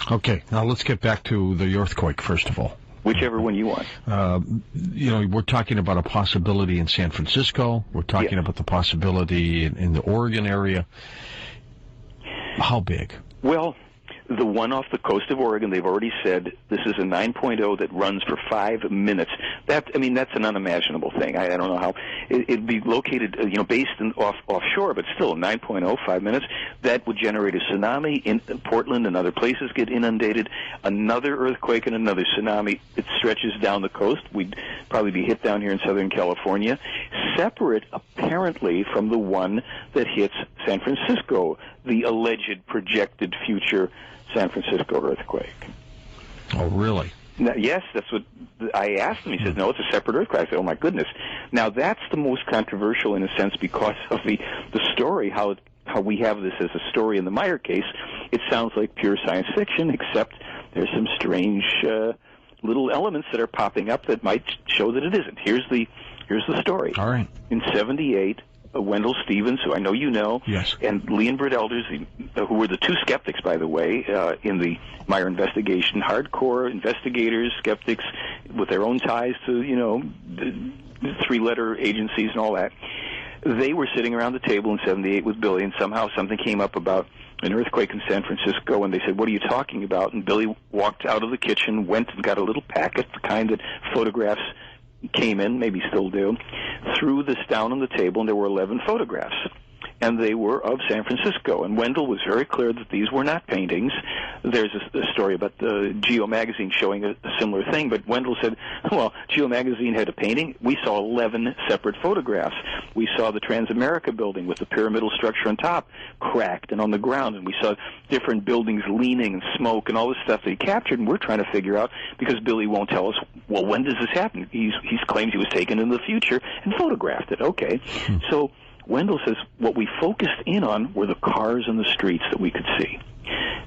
[SPEAKER 1] Okay, now let's get back to the earthquake, first of all.
[SPEAKER 13] Whichever one you want.
[SPEAKER 1] We're talking about a possibility in San Francisco. We're talking about the possibility in the Oregon area. How big?
[SPEAKER 13] Well, the one off the coast of Oregon, they've already said this is a 9.0 that runs for 5 minutes. That's an unimaginable thing. I don't know how it'd be located, based offshore, but still a 9.0, 5 minutes. That would generate a tsunami in Portland and other places get inundated. Another earthquake and another tsunami. It stretches down the coast. We'd probably be hit down here in Southern California, separate apparently from the one that hits San Francisco, the alleged projected future San Francisco earthquake.
[SPEAKER 1] Oh, really?
[SPEAKER 13] Now, yes, that's what I asked him. He says, no, it's a separate earthquake. I said, oh, my goodness. Now, that's the most controversial in a sense because of the story, how we have this as a story in the Meier case. It sounds like pure science fiction, except there's some strange little elements that are popping up that might show that it isn't. Here's the story.
[SPEAKER 1] All right.
[SPEAKER 13] In 1978, Wendell Stevens, who I know you know,
[SPEAKER 1] yes,
[SPEAKER 13] and Leonbert Elders, who were the two skeptics, by the way, in the Meier investigation, hardcore investigators, skeptics with their own ties to, three-letter agencies and all that. They were sitting around the table in 1978 with Billy, and somehow something came up about an earthquake in San Francisco, and they said, what are you talking about? And Billy walked out of the kitchen, went and got a little packet, the kind that photographs came in, maybe still do, threw this down on the table, and there were 11 photographs. And they were of San Francisco. And Wendell was very clear that these were not paintings. There's a story about the Geo magazine showing a similar thing, but Wendell said, well, Geo magazine had a painting. We saw 11 separate photographs. We saw the Transamerica building with the pyramidal structure on top cracked and on the ground, and we saw different buildings leaning and smoke and all this stuff that he captured, and we're trying to figure out, because Billy won't tell us, well, when does this happen? He claims he was taken in the future and photographed it. Okay. So Wendell says what we focused in on were the cars in the streets that we could see.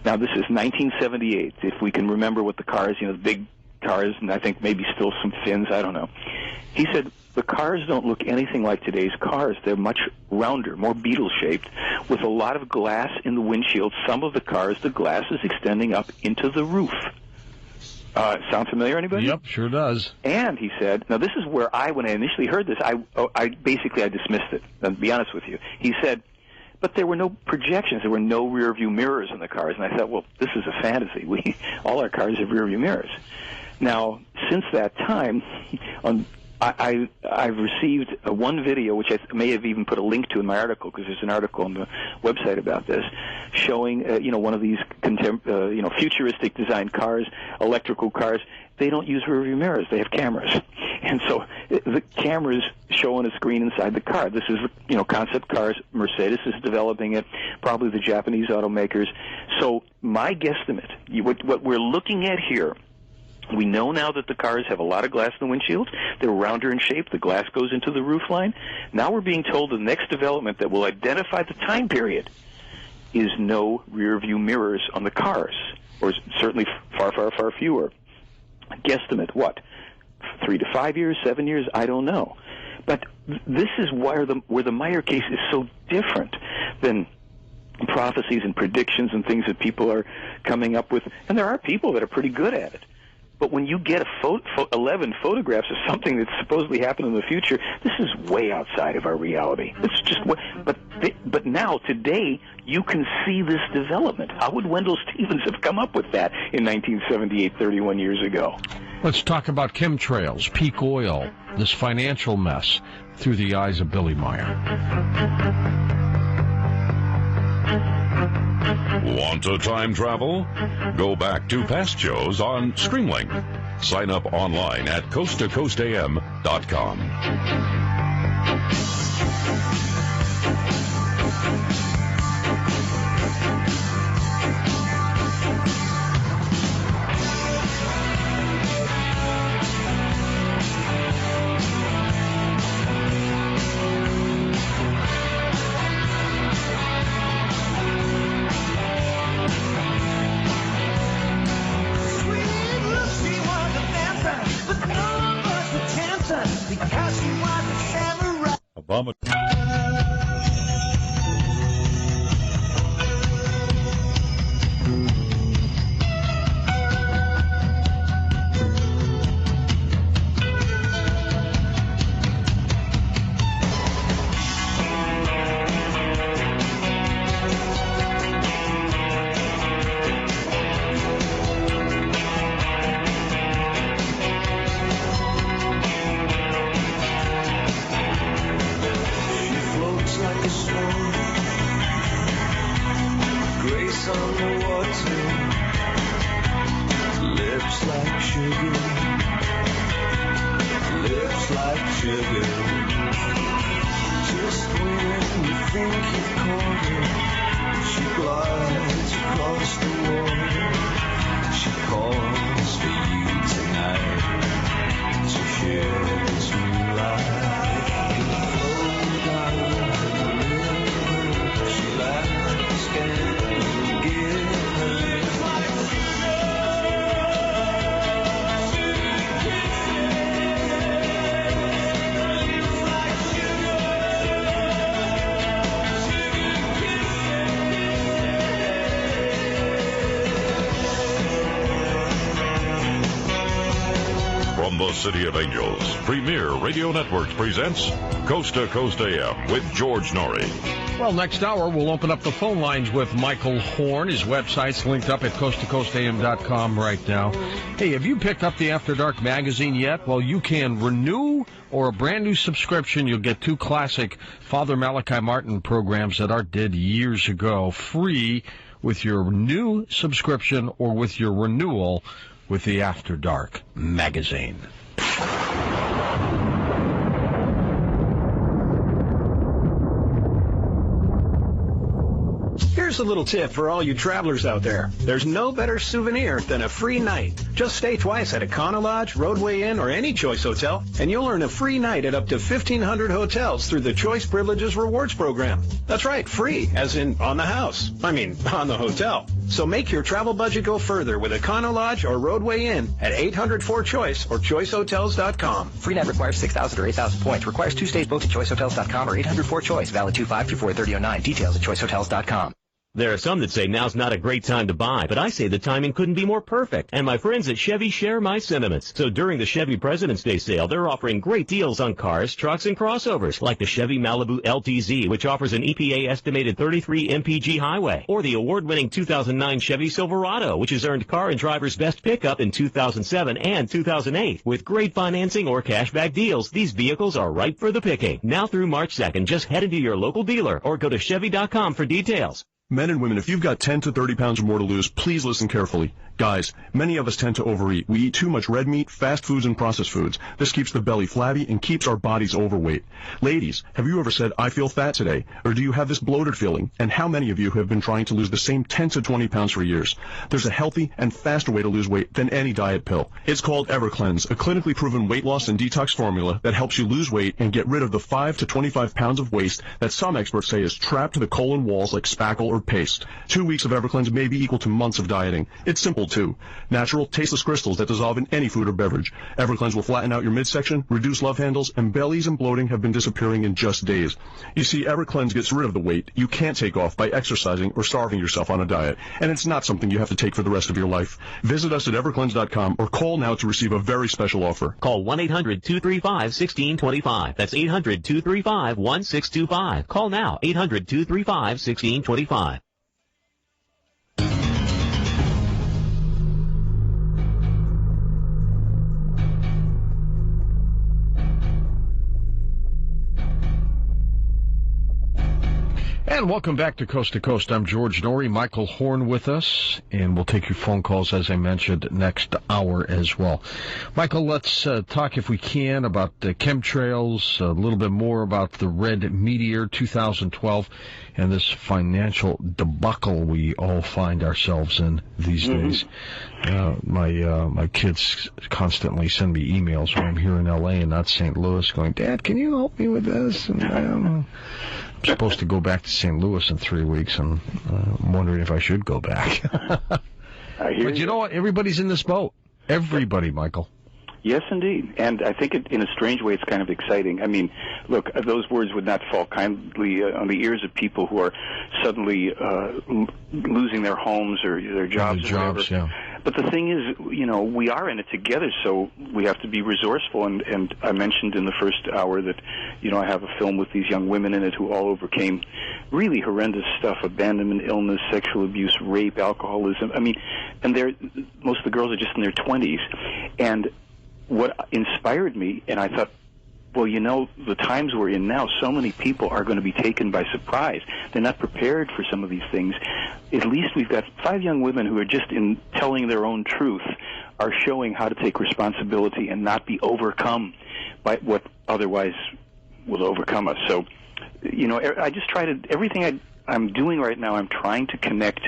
[SPEAKER 13] Now, this is 1978. If we can remember what the cars, the big cars, and I think maybe still some fins, I don't know. He said the cars don't look anything like today's cars. They're much rounder, more beetle-shaped, with a lot of glass in the windshield. Some of the cars, the glass is extending up into the roof. Sound familiar, anybody?
[SPEAKER 1] Yep, sure does.
[SPEAKER 13] And he said, now this is where when I initially heard this, I dismissed it, to be honest with you. He said, but there were no projections, there were no rear-view mirrors in the cars. And I thought, well, this is a fantasy. All our cars have rear-view mirrors. Now, since that time, I've received one video, which I may have even put a link to in my article, because there's an article on the website about this, showing one of these futuristic designed cars, electrical cars. They don't use rear-view mirrors; they have cameras, and so the cameras show on a screen inside the car. This is concept cars. Mercedes is developing it, probably the Japanese automakers. So my guesstimate, what we're looking at here. We know now that the cars have a lot of glass in the windshields. They're rounder in shape. The glass goes into the roof line. Now we're being told the next development that will identify the time period is no rear-view mirrors on the cars, or certainly far, far, far fewer. Guesstimate, what? 3 to 5 years, 7 years? I don't know. But this is where the Meier case is so different than prophecies and predictions and things that people are coming up with. And there are people that are pretty good at it. But when you get 11 photographs of something that's supposedly happened in the future, this is way outside of our reality. It's just but now, today, you can see this development. How would Wendell Stevens have come up with that in 1978, 31 years ago?
[SPEAKER 1] Let's talk about chemtrails, peak oil, this financial mess through the eyes of Billy Meier.
[SPEAKER 5] Want to time travel? Go back to past shows on Streamlink. Sign up online at coasttocoastam.com. Obama. City of Angels Premier Radio Networks presents Coast to Coast AM with George Noory.
[SPEAKER 1] Well, next hour we'll open up the phone lines with Michael Horn. His website's linked up at coasttocoastam.com right now. Hey, have you picked up the After Dark magazine yet? Well, you can renew or a brand new subscription. You'll get 2 classic Father Malachi Martin programs that Art did years ago, free with your new subscription or with your renewal with the After Dark magazine.
[SPEAKER 20] Here's a little tip for all you travelers out there. There's no better souvenir than a free night. Just stay twice at Econo Lodge, Roadway Inn, or any Choice Hotel, and you'll earn a free night at up to 1,500 hotels through the Choice Privileges Rewards Program. That's right, free, as in on the house. I mean, on the hotel. So make your travel budget go further with Econo Lodge or Roadway Inn at 800-4CHOICE or choicehotels.com.
[SPEAKER 21] Free night requires 6,000 or 8,000 points. Requires 2 stays booked at choicehotels.com or 800-4CHOICE. Valid 25-4/30/09. Details at choicehotels.com.
[SPEAKER 10] There are some that say now's not a great time to buy, but I say the timing couldn't be more perfect. And my friends at Chevy share my sentiments. So during the Chevy President's Day sale, they're offering great deals on cars, trucks, and crossovers, like the Chevy Malibu LTZ, which offers an EPA-estimated 33 mpg highway, or the award-winning 2009 Chevy Silverado, which has earned Car and Driver's Best Pickup in 2007 and 2008. With great financing or cashback deals, these vehicles are ripe for the picking. Now through March 2nd, just head into your local dealer or go to Chevy.com for details.
[SPEAKER 4] Men and women, if you've got 10 to 30 pounds or more to lose, please listen carefully. Guys, many of us tend to overeat. We eat too much red meat, fast foods, and processed foods. This keeps the belly flabby and keeps our bodies overweight. Ladies, have you ever said, I feel fat today? Or do you have this bloated feeling? And how many of you have been trying to lose the same 10 to 20 pounds for years? There's a healthy and faster way to lose weight than any diet pill. It's called EverCleanse, a clinically proven weight loss and detox formula that helps you lose weight and get rid of the 5 to 25 pounds of waste that some experts say is trapped to the colon walls like spackle or flavored paste. 2 weeks of EverCleanse may be equal to months of dieting. It's simple, too. Natural, tasteless crystals that dissolve in any food or beverage. EverCleanse will flatten out your midsection, reduce love handles, and bellies and bloating have been disappearing in just days. You see, EverCleanse gets rid of the weight you can't take off by exercising or starving yourself on a diet, and it's not something you have to take for the rest of your life. Visit us at evercleanse.com or call now to receive a very special offer.
[SPEAKER 10] Call 1-800-235-1625. That's 800-235-1625. Call now, 800-235-1625.
[SPEAKER 1] And welcome back to Coast. I'm George Noory, Michael Horn with us, and we'll take your phone calls, as I mentioned, next hour as well. Michael, let's talk, if we can, about the chemtrails, a little bit more about the Red Meteor 2012, and this financial debacle we all find ourselves in these days. My kids constantly send me emails when I'm here in L.A. and not St. Louis going, Dad, can you help me with this? And I'm supposed to go back to St. Louis in 3 weeks, and I'm wondering if I should go back. But you know what? Everybody's in this boat. Everybody, Michael.
[SPEAKER 13] Yes, indeed. And I think in a strange way it's kind of exciting. I mean, look, those words would not fall kindly on the ears of people who are suddenly losing their homes or their jobs or whatever.
[SPEAKER 1] Yeah.
[SPEAKER 13] But the thing is, you know, we are in it together, so we have to be resourceful. And I mentioned in the first hour that, you know, I have a film with these young women in it who all overcame really horrendous stuff: abandonment, illness, sexual abuse, rape, alcoholism. I mean, and most of the girls are just in their 20s. And what inspired me, and I thought, well, you know, the times we're in now, so many people are going to be taken by surprise. They're not prepared for some of these things. At least we've got 5 young women who are just in telling their own truth, are showing how to take responsibility and not be overcome by what otherwise will overcome us. So, you know, I just try to, everything I'm doing right now, I'm trying to connect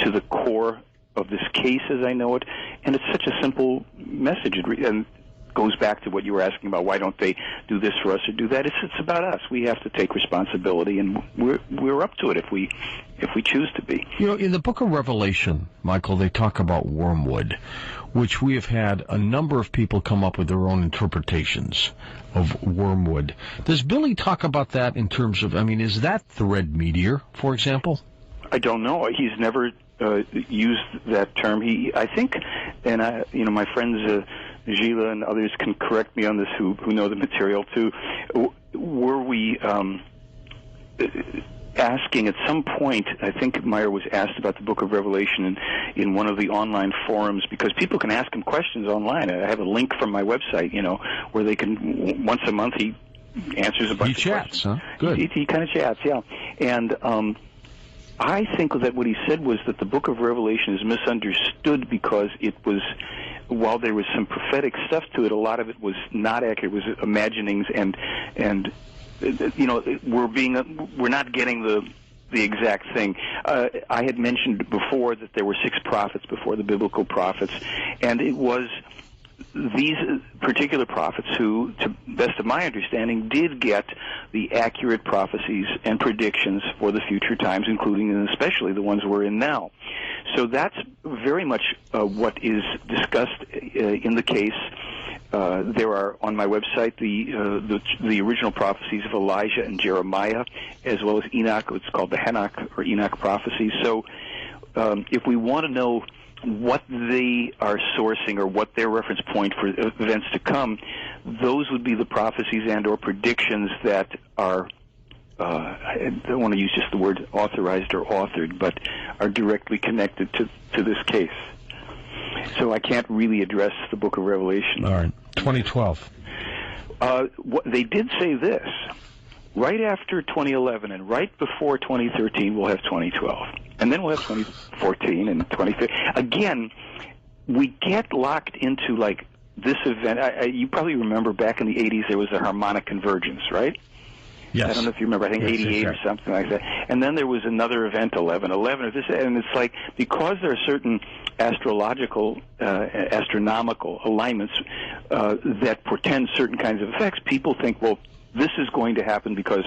[SPEAKER 13] to the core of this case as I know it, and it's such a simple message. And goes back to what you were asking about, why don't they do this for us or do that? It's about us. We have to take responsibility, and we're up to it if we choose to be.
[SPEAKER 1] You know, in the book of Revelation, Michael, they talk about wormwood, which we have had a number of people come up with their own interpretations of wormwood. Does Billy talk about that in terms of, I mean, is that the red meteor, for example?
[SPEAKER 13] I don't know. He's never used that term. I think, and you know, my friends Gila and others can correct me on this who know the material too. Were we asking at some point, I think Meier was asked about the Book of Revelation in one of the online forums, because people can ask him questions online. I have a link from my website, you know, where they can, once a month he answers a bunch of questions.
[SPEAKER 1] He chats, huh? Good.
[SPEAKER 13] He kind of chats, yeah. And I think that what he said was that the Book of Revelation is misunderstood because it was, while there was some prophetic stuff to it, a lot of it was not accurate. It was imaginings, and you know, we're not getting the exact thing. I had mentioned before that there were 6 prophets before the biblical prophets, and it was these particular prophets who, to best of my understanding, did get the accurate prophecies and predictions for the future times, including and especially the ones we're in now. So that's very much what is discussed in the case. There are on my website the original prophecies of Elijah and Jeremiah, as well as Enoch. It's called the Enoch or Enoch prophecies. So if we want to know what they are sourcing or what their reference point for events to come, those would be the prophecies and or predictions that are, I don't want to use just the word authorized or authored, but are directly connected to this case. So I can't really address the Book of Revelation.
[SPEAKER 1] All right, 2012.
[SPEAKER 13] They did say this. Right after 2011 and right before 2013, we'll have 2012. And then we'll have 2014 and 2015. Again, we get locked into, like, this event. You probably remember back in the 80s there was a harmonic convergence, right?
[SPEAKER 1] Yes.
[SPEAKER 13] I don't know if you remember. I think 88 or something like that. And then there was another event, 11/11, or this, and it's like, because there are certain astronomical alignments that portend certain kinds of effects, people think, well, this is going to happen because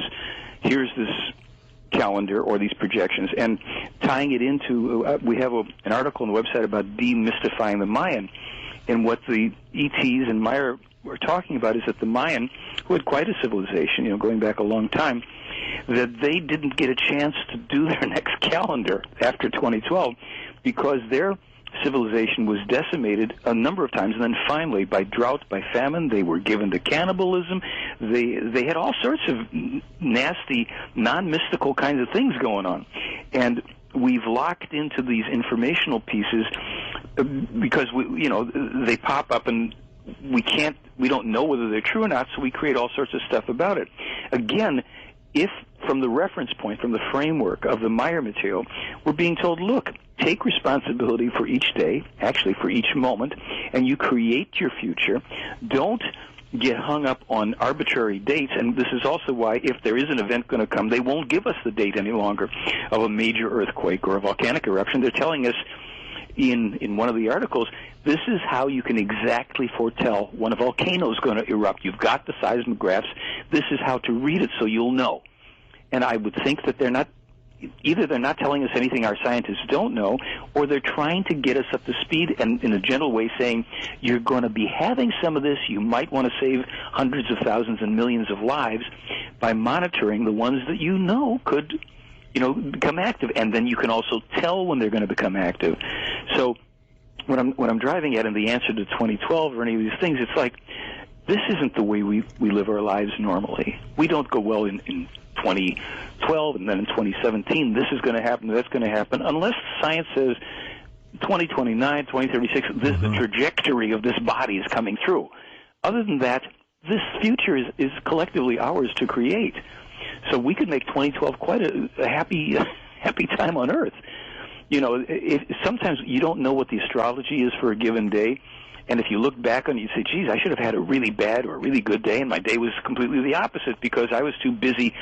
[SPEAKER 13] here's this calendar or these projections and tying it into, we have an article on the website about demystifying the Mayan, and what the ETs and Meier were talking about is that the Mayan, who had quite a civilization, going back a long time, that they didn't get a chance to do their next calendar after 2012 because their civilization was decimated a number of times, and then finally by drought, by famine, they were given to cannibalism. They had all sorts of nasty, non-mystical kinds of things going on, and we've locked into these informational pieces because they pop up and we don't know whether they're true or not, so we create all sorts of stuff about it. Again, if from the reference point, from the framework of the Meier material, we're being told, look, take responsibility for each day, actually for each moment, and you create your future. Don't get hung up on arbitrary dates, and this is also why if there is an event going to come, they won't give us the date any longer of a major earthquake or a volcanic eruption. They're telling us in one of the articles, this is how you can exactly foretell when a volcano is going to erupt. You've got the seismographs. This is how to read it so you'll know. And I would think that they're not telling us anything our scientists don't know, or they're trying to get us up to speed and in a gentle way saying, you're going to be having some of this. You might want to save hundreds of thousands and millions of lives by monitoring the ones that could become active, and then you can also tell when they're going to become active. So what I'm driving at in the answer to 2012 or any of these things, it's like, this isn't the way we live our lives normally. We don't go, well, in 2012 and then in 2017, this is going to happen, that's going to happen, unless science says 2029, 2036, this the trajectory of this body is coming through. Other than that, this future is collectively ours to create. So we could make 2012 quite a happy time on Earth. Sometimes you don't know what the astrology is for a given day, and if you look back on it, you say, geez, I should have had a really bad or a really good day, and my day was completely the opposite because I was too busy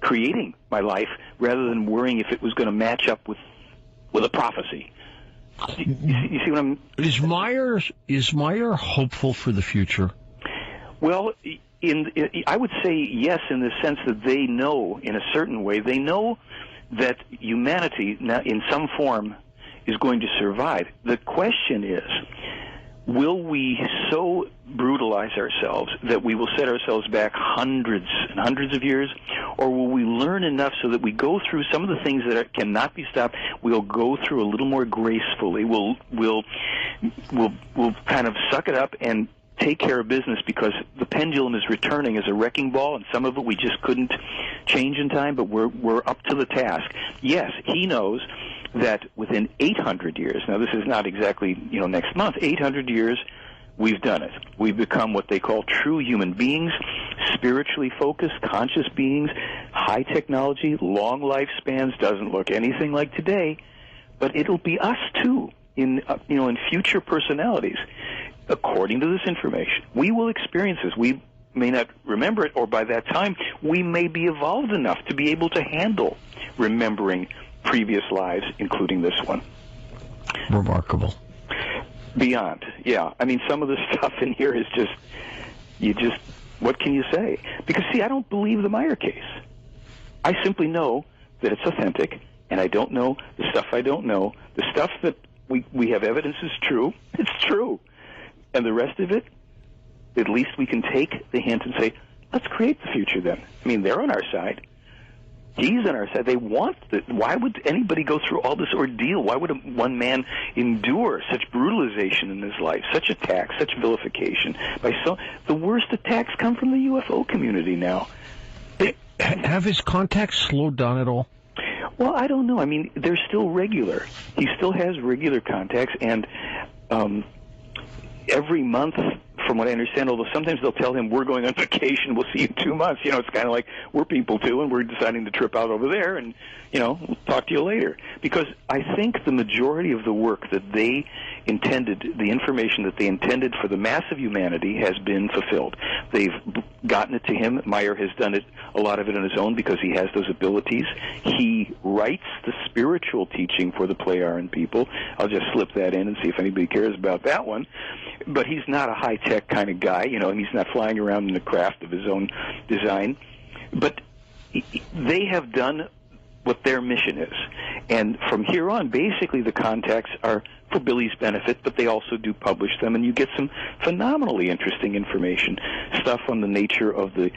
[SPEAKER 13] creating my life rather than worrying if it was going to match up with a prophecy. You see what I'm...
[SPEAKER 1] Is Meier hopeful for the future?
[SPEAKER 13] Well, I would say yes, in the sense that they know, in a certain way, they know that humanity, now in some form, is going to survive. The question is, will we so brutalize ourselves that we will set ourselves back hundreds and hundreds of years, or will we learn enough so that we go through some of the things that cannot be stopped? We'll go through a little more gracefully. We'll kind of suck it up and take care of business, because the pendulum is returning as a wrecking ball, and some of it we just couldn't change in time, but we're up to the task. Yes, he knows that within 800 years, now this is not exactly next month, 800 years, we've done it. We've become what they call true human beings, spiritually focused, conscious beings, high technology, long lifespans, doesn't look anything like today, but it'll be us too in future personalities. According to this information, we will experience this. We may not remember it, or by that time, we may be evolved enough to be able to handle remembering previous lives, including this one.
[SPEAKER 1] Remarkable.
[SPEAKER 13] Beyond, yeah. I mean, some of the stuff in here is just, what can you say? Because, see, I don't believe the Meier case. I simply know that it's authentic, and I don't know the stuff I don't know. The stuff that we have evidence is true, it's true. And the rest of it, at least we can take the hint and say, let's create the future then. I mean, they're on our side. He's on our side. They want it. Why would anybody go through all this ordeal? Why would one man endure such brutalization in his life, such attacks, such vilification? The worst attacks come from the UFO community now.
[SPEAKER 1] Have his contacts slowed down at all?
[SPEAKER 13] Well, I don't know. I mean, they're still regular. He still has regular contacts, and every month, from what I understand, although sometimes they'll tell him, we're going on vacation, we'll see you in 2 months. It's kind of like we're people too, and we're deciding to trip out over there, and, we'll talk to you later. Because I think the majority of the work that they intended, the information that they intended for the mass of humanity, has been fulfilled. They've gotten it to him. Meier has done it, a lot of it on his own, because he has those abilities. He writes the spiritual teaching for the Plejaren people. I'll just slip that in and see if anybody cares about that one. But he's not a high-tech kind of guy, and he's not flying around in the craft of his own design. But they have done what their mission is. And from here on, basically the contacts are for Billy's benefit, but they also do publish them, and you get some phenomenally interesting information, stuff on the nature of the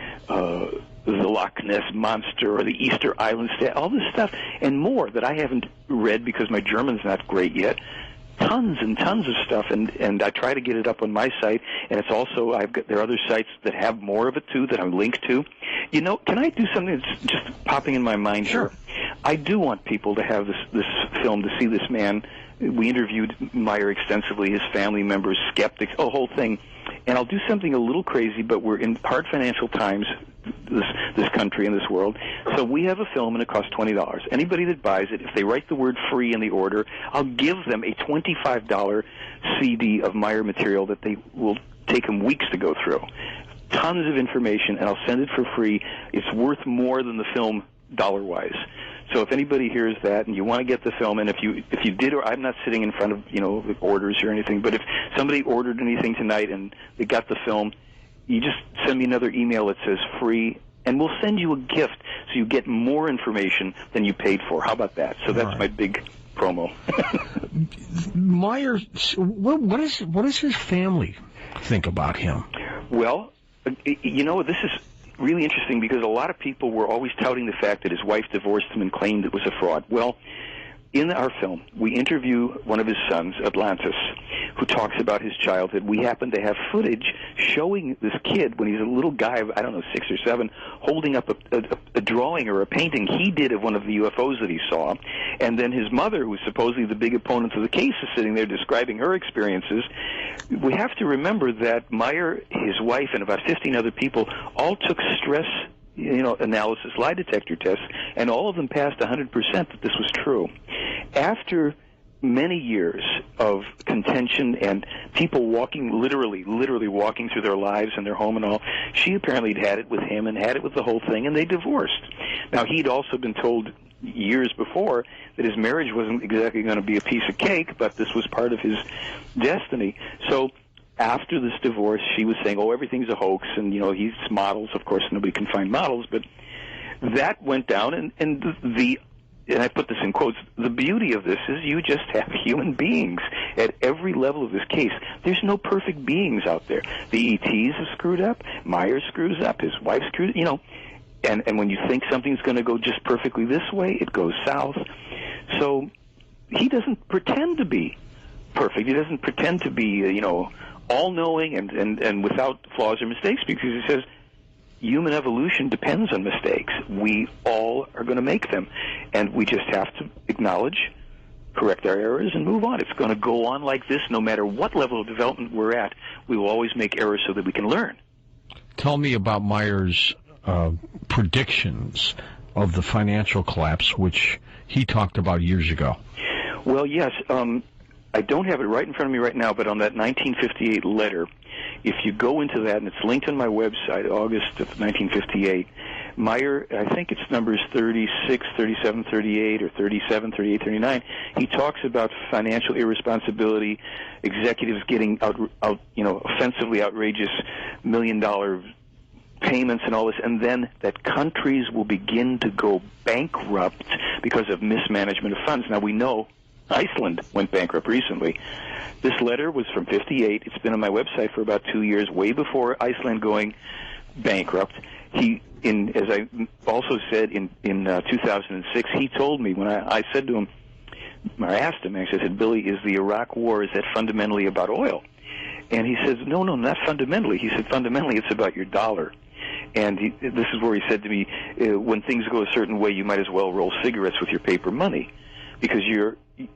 [SPEAKER 13] Loch Ness Monster or the Easter Island all this stuff and more that I haven't read because my German's not great yet. Tons and tons of stuff, and I try to get it up on my site, and it's also there are other sites that have more of it too that I'm linked to. You know, can I do something that's just popping in my mind here? I do want people to have this film, to see this man. We interviewed Meier extensively, his family members, skeptics, the whole thing. And I'll do something a little crazy, but we're in hard financial times, this country and this world. So we have a film, and it costs $20. Anybody that buys it, if they write the word free in the order, I'll give them a $25 CD of Meier material that they will take them weeks to go through. Tons of information, and I'll send it for free. It's worth more than the film dollar-wise. So if anybody hears that and you want to get the film, and if you did, or I'm not sitting in front of orders or anything, but if somebody ordered anything tonight and they got the film, you just send me another email that says free, and we'll send you a gift so you get more information than you paid for. How about that? So that's my big promo.
[SPEAKER 1] Meier, what does his family think about him?
[SPEAKER 13] Well, this is really interesting because a lot of people were always touting the fact that his wife divorced him and claimed it was a fraud. Well, in our film, we interview one of his sons, Atlantis, who talks about his childhood. We happen to have footage showing this kid when he's a little guy, 6 or 7, holding up a drawing or a painting he did of one of the UFOs that he saw. And then his mother, who's supposedly the big opponent of the case, is sitting there describing her experiences. We have to remember that Meier, his wife, and about 15 other people all took stress analysis lie detector tests, and all of them passed 100% that this was true. After many years of contention and people literally walking through their lives and their home and all, she apparently had it with him and had it with the whole thing, and they divorced. Now, he'd also been told years before that his marriage wasn't exactly going to be a piece of cake, but this was part of his destiny. So after this divorce, she was saying, everything's a hoax, and, he's models. Of course, nobody can find models, but that went down, and I put this in quotes, the beauty of this is you just have human beings at every level of this case. There's no perfect beings out there. The ETs have screwed up, Meier screws up, his wife screwed, and when you think something's going to go just perfectly this way, it goes south. So he doesn't pretend to be perfect. He doesn't pretend to be, all-knowing and without flaws or mistakes, because he says human evolution depends on mistakes. We all are going to make them, and we just have to acknowledge, correct our errors, and move on. It's going to go on like this no matter what level of development we're at. We will always make errors so that we can learn.
[SPEAKER 1] Tell me about Meier's predictions of the financial collapse, which he talked about years ago.
[SPEAKER 13] Well, yes. I don't have it right in front of me right now, but on that 1958 letter, if you go into that, and it's linked on my website, August of 1958, Meier, I think it's numbers 36, 37, 38, or 37, 38, 39, he talks about financial irresponsibility, executives getting offensively outrageous $1 million payments and all this, and then that countries will begin to go bankrupt because of mismanagement of funds. Now, we know Iceland went bankrupt recently. This letter was from 58. It's been on my website for about 2 years, way before Iceland going bankrupt. As I also said in 2006, he told me when I said to him, I asked him, actually, I said, Billy, is the Iraq war, is that fundamentally about oil? And he says, no, not fundamentally. He said, fundamentally, it's about your dollar. And this is where he said to me, when things go a certain way, you might as well roll cigarettes with your paper money, because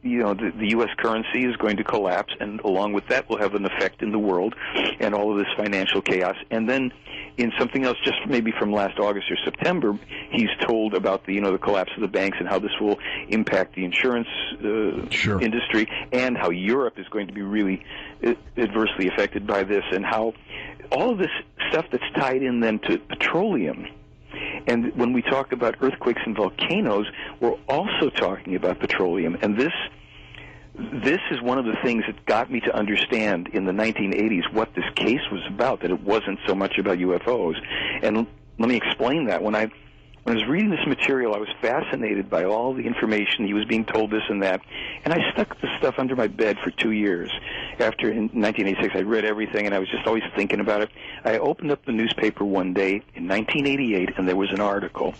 [SPEAKER 13] the U.S. currency is going to collapse, and along with that will have an effect in the world and all of this financial chaos. And then in something else, just maybe from last August or September, he's told about the collapse of the banks and how this will impact the insurance industry, and how Europe is going to be really adversely affected by this, and how all of this stuff that's tied in then to petroleum. And when we talk about earthquakes and volcanoes, we're also talking about petroleum. And this is one of the things that got me to understand in the 1980s what this case was about, that it wasn't so much about UFOs. And let me explain that. When I when I was reading this material, I was fascinated by all the information. He was being told this and that. And I stuck the stuff under my bed for 2 years. After, in 1986, I read everything, and I was just always thinking about it. I opened up the newspaper one day in 1988, and there was an article.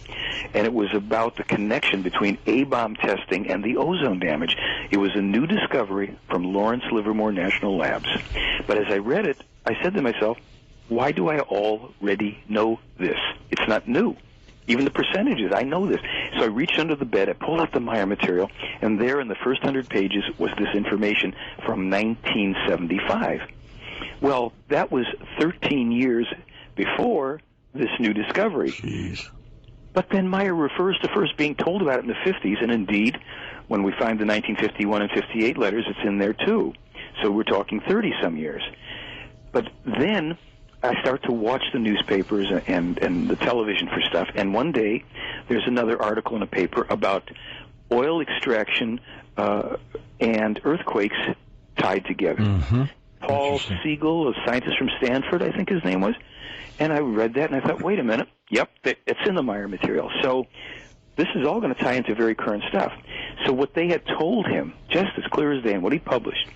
[SPEAKER 13] And it was about the connection between A-bomb testing and the ozone damage. It was a new discovery from Lawrence Livermore National Labs. But as I read it, I said to myself, why do I already know this? It's not new. Even the percentages, I know this. So I reached under the bed, I pulled out the Meier material, and there in the first 100 pages was this information from 1975. Well, that was 13 years before this new discovery.
[SPEAKER 1] Jeez.
[SPEAKER 13] But then Meier refers to first being told about it in the 50s, and indeed, when we find the 1951 and 58 letters, it's in there too. So we're talking 30-some years. But then I start to watch the newspapers and the television for stuff, and one day there's another article in a paper about oil extraction and earthquakes tied together.
[SPEAKER 1] Mm-hmm.
[SPEAKER 13] Paul Siegel, a scientist from Stanford, I think his name was, and I read that and I thought, wait a minute, yep, it's in the Meier material. So this is all going to tie into very current stuff. So what they had told him, just as clear as day, and what he published,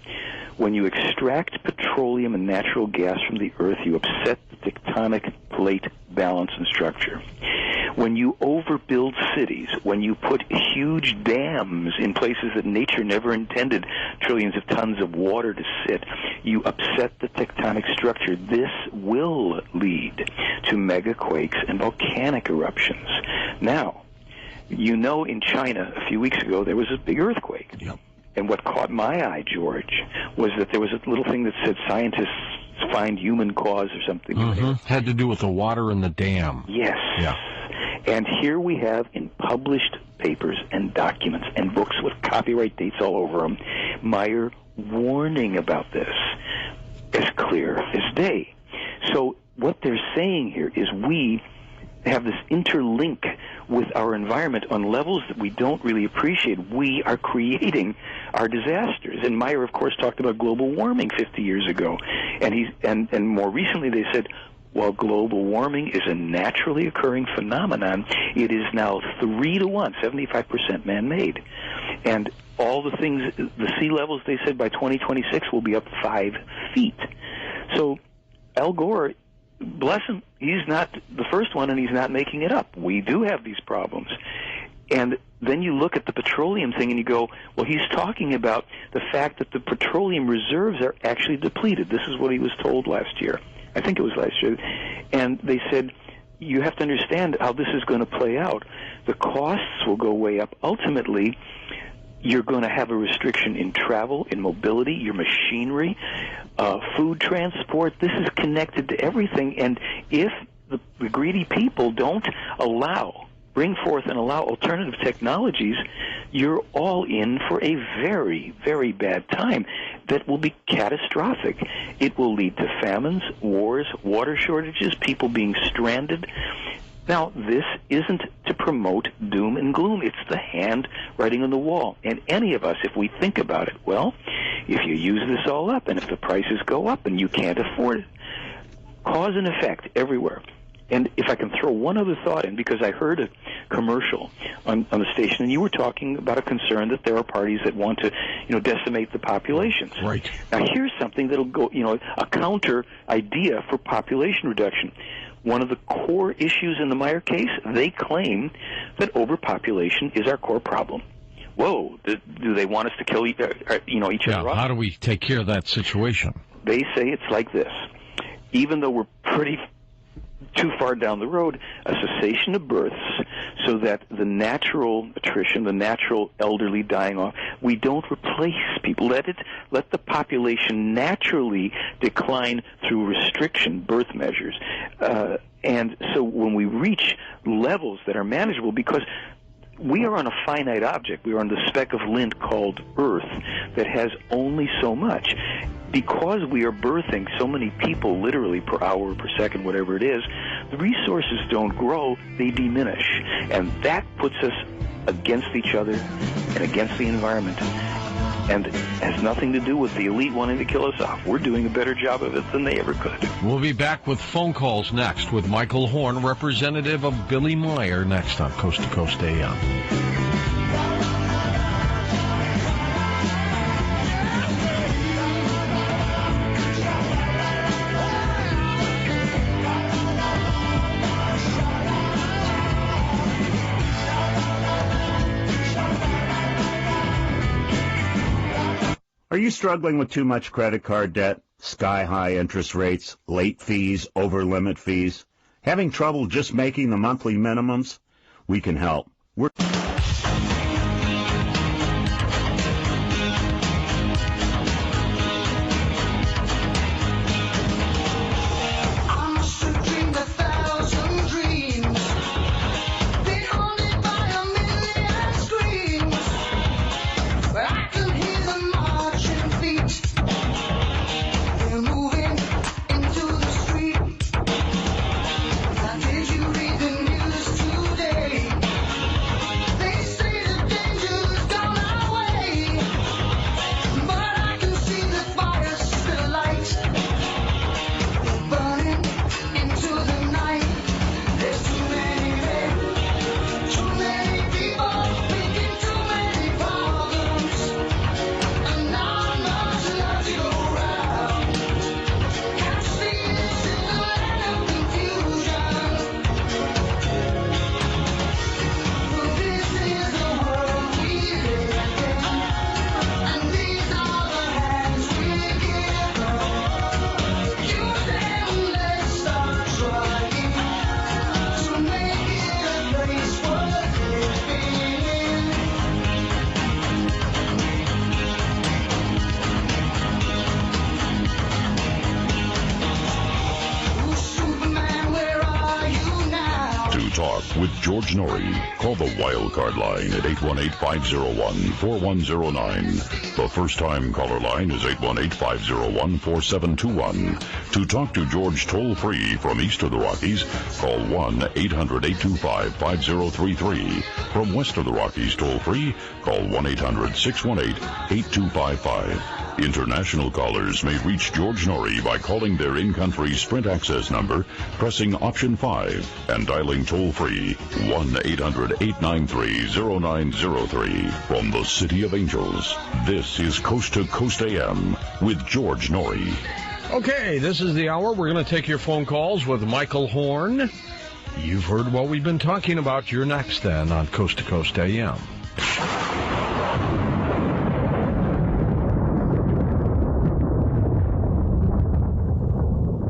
[SPEAKER 13] when you extract petroleum and natural gas from the earth, you upset the tectonic plate balance and structure. When you overbuild cities, when you put huge dams in places that nature never intended trillions of tons of water to sit, you upset the tectonic structure. This will lead to megaquakes and volcanic eruptions. Now, you know, in China a few weeks ago there was a big earthquake.
[SPEAKER 1] Yep.
[SPEAKER 13] And what caught my eye, George, was that there was a little thing that said scientists find human cause or something.
[SPEAKER 1] Mm-hmm. Had to do with the water in the dam.
[SPEAKER 13] Yes.
[SPEAKER 1] Yeah.
[SPEAKER 13] And here we have in published papers and documents and books with copyright dates all over them, Meier warning about this as clear as day. So what they're saying here is we have this interlink with our environment on levels that we don't really appreciate. We are creating our disasters. And Meier, of course, talked about global warming 50 years ago. And more recently they said, while global warming is a naturally occurring phenomenon, it is now 3 to 1, 75% man-made. And all the things, the sea levels, they said, by 2026 will be up 5 feet. So Al Gore, bless him, he's not the first one, and he's not making it up. We do have these problems. And then you look at the petroleum thing and you go, well, he's talking about the fact that the petroleum reserves are actually depleted. This is what he was told last year. I think it was last year. And they said, you have to understand how this is going to play out. The costs will go way up. Ultimately, you're going to have a restriction in travel, in mobility, your machinery, food transport. This is connected to everything. And if the greedy people don't bring forth and allow alternative technologies, you're all in for a very, very bad time that will be catastrophic. It will lead to famines, wars, water shortages, people being stranded. Now, this isn't to promote doom and gloom. It's the handwriting on the wall. And any of us, if we think about it, well, if you use this all up and if the prices go up and you can't afford it, cause and effect everywhere. And if I can throw one other thought in, because I heard a commercial on the station, and you were talking about a concern that there are parties that want to, decimate the populations.
[SPEAKER 1] Right.
[SPEAKER 13] Now, here's something that'll go, a counter idea for population reduction. One of the core issues in the Meier case, they claim that overpopulation is our core problem. Whoa, do they want us to kill each other off?
[SPEAKER 1] How do we take care of that situation?
[SPEAKER 13] They say it's like this. Even though we're pretty too far down the road, a cessation of births so that the natural attrition, the natural elderly dying off, we don't replace people. Let the population naturally decline through restriction, birth measures. And so when we reach levels that are manageable, because we are on a finite object. We are on the speck of lint called Earth that has only so much. Because we are birthing so many people literally per hour, per second, whatever it is, the resources don't grow, they diminish. And that puts us against each other and against the environment. and has nothing to do with the elite wanting to kill us off. We're doing a better job of it than they ever could.
[SPEAKER 3] We'll be back with phone calls next with Michael Horn, representative of Billy Meier, next on Coast to Coast AM.
[SPEAKER 2] Are you struggling with too much credit card debt, sky-high interest rates, late fees, over-limit fees? Having trouble just making the monthly minimums? We can help.
[SPEAKER 5] With George Noory. Call the wildcard line at 818-501-4109. The first-time caller line is 818-501-4721. To talk to George toll-free from east of the Rockies, call 1-800-825-5033. From west of the Rockies toll-free, call 1-800-618-8255. International callers may reach George Noory by calling their in-country Sprint access number, pressing option 5, and dialing toll-free 1-800-893-0903. From the City of Angels, this is Coast to Coast AM with George Noory.
[SPEAKER 3] Okay, this is the hour. We're going to take your phone calls with Michael Horn. You've heard what we've been talking about. You're next then on Coast to Coast AM.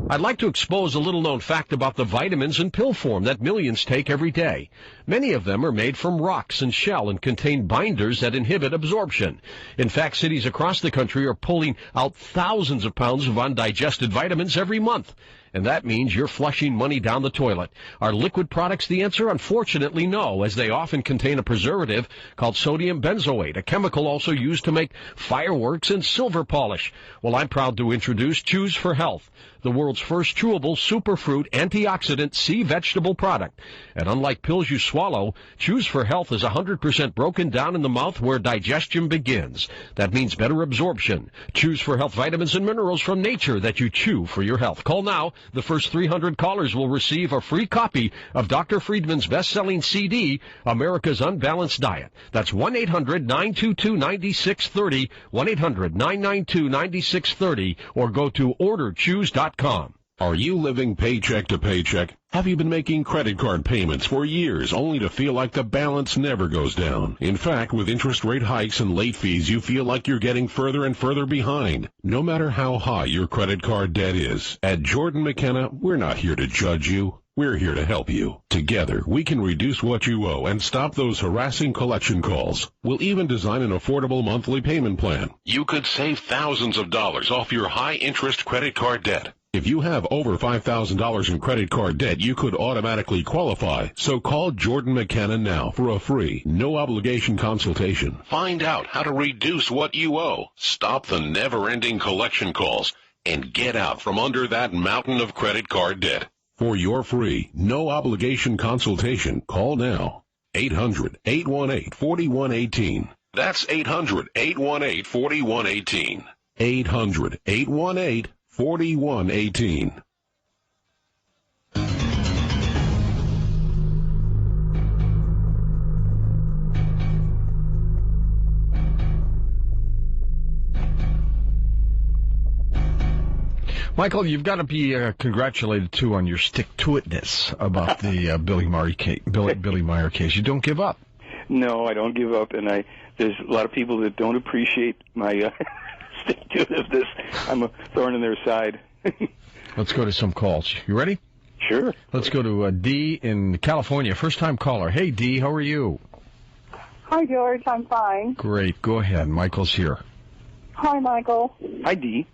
[SPEAKER 3] I'd like to expose a little-known fact about the vitamins in pill form that millions take every day. Many of them are made from rocks and shell and contain binders that inhibit absorption. In fact, cities across the country are pulling out thousands of pounds of undigested vitamins every month. And that means you're flushing money down the toilet. Are liquid products the answer? Unfortunately, no, as they often contain a preservative called sodium benzoate, a chemical also used to make fireworks and silver polish. Well, I'm proud to introduce Choose for Health, the world's first chewable superfruit antioxidant sea vegetable product. And unlike pills you swallow, Choose for Health is 100% broken down in the mouth where digestion begins. That means better absorption. Choose for Health vitamins and minerals from nature that you chew for your health. Call now. The first 300 callers will receive a free copy of Dr. Friedman's best-selling CD, America's Unbalanced Diet. That's 1-800-922-9630, 1-800-992-9630, or go to orderchoose.com.
[SPEAKER 22] Are you living paycheck to paycheck? Have you been making credit card payments for years only to feel like the balance never goes down? In fact, with interest rate hikes and late fees, you feel like you're getting further and further behind, no matter how high your credit card debt is. At Jordan McKenna, we're not here to judge you. We're here to help you. Together, we can reduce what you owe and stop those harassing collection calls. We'll even design an affordable monthly payment plan. You could save thousands of dollars off your high-interest credit card debt. If you have over $5,000 in credit card debt, you could automatically qualify. So call Jordan McKenna now for a free, no-obligation consultation. Find out how to reduce what you owe, stop the never-ending collection calls, and get out from under that mountain of credit card debt. For your free, no-obligation consultation, call now. 800-818-4118. That's 800-818-4118. 800-818-4118.
[SPEAKER 1] Michael, you've got to be congratulated too on your stick-to-itness about the Billy Meier case. You don't give up.
[SPEAKER 13] No, I don't give up, and there's a lot of people that don't appreciate my stick-to-itness. I'm a thorn in their side.
[SPEAKER 1] Let's go to some calls. You ready?
[SPEAKER 13] Sure.
[SPEAKER 1] Let's go to Dee in California. First-time caller. Hey, Dee, how are you?
[SPEAKER 7] Hi, George. I'm fine.
[SPEAKER 1] Great. Go ahead. Michael's here.
[SPEAKER 7] Hi, Michael.
[SPEAKER 13] Hi, Dee.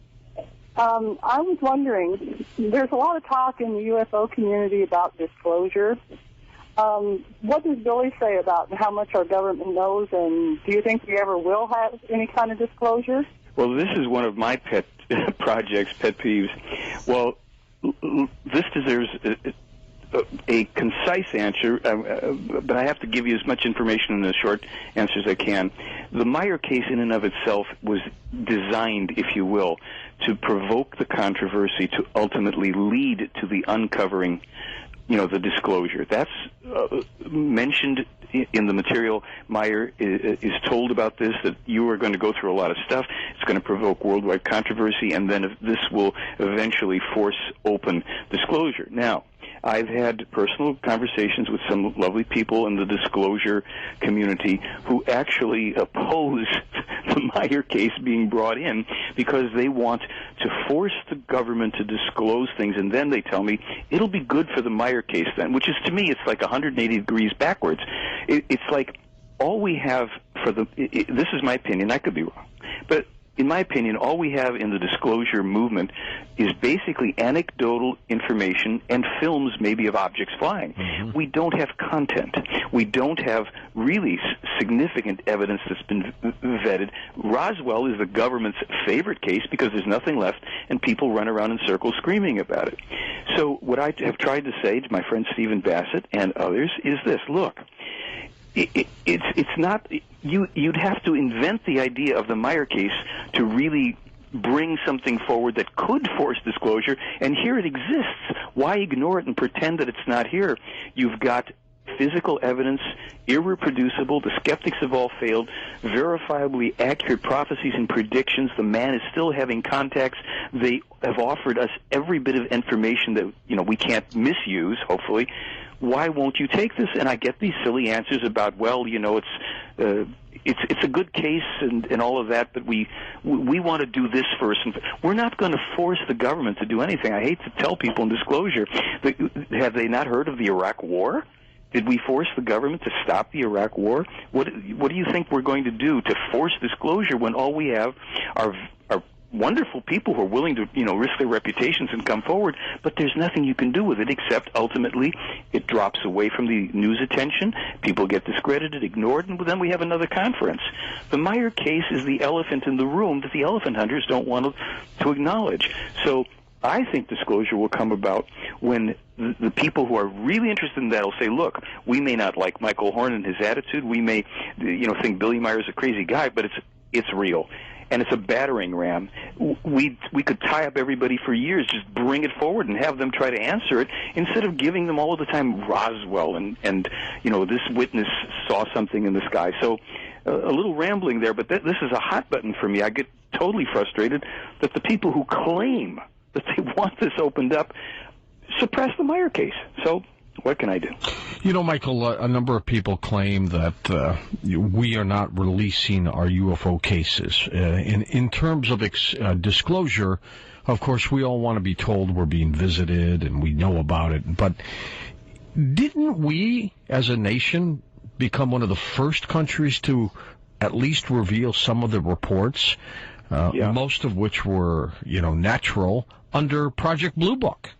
[SPEAKER 7] I was wondering, there's a lot of talk in the UFO community about disclosure. What does Billy say about how much our government knows, and do you think we ever will have any kind of disclosure?
[SPEAKER 13] Well, this is one of my pet projects, pet peeves. Well, this deserves a concise answer, but I have to give you as much information in a short answer as I can. The Meier case in and of itself was designed, if you will, to provoke the controversy to ultimately lead to the uncovering, the disclosure. That's mentioned in the material. Meier is told about this, that you are going to go through a lot of stuff. It's going to provoke worldwide controversy, and then this will eventually force open disclosure. Now, I've had personal conversations with some lovely people in the disclosure community who actually oppose the Meier case being brought in because they want to force the government to disclose things, and then they tell me it'll be good for the Meier case then, which is, to me, it's like 180 degrees backwards. It's like all we have for this is my opinion, I could be wrong, but in my opinion, all we have in the disclosure movement is basically anecdotal information and films maybe of objects flying. Mm-hmm. We don't have content. We don't have really significant evidence that's been vetted. Roswell is the government's favorite case because there's nothing left and people run around in circles screaming about it. So what I have tried to say to my friend Stephen Bassett and others is this: look, it's not, you'd have to invent the idea of the Meier case to really bring something forward that could force disclosure, and here it exists. Why ignore it and pretend that it's not here? You've got physical evidence, irreproducible, the skeptics have all failed, verifiably accurate prophecies and predictions. The man is still having contacts. They have offered us every bit of information that we can't misuse, hopefully. Why won't you take this? And I get these silly answers about, well, it's a good case and all of that, but we want to do this first. And we're not going to force the government to do anything. I hate to tell people in disclosure, have they not heard of the Iraq War? Did we force the government to stop the Iraq War? What do you think we're going to do to force disclosure when all we have are wonderful people who are willing to, risk their reputations and come forward, but there's nothing you can do with it except ultimately it drops away from the news attention, people get discredited, ignored, and then we have another conference. The Meier case is the elephant in the room that the elephant hunters don't want to acknowledge. So I think disclosure will come about when the people who are really interested in that will say, look, we may not like Michael Horn and his attitude, we may think Billy Meier is a crazy guy, but it's real. And it's a battering ram. We could tie up everybody for years, just bring it forward and have them try to answer it, instead of giving them all the time Roswell and this witness saw something in the sky. So a little rambling there, but this is a hot button for me. I get totally frustrated that the people who claim that they want this opened up suppress the Meier case. So what can I do?
[SPEAKER 1] Michael, a number of people claim that we are not releasing our UFO cases. In terms of disclosure, of course, we all want to be told we're being visited and we know about it. But didn't we, as a nation, become one of the first countries to at least reveal some of the reports, most of which were, natural, under Project Blue Book?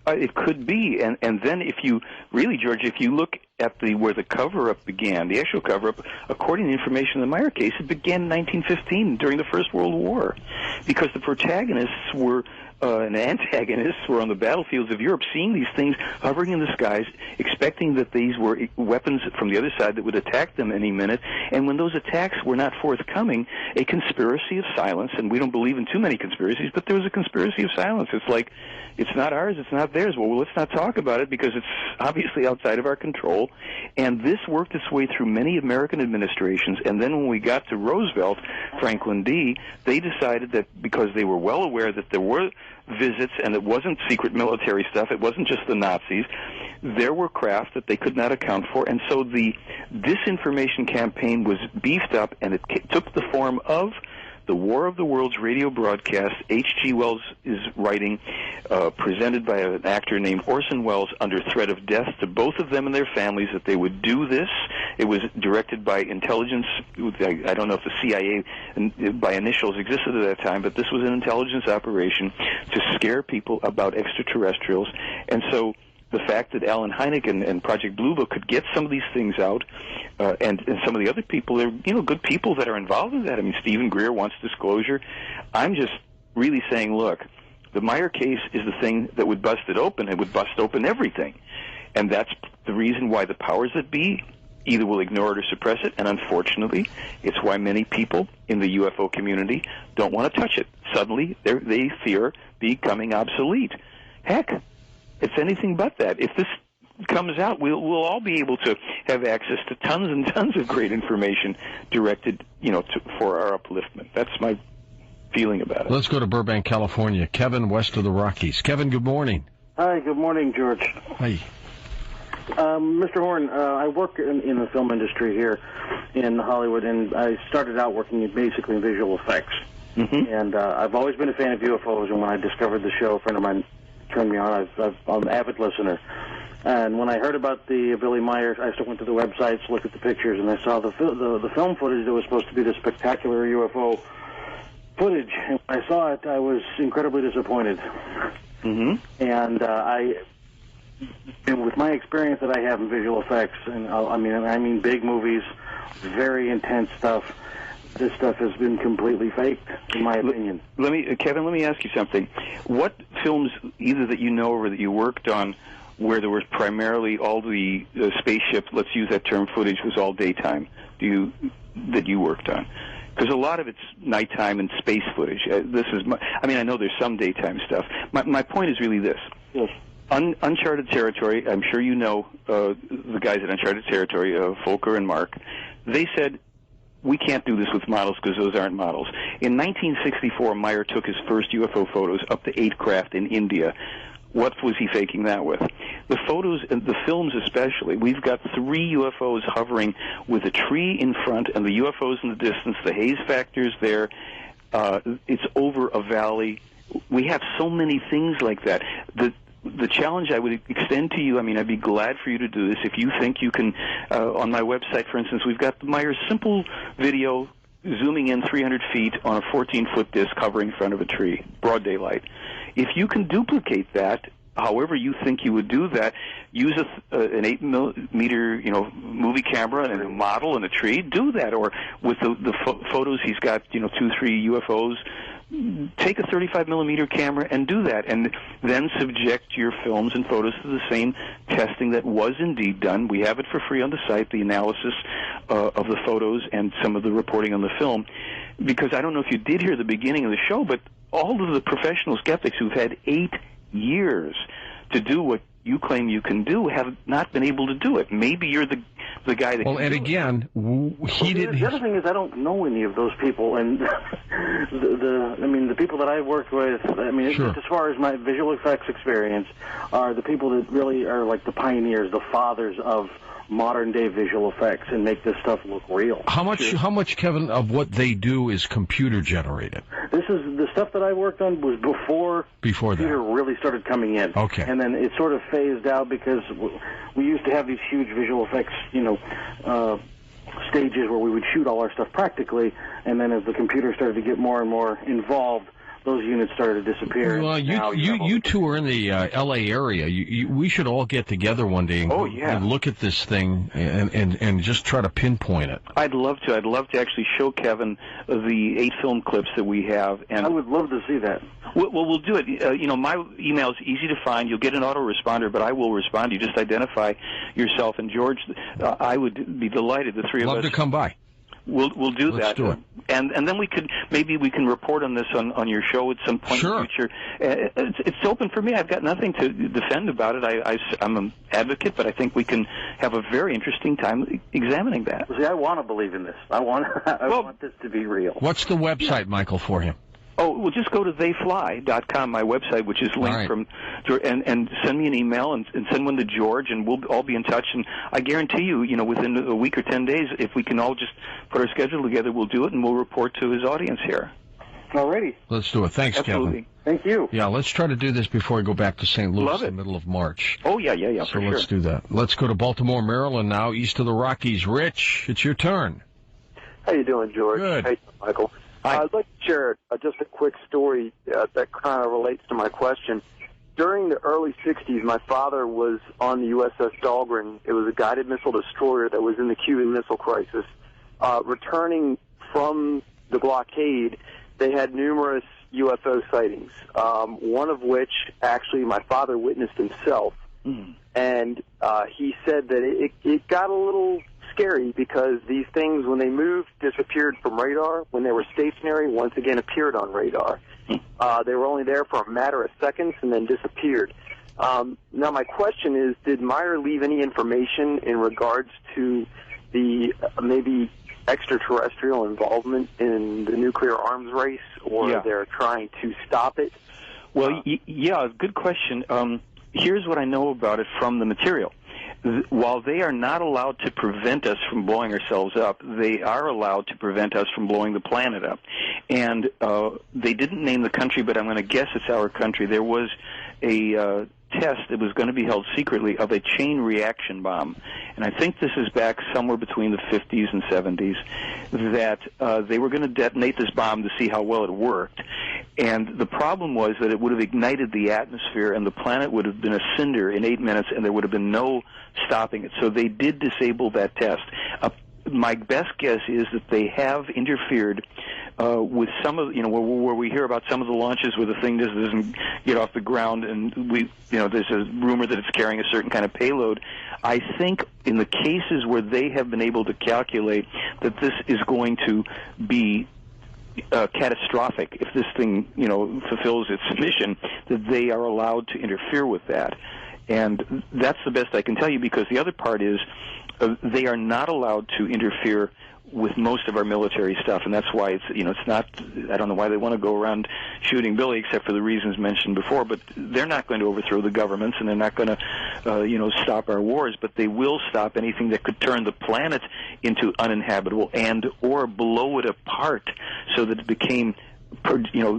[SPEAKER 13] It could be, and then if you really, George, if you look at where the cover-up began, the actual cover-up, according to information in the Meier case, it began in 1915 during the First World War, because the protagonists were and antagonists were on the battlefields of Europe, seeing these things hovering in the skies, expecting that these were weapons from the other side that would attack them any minute. And when those attacks were not forthcoming, a conspiracy of silence, and we don't believe in too many conspiracies, but there was a conspiracy of silence. It's like, it's not ours, it's not theirs. Well, let's not talk about it because it's obviously outside of our control. And this worked its way through many American administrations. And then when we got to Roosevelt, Franklin D., they decided that because they were well aware that there were visits and it wasn't secret military stuff, it wasn't just the Nazis, there were craft that they could not account for. And so the disinformation campaign was beefed up, and it took the form of the War of the Worlds radio broadcast. H.G. Wells is writing, presented by an actor named Orson Welles, under threat of death to both of them and their families, that they would do this. It was directed by intelligence. I don't know if the CIA by initials existed at that time, but this was an intelligence operation to scare people about extraterrestrials. And so the fact that Alan Hynek and Project Blue Book could get some of these things out, and some of the other people, they're good people that are involved in that. I mean, Stephen Greer wants disclosure. I'm just really saying, look, the Meier case is the thing that would bust it open. It would bust open everything. And that's the reason why the powers that be either will ignore it or suppress it, and unfortunately, it's why many people in the UFO community don't want to touch it. Suddenly, they fear becoming obsolete. Heck, it's anything but that. If this comes out, we'll all be able to have access to tons and tons of great information directed, for our upliftment. That's my feeling about it.
[SPEAKER 1] Let's go to Burbank, California. Kevin, west of the Rockies. Kevin, good morning.
[SPEAKER 6] Hi, good morning, George.
[SPEAKER 1] Hi.
[SPEAKER 6] Mr. Horn, I work in the film industry here in Hollywood, and I started out working basically in visual effects.
[SPEAKER 13] Mm-hmm.
[SPEAKER 6] And I've always been a fan of UFOs, and when I discovered the show, a friend of mine turned me on. I'm an avid listener. And when I heard about the Billy Meier, I still went to the websites, looked at the pictures, and I saw the film footage that was supposed to be the spectacular UFO footage. And when I saw it, I was incredibly disappointed.
[SPEAKER 13] Mm-hmm.
[SPEAKER 6] And with my experience that I have in visual effects, and I mean big movies, very intense stuff, this stuff has been completely faked, in my opinion.
[SPEAKER 13] Kevin, let me ask you something. What films, either that you know or that you worked on, where there was primarily all the spaceship, let's use that term, footage, was all daytime, that you worked on? Because a lot of it's nighttime and space footage. I know there's some daytime stuff. My point is really this.
[SPEAKER 6] Yes.
[SPEAKER 13] Uncharted Territory, I'm sure you know the guys at Uncharted Territory, Volker and Mark. They said, we can't do this with models because those aren't models. In 1964, Meier took his first UFO photos up to 8 craft in India. What was he faking that with? The photos, and the films especially, we've got 3 UFOs hovering with a tree in front and the UFOs in the distance. The haze factor's there. It's over a valley. We have so many things like that. The challenge I would extend to you, I'd be glad for you to do this if you think you can. On my website, for instance, we've got the Meier's simple video zooming in 300 feet on a 14-foot disc hovering in front of a tree, broad daylight. If you can duplicate that, however you think you would do that, use an 8-millimeter, movie camera and a model and a tree, do that. Or with the photos, he's got, 2, 3 UFOs. Take a 35-millimeter camera and do that, and then subject your films and photos to the same testing that was indeed done. We have it for free on the site, the analysis of the photos and some of the reporting on the film, because I don't know if you did hear the beginning of the show, but all of the professional skeptics who've had 8 years to do what you claim you can do have not been able to do it. Maybe you're the guy that can
[SPEAKER 1] and
[SPEAKER 6] do
[SPEAKER 1] again, he didn't...
[SPEAKER 6] The other thing is I don't know any of those people, and the people that I've worked with,
[SPEAKER 1] Sure.
[SPEAKER 6] as far as my visual effects experience, are the people that really are like the pioneers, the fathers of modern-day visual effects and make this stuff look real.
[SPEAKER 1] How much, Kevin, of what they do is computer-generated?
[SPEAKER 6] This is the stuff that I worked on was before computer really started coming in.
[SPEAKER 1] Okay.
[SPEAKER 6] And then it sort of phased out because we used to have these huge visual effects, stages where we would shoot all our stuff practically, and then as the computer started to get more and more involved, those units started to disappear.
[SPEAKER 1] Well, you two are in the L.A. area. We should all get together one day and look at this thing and just try to pinpoint it.
[SPEAKER 13] I'd love to. I'd love to actually show Kevin the 8 film clips that we have. And
[SPEAKER 6] I would love to see that.
[SPEAKER 13] Well, we'll do it. My email is easy to find. You'll get an autoresponder, but I will respond. You just identify yourself. And George, I would be delighted. The three of us.
[SPEAKER 1] Love to come by.
[SPEAKER 13] We'll do that.
[SPEAKER 1] Let's do it.
[SPEAKER 13] And then we can report on this on your show at some point in the future. It's open for me. I've got nothing to defend about it. I'm an advocate, but I think we can have a very interesting time examining that.
[SPEAKER 6] See, I want to believe in this. I want this to be real.
[SPEAKER 1] What's the website, Michael, for him?
[SPEAKER 13] Oh, well, just go to theyfly.com, my website, which is linked from, and send me an email and send one to George, and we'll all be in touch. And I guarantee you, within a week or 10 days, if we can all just put our schedule together, we'll do it, and we'll report to his audience here.
[SPEAKER 6] Alrighty.
[SPEAKER 1] Let's do it. Thanks,
[SPEAKER 13] Absolutely.
[SPEAKER 1] Kevin.
[SPEAKER 6] Thank you.
[SPEAKER 1] Yeah, let's try to do this before we go back to St. Louis in the middle of March.
[SPEAKER 13] Oh, yeah,
[SPEAKER 1] so let's do that. Let's go to Baltimore, Maryland now, east of the Rockies. Rich, it's your turn.
[SPEAKER 9] How you doing, George?
[SPEAKER 1] Good.
[SPEAKER 9] Hey, Michael. I'd like to share just a quick story that kind of relates to my question. During the early 60s, my father was on the USS Dahlgren. It was a guided missile destroyer that was in the Cuban Missile Crisis. Returning from the blockade, they had numerous UFO sightings, one of which actually my father witnessed himself. And he said that it got a little scary because these things, when they moved, disappeared from radar. When they were stationary, once again appeared on radar. They were only there for a matter of seconds and then disappeared. Now my question is, did Meier leave any information in regards to the maybe extraterrestrial involvement in the nuclear arms race, or they're trying to stop it?
[SPEAKER 13] Well, good question. Here's what I know about it from the material. While they are not allowed to prevent us from blowing ourselves up, they are allowed to prevent us from blowing the planet up. And they didn't name the country, but I'm going to guess it's our country. There was a test that was going to be held secretly of a chain reaction bomb. And I think this is back somewhere between the 50s and 70s, that they were going to detonate this bomb to see how well it worked. And the problem was that it would have ignited the atmosphere, and the planet would have been a cinder in 8 minutes, and there would have been no stopping it. So they did disable that test. My best guess is that they have interfered with some of, where we hear about some of the launches where the thing just doesn't get off the ground, and there's a rumor that it's carrying a certain kind of payload. I think in the cases where they have been able to calculate that this is going to be catastrophic if this thing, fulfills its mission, that they are allowed to interfere with that. And that's the best I can tell you, because the other part is they are not allowed to interfere with most of our military stuff, and that's why it's not, I don't know why they want to go around shooting Billy, except for the reasons mentioned before, but they're not going to overthrow the governments, and they're not going to, stop our wars, but they will stop anything that could turn the planet into uninhabitable and or blow it apart so that it became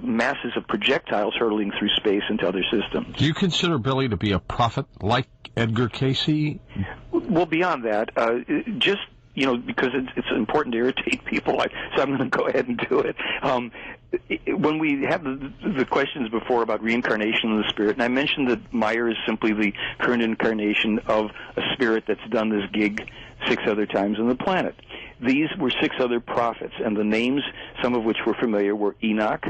[SPEAKER 13] masses of projectiles hurtling through space into other systems.
[SPEAKER 1] Do you consider Billy to be a prophet like Edgar Casey?
[SPEAKER 13] Well, beyond that, just because it's important to irritate people, so I'm going to go ahead and do it. When we have the questions before about reincarnation of the spirit, and I mentioned that Meier is simply the current incarnation of a spirit that's done this gig 6 other times on the planet. These were 6 other prophets, and the names, some of which were familiar, were Enoch,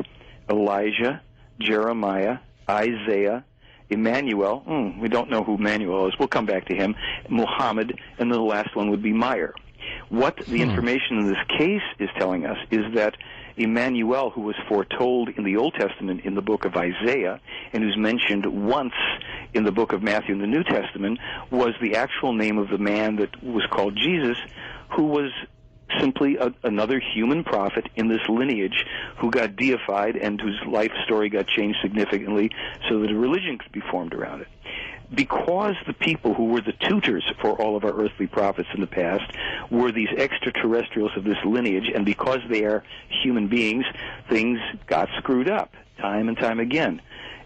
[SPEAKER 13] Elijah, Jeremiah, Isaiah, Emmanuel. We don't know who Emmanuel is. We'll come back to him. Muhammad, and the last one would be Meier. What the information in this case is telling us is that Emmanuel, who was foretold in the Old Testament in the book of Isaiah, and who's mentioned once in the book of Matthew in the New Testament, was the actual name of the man that was called Jesus, who was simply another human prophet in this lineage who got deified and whose life story got changed significantly so that a religion could be formed around it. Because the people who were the tutors for all of our earthly prophets in the past were these extraterrestrials of this lineage, and because they are human beings, things got screwed up time and time again.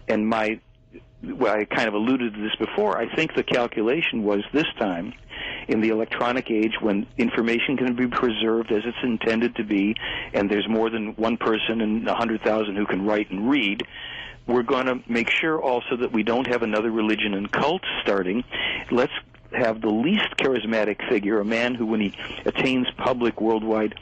[SPEAKER 13] And I kind of alluded to this before. I think the calculation was this time, in the electronic age, when information can be preserved as it's intended to be, and there's more than one person in 100,000 who can write and read, we're going to make sure also that we don't have another religion and cult starting. Let's have the least charismatic figure, a man who, when he attains public worldwide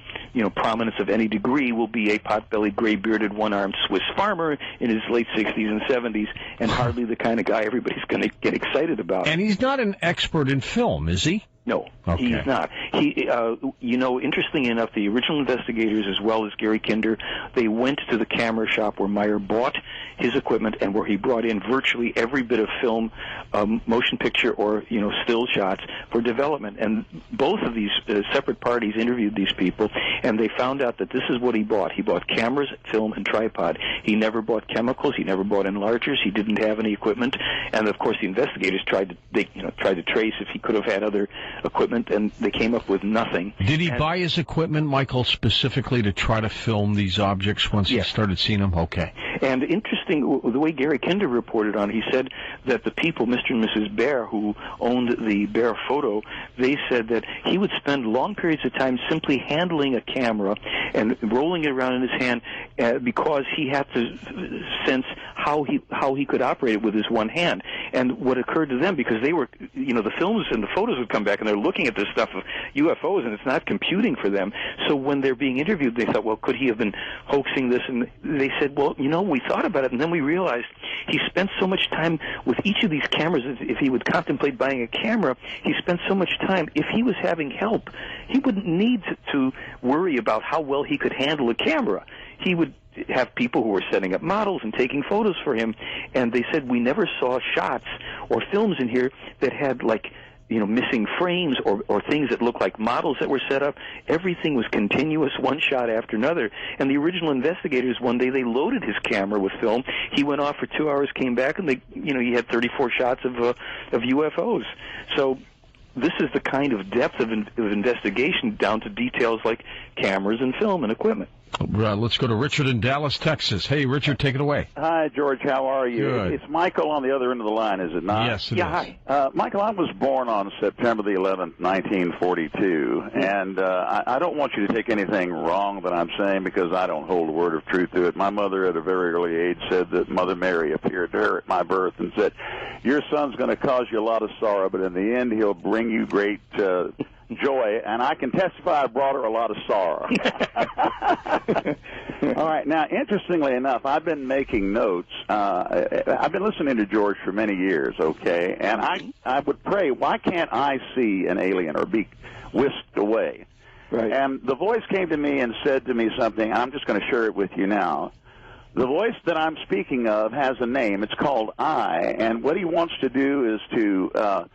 [SPEAKER 13] prominence of any degree will be a pot-bellied, gray-bearded, one-armed Swiss farmer in his late 60s and 70s, and hardly the kind of guy everybody's going to get excited about.
[SPEAKER 1] And he's not an expert in film, is he?
[SPEAKER 13] No,
[SPEAKER 1] Okay.
[SPEAKER 13] he's not. Interestingly enough, the original investigators, as well as Gary Kinder, they went to the camera shop where Meier bought his equipment and where he brought in virtually every bit of film, motion picture, or still shots for development. And both of these separate parties interviewed these people, and they found out that this is what he bought. He bought cameras, film, and tripod. He never bought chemicals. He never bought enlargers. He didn't have any equipment. And of course, the investigators tried to trace if he could have had other equipment, and they came up with nothing.
[SPEAKER 1] Did he buy his equipment, Michael, specifically to try to film these objects once he started seeing them? Okay.
[SPEAKER 13] And interesting, the way Gary Kinder reported on, he said that the people, Mr. and Mrs. Baer, who owned the Baer photo, they said that he would spend long periods of time simply handling a camera and rolling it around in his hand because he had to sense how he could operate it with his one hand. And what occurred to them, because they were, the films and the photos would come back and they're looking at this stuff of UFOs and it's not computing for them. So when they're being interviewed, they thought, well, could he have been hoaxing this? And they said, well, we thought about it, and then we realized he spent so much time with each of these cameras. If he would contemplate buying a camera, he spent so much time. If he was having help, he wouldn't need to worry about how well he could handle a camera. He would have people who were setting up models and taking photos for him, and they said we never saw shots or films in here that had missing frames or things that looked like models that were set up. Everything was continuous, one shot after another. And the original investigators, one day, they loaded his camera with film. He went off for 2 hours, came back, and he had 34 shots of UFOs. So this is the kind of depth of investigation down to details like cameras and film and equipment.
[SPEAKER 1] Let's go to Richard in Dallas, Texas. Hey, Richard, take it away.
[SPEAKER 11] Hi, George. How are you?
[SPEAKER 1] Good.
[SPEAKER 11] It's Michael on the other end of the line, is it not?
[SPEAKER 1] Yes, it is.
[SPEAKER 11] Hi. Michael, I was born on September the 11th, 1942, and I don't want you to take anything wrong that I'm saying because I don't hold a word of truth to it. My mother at a very early age said that Mother Mary appeared to her at my birth and said, your son's going to cause you a lot of sorrow, but in the end he'll bring you great joy, and I can testify I brought her a lot of sorrow. All right. Now, interestingly enough, I've been making notes. I've been listening to George for many years, okay, and I would pray, why can't I see an alien or be whisked away? Right. And the voice came to me and said to me something, I'm just going to share it with you now. The voice that I'm speaking of has a name. It's called I, and what he wants to do is to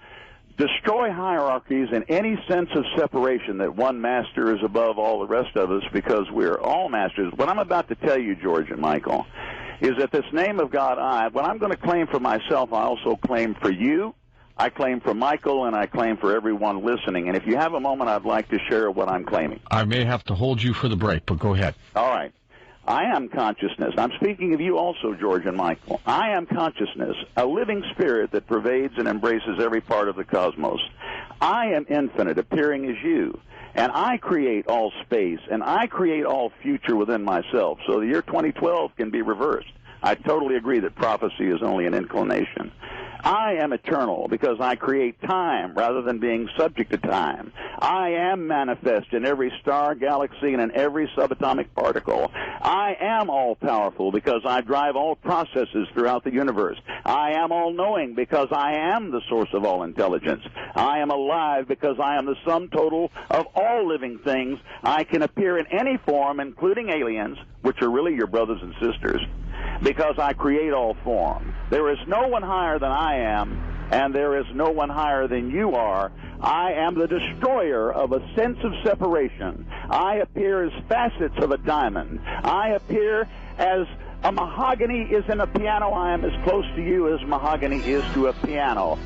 [SPEAKER 11] destroy hierarchies and any sense of separation that one master is above all the rest of us because we're all masters. What I'm about to tell you, George and Michael, is that this name of God, I, what I'm going to claim for myself, I also claim for you, I claim for Michael, and I claim for everyone listening. And if you have a moment, I'd like to share what I'm claiming.
[SPEAKER 1] I may have to hold you for the break, but go ahead.
[SPEAKER 11] All right. I am consciousness. I'm speaking of you also, George and Michael. I am consciousness, a living spirit that pervades and embraces every part of the cosmos. I am infinite, appearing as you. And I create all space, and I create all future within myself. So the year 2012 can be reversed. I totally agree that prophecy is only an inclination. I am eternal because I create time rather than being subject to time. I am manifest in every star, galaxy, and in every subatomic particle. I am all-powerful because I drive all processes throughout the universe. I am all-knowing because I am the source of all intelligence. I am alive because I am the sum total of all living things. I can appear in any form, including aliens, which are really your brothers and sisters, because I create all form. There is no one higher than I am, and there is no one higher than you are. I am the destroyer of a sense of separation. I appear as facets of a diamond. I appear as a mahogany is in a piano. I am as close to you as mahogany is to a piano.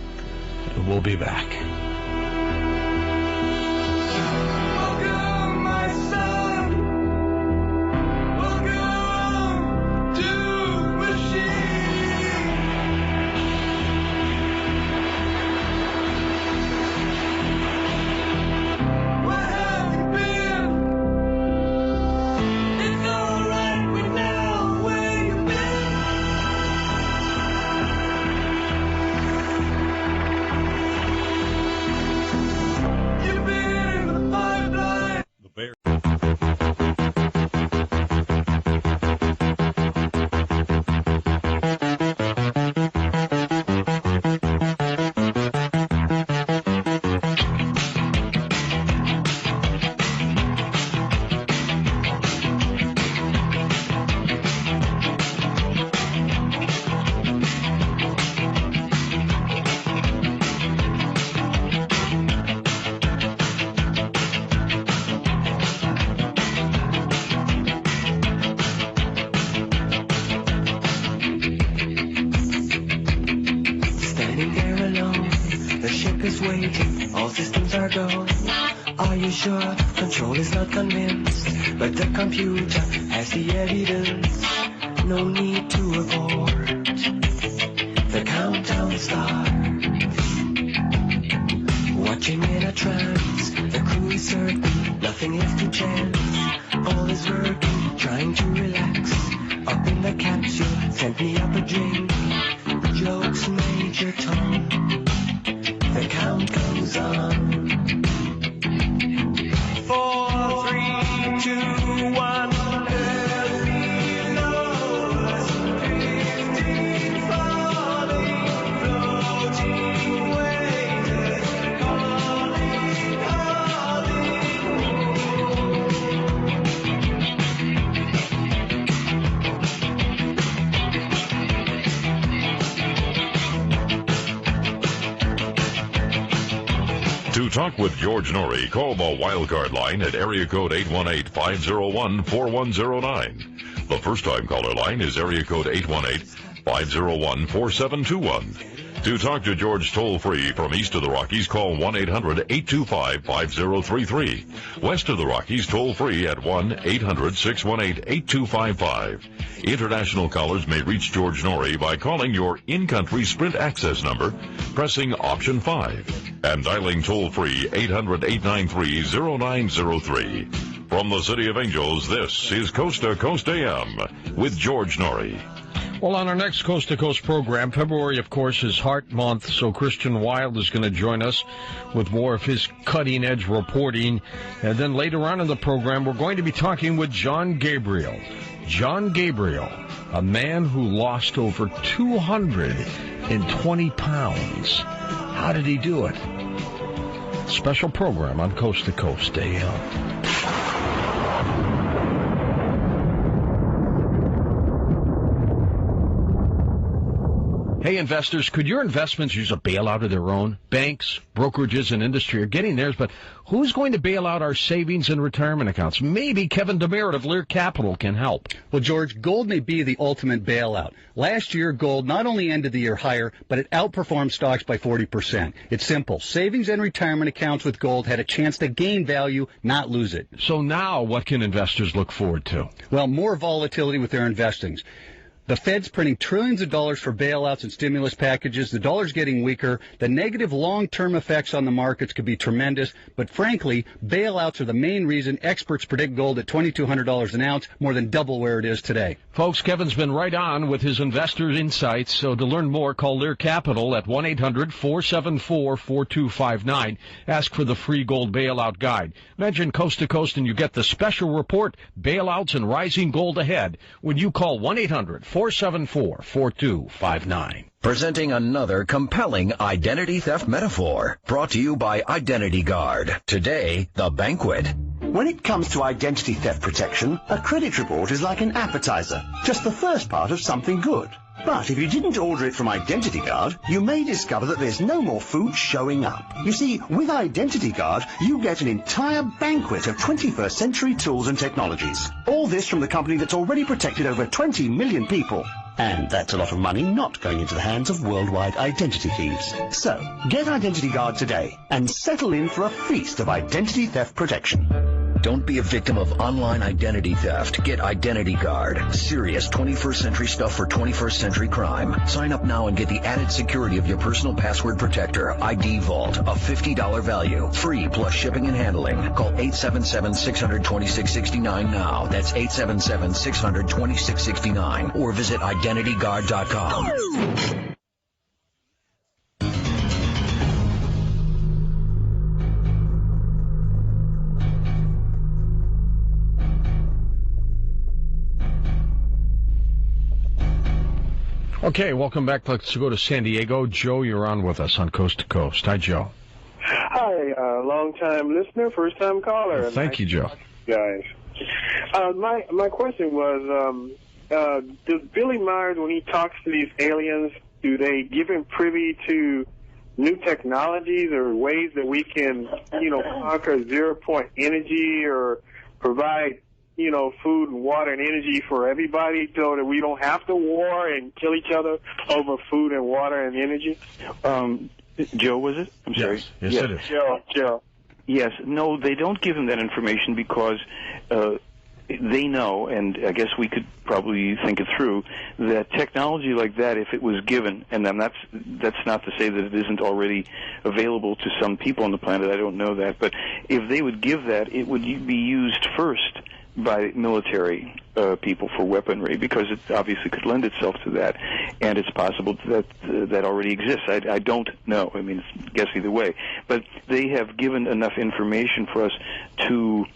[SPEAKER 1] We'll be back.
[SPEAKER 8] Welcome, my son. Welcome to machine. Where have you been? It's alright, we know where you've been. go. Are you sure? Control is not convinced, but the computer has the evidence. No need to abort. The countdown starts. Watching in a trance, the crew is certain, nothing left to chance. All is working, trying to relax. Up in the capsule, sent me up a drink. Jokes, Major Tom. The count goes on. 4, 3, 2, 1.
[SPEAKER 5] To talk with George Noory, call the wildcard line at area code 818-501-4109. The first-time caller line is area code 818-501-4721. To talk to George toll-free from east of the Rockies, call 1-800-825-5033. West of the Rockies, toll-free at 1-800-618-8255. International callers may reach George Noory by calling your in-country Sprint access number, pressing option 5, and dialing toll-free 800-893-0903. From the City of Angels, this is Coast to Coast AM with George Noory.
[SPEAKER 1] Well, on our next Coast to Coast program, February, of course, is Heart Month, so Christian Wilde is going to join us with more of his cutting-edge reporting. And then later on in the program, we're going to be talking with John Gabriel. John Gabriel, a man who lost over 220 pounds. How did he do it? Special program on Coast to Coast AM. Hey, investors, could your investments use a bailout of their own? Banks, brokerages, and industry are getting theirs, but who's going to bail out our savings and retirement accounts? Maybe Kevin DeMeritt of Lear Capital can help.
[SPEAKER 12] Well, George, gold may be the ultimate bailout. Last year, gold not only ended the year higher, but it outperformed stocks by 40%. It's simple. Savings and retirement accounts with gold had a chance to gain value, not lose it.
[SPEAKER 1] So now what can investors look forward to?
[SPEAKER 12] Well, more volatility with their investings. The Fed's printing trillions of dollars for bailouts and stimulus packages. The dollar's getting weaker. The negative long-term effects on the markets could be tremendous. But frankly, bailouts are the main reason experts predict gold at $2,200 an ounce, more than double where it is today.
[SPEAKER 1] Folks, Kevin's been right on with his investor insights. So to learn more, call Lear Capital at 1-800-474-4259. Ask for the free gold bailout guide. Mention Coast to Coast and you get the special report, Bailouts and Rising Gold Ahead, when you call 1-800-474-4259.
[SPEAKER 16] Presenting another compelling identity theft metaphor, brought to you by Identity Guard. Today, the banquet.
[SPEAKER 14] When it comes to identity theft protection, a credit report is like an appetizer, just the first part of something good. But if you didn't order it from Identity Guard, you may discover that there's no more food showing up. You see, with Identity Guard, you get an entire banquet of 21st century tools and technologies. All this from the company that's already protected over 20 million people. And that's a lot of money not going into the hands of worldwide identity thieves. So, get Identity Guard today and settle in for a feast of identity theft protection.
[SPEAKER 16] Don't be a victim of online identity theft. Get Identity Guard. Serious 21st century stuff for 21st century crime. Sign up now and get the added security of your personal password protector, ID Vault, a $50 value. Free plus shipping and handling. Call 877-600-2669 now. That's 877-600-2669. Or visit IdentityGuard.com.
[SPEAKER 1] Okay, welcome back. Let's go to San Diego. Joe, you're on with us on Coast to Coast. Hi, Joe.
[SPEAKER 23] Hi, long-time listener, first-time caller.
[SPEAKER 1] Well, thank you, Joe.
[SPEAKER 23] Guys. My question was, does Billy Myers, when he talks to these aliens, do they give him privy to new technologies or ways that we can, conquer zero-point energy or provide food and water and energy for everybody so that we don't have to war and kill each other over food and water and energy?
[SPEAKER 13] Joe, was it? I'm sorry.
[SPEAKER 1] Yes, it is.
[SPEAKER 23] Joe.
[SPEAKER 13] Yes. No, they don't give him that information because they know, and I guess we could probably think it through, that technology like that, if it was given, and that's not to say that it isn't already available to some people on the planet, I don't know that, but if they would give that, it would be used first by military people for weaponry, because it obviously could lend itself to that, and it's possible that that already exists. I don't know. I mean, it's guess either way. But they have given enough information for us to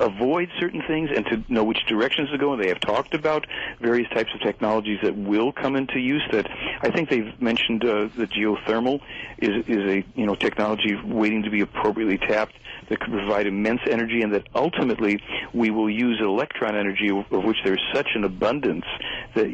[SPEAKER 13] avoid certain things and to know which directions to go, and they have talked about various types of technologies that will come into use. That I think they've mentioned the geothermal is a technology waiting to be appropriately tapped that could provide immense energy, and that ultimately we will use electron energy, of which there's such an abundance that,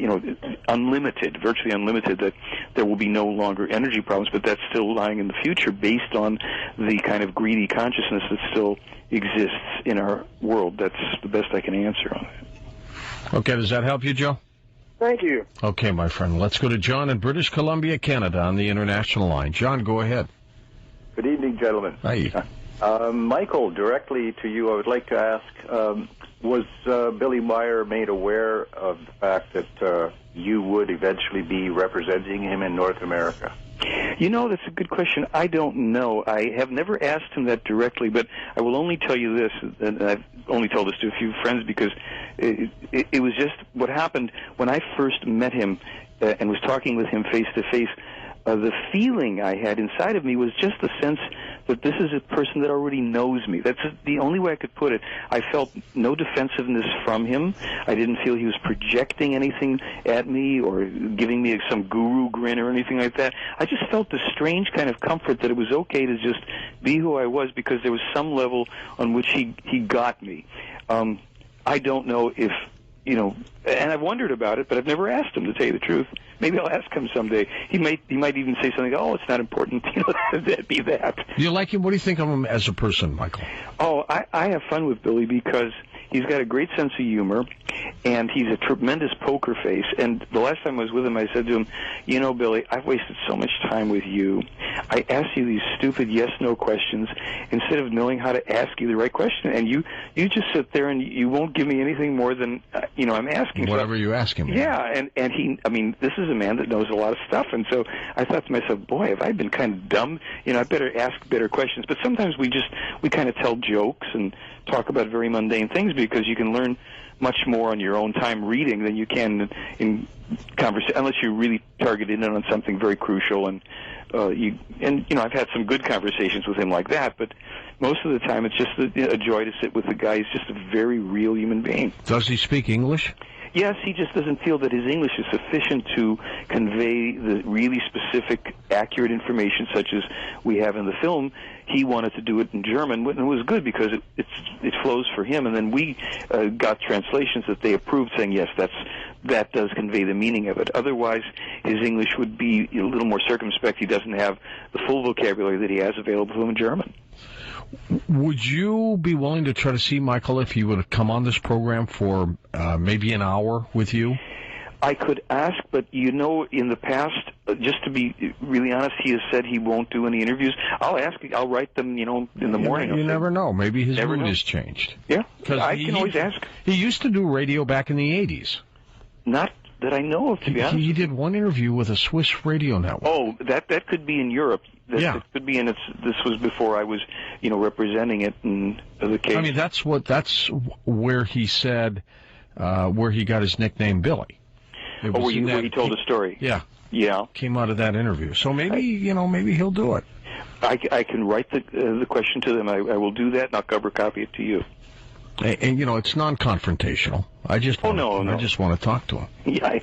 [SPEAKER 13] unlimited, virtually unlimited, that there will be no longer energy problems, but that's still lying in the future based on the kind of greedy consciousness that still exists in our world. That's the best I can answer on it.
[SPEAKER 1] Okay, does that help you, Joe?
[SPEAKER 23] Thank you.
[SPEAKER 1] Okay, my friend. Let's go to John in British Columbia, Canada, on the international line. John, go ahead.
[SPEAKER 15] Good evening, gentlemen.
[SPEAKER 1] Hi.
[SPEAKER 15] Michael, directly to you, I would like to ask, was Billy Meier made aware of the fact that you would eventually be representing him in North America?
[SPEAKER 13] That's a good question. I don't know. I have never asked him that directly, but I will only tell you this, and I've only told this to a few friends, because it was just what happened when I first met him and was talking with him face to face. The feeling I had inside of me was just the sense that this is a person that already knows me. That's the only way I could put it. I felt no defensiveness from him. I didn't feel he was projecting anything at me or giving me some guru grin or anything like that. I just felt this strange kind of comfort that it was okay to just be who I was, because there was some level on which he got me. I don't know if, and I've wondered about it, but I've never asked him, to tell you the truth. Maybe I'll ask him someday. He might even say something, it's not important, that'd be that.
[SPEAKER 1] Do you like him? What do you think of him as a person, Michael?
[SPEAKER 13] Oh, I have fun with Billy because he's got a great sense of humor, and he's a tremendous poker face. And the last time I was with him, I said to him, Billy, I've wasted so much time with you. I ask you these stupid yes-no questions instead of knowing how to ask you the right question. And you just sit there and you won't give me anything more than, I'm asking.
[SPEAKER 1] Whatever you ask him.
[SPEAKER 13] Yeah, and he, this is a man that knows a lot of stuff. And so I thought to myself, boy, have I been kind of dumb? I better ask better questions. But sometimes we kind of tell jokes and talk about very mundane things, because you can learn much more on your own time reading than you can in conversation, unless you really target in on something very crucial. And I've had some good conversations with him like that, but most of the time it's just a joy to sit with the guy. He's just a very real human being.
[SPEAKER 1] Does he speak English?
[SPEAKER 13] Yes, he just doesn't feel that his English is sufficient to convey the really specific, accurate information such as we have in the film. He wanted to do it in German, and it was good because it flows for him. And then we got translations that they approved, saying, yes, that does convey the meaning of it. Otherwise, his English would be a little more circumspect. He doesn't have the full vocabulary that he has available to him in German.
[SPEAKER 1] Would you be willing to try to see Michael if he would come on this program for maybe an hour with you?
[SPEAKER 13] I could ask, but in the past, just to be really honest, he has said he won't do any interviews. I'll ask. I'll write them, in the morning.
[SPEAKER 1] You never know. Maybe his mood has changed.
[SPEAKER 13] Yeah, I can always ask.
[SPEAKER 1] He used to do radio back in the 80s.
[SPEAKER 13] Not that I know of, to be honest.
[SPEAKER 1] He did one interview with a Swiss radio network.
[SPEAKER 13] Oh, that could be in Europe.
[SPEAKER 1] Yeah.
[SPEAKER 13] It could be in this was before I was, representing it in the case.
[SPEAKER 1] I mean, that's where he said, where he got his nickname Billy.
[SPEAKER 13] Where he told a story.
[SPEAKER 1] Yeah.
[SPEAKER 13] Yeah.
[SPEAKER 1] Came out of that interview. So maybe, maybe he'll do it.
[SPEAKER 13] I can write the question to them. I will do that, and I'll cover copy it to you.
[SPEAKER 1] And it's non-confrontational. I just want to talk to him.
[SPEAKER 13] Yeah,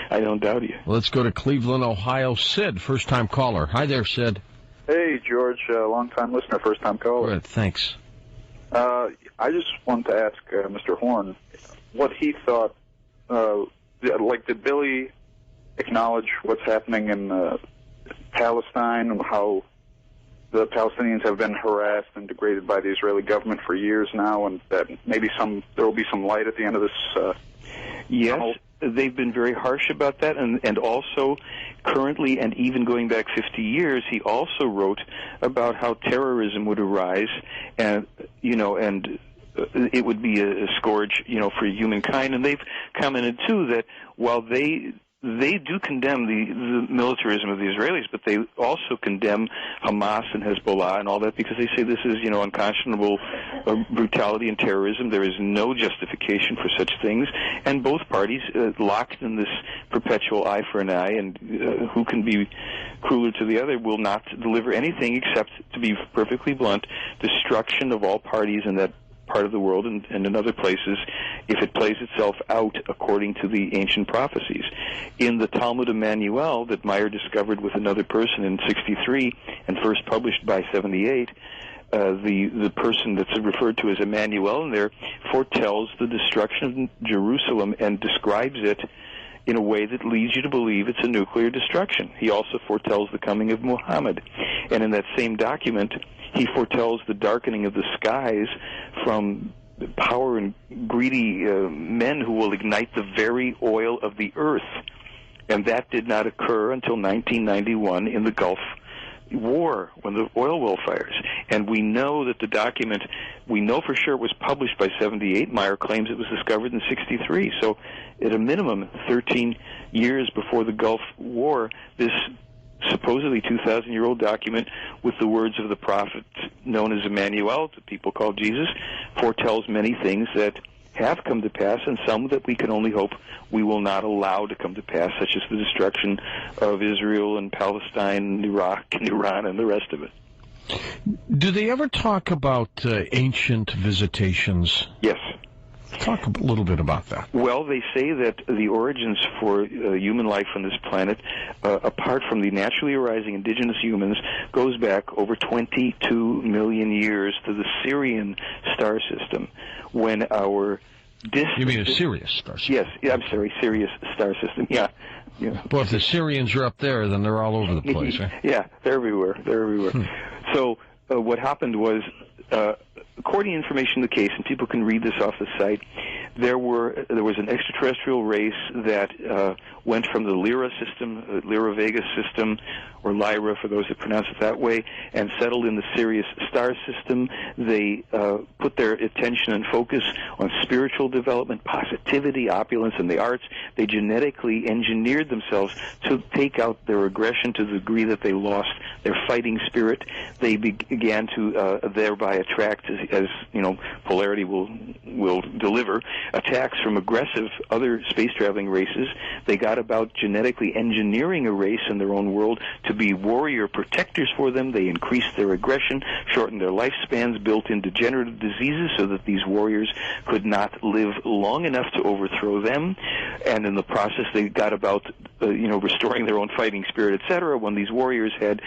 [SPEAKER 13] I don't doubt you.
[SPEAKER 1] Let's go to Cleveland, Ohio. Sid, first-time caller. Hi there, Sid.
[SPEAKER 17] Hey, George, long-time listener, first-time caller.
[SPEAKER 1] Good, thanks.
[SPEAKER 17] I just wanted to ask Mr. Horn what he thought. Did Billy acknowledge what's happening in Palestine and how the Palestinians have been harassed and degraded by the Israeli government for years now, and that maybe there will be some light at the end of this
[SPEAKER 13] Yes,
[SPEAKER 17] tunnel?
[SPEAKER 13] they've been very harsh about that, and also currently, and even going back 50 years, he also wrote about how terrorism would arise, and it would be a scourge, for humankind. And they've commented too that while they do condemn the militarism of the Israelis, but they also condemn Hamas and Hezbollah and all that, because they say this is, unconscionable brutality and terrorism. There is no justification for such things, and both parties locked in this perpetual eye for an eye, and who can be crueler to the other will not deliver anything except, to be perfectly blunt, destruction of all parties in that part of the world and in other places if it plays itself out according to the ancient prophecies. In the Talmud Emmanuel that Meier discovered with another person in 63 and first published by 78, the person that's referred to as Emmanuel in there foretells the destruction of Jerusalem and describes it in a way that leads you to believe it's a nuclear destruction. He also foretells the coming of Muhammad. And in that same document, he foretells the darkening of the skies from power and greedy men who will ignite the very oil of the earth. And that did not occur until 1991 in the Gulf War, when the oil well fires. And we know that the document, we know for sure it was published by 78. Meier claims it was discovered in 63. So at a minimum, 13 years before the Gulf War, this supposedly 2,000-year-old document with the words of the prophet known as Emmanuel, that people call Jesus, foretells many things that have come to pass, and some that we can only hope we will not allow to come to pass, such as the destruction of Israel and Palestine and Iraq and Iran and the rest of it.
[SPEAKER 1] Do they ever talk about ancient visitations?
[SPEAKER 13] Yes.
[SPEAKER 1] Talk a little bit about that.
[SPEAKER 13] Well, they say that the origins for human life on this planet, apart from the naturally arising indigenous humans, goes back over 22 million years to the Syrian star system, when our
[SPEAKER 1] You mean a Sirius star system?
[SPEAKER 13] Yes, I'm sorry, Sirius star system, yeah.
[SPEAKER 1] Well, if the Syrians are up there, then they're all over the place, right?
[SPEAKER 13] Yeah, they're everywhere. So what happened was, according to information in the case, and people can read this off the site, there was an extraterrestrial race that went from the Lyra system, Lyra Vega system, or Lyra for those that pronounce it that way, and settled in the Sirius star system. They put their attention and focus on spiritual development, positivity, opulence, and the arts. They genetically engineered themselves to take out their aggression to the degree that they lost their fighting spirit. They began to thereby attract, as polarity will deliver, attacks from aggressive other space-traveling races. They got about genetically engineering a race in their own world to be warrior protectors for them. They increased their aggression, shortened their lifespans, built in degenerative diseases so that these warriors could not live long enough to overthrow them. And in the process, they got about restoring their own fighting spirit, etc. When these warriors had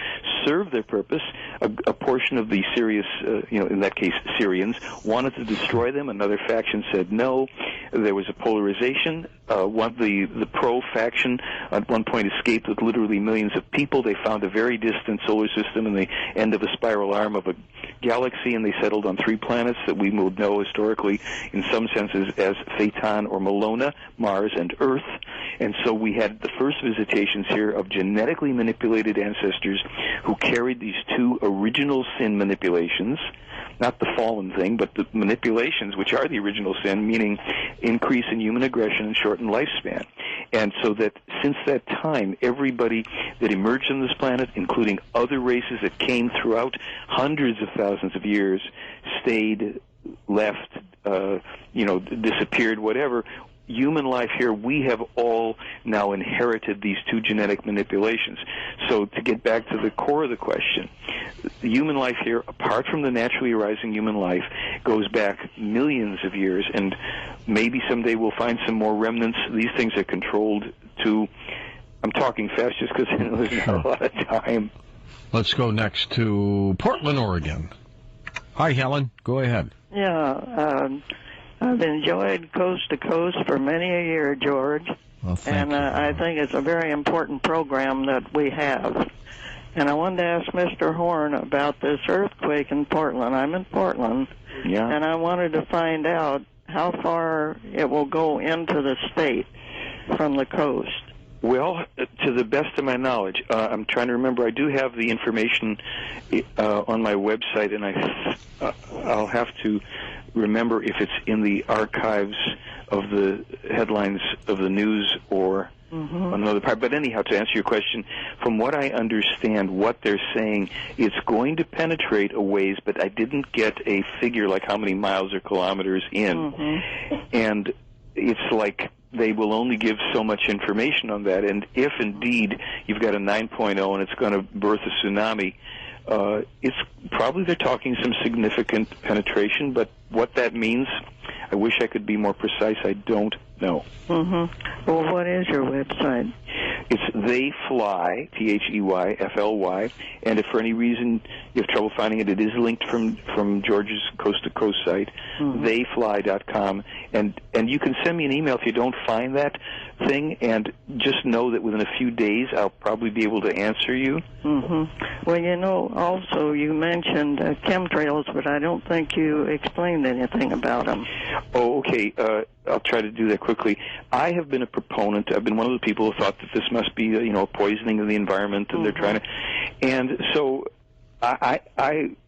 [SPEAKER 13] served their purpose, a portion of the Sirius, in that case Syrians, wanted to destroy them. Another faction said no. There was a polarization. The pro faction at one point escaped with literally millions of people. They found a very distant solar system in the end of a spiral arm of a galaxy, and they settled on 3 planets that we would know historically in some senses as Phaeton or Melona, Mars, and Earth. And so we had the first visitations here of genetically manipulated ancestors who carried these 2 original sin manipulations, not the fallen thing, but the manipulations, which are the original sin, meaning increase in human aggression and shortened lifespan. And so that since that time, everybody that emerged on this planet, including other races that came throughout hundreds of thousands of years, stayed, left, disappeared, whatever, human life here, we have all now inherited these 2 genetic manipulations. So to get back to the core of the question, the human life here, apart from the naturally arising human life, goes back millions of years, and maybe someday we'll find some more remnants. These things are controlled to... I'm talking fast just because there's not a lot of time.
[SPEAKER 1] Let's go next to Portland, Oregon. Hi, Helen. Go ahead.
[SPEAKER 18] Yeah, I've enjoyed Coast to Coast for many a year, George.
[SPEAKER 1] Well, thank you.
[SPEAKER 18] I think it's a very important program that we have. And I wanted to ask Mr. Horn about this earthquake in Portland. I'm in Portland, and I wanted to find out how far it will go into the state. from the coast?
[SPEAKER 13] Well, to the best of my knowledge, I'm trying to remember. I do have the information on my website, and I'll have to remember if it's in the archives of the headlines of the news or on another part. But anyhow, to answer your question, from what I understand, what they're saying, it's going to penetrate a ways, but I didn't get a figure like how many miles or kilometers in. And it's like they will only give so much information on that. And if indeed you've got a 9.0 and it's going to birth a tsunami, it's probably they're talking some significant penetration, but what that means, I wish I could be more precise. I don't know.
[SPEAKER 18] Well, what is your website?
[SPEAKER 13] It's They Fly, THEYFLY, and if for any reason you have trouble finding it, it is linked from George's Coast to Coast site, theyfly.com, and you can send me an email if you don't find that thing, and just know that within a few days I'll probably be able to answer you.
[SPEAKER 18] Well, you know, also you mentioned chemtrails, but I don't think you explained anything about them.
[SPEAKER 13] Oh, okay. I'll try to do that quickly. I have been a proponent. I've been one of the people who thought that this must be, a poisoning of the environment, and they're trying to. And so, I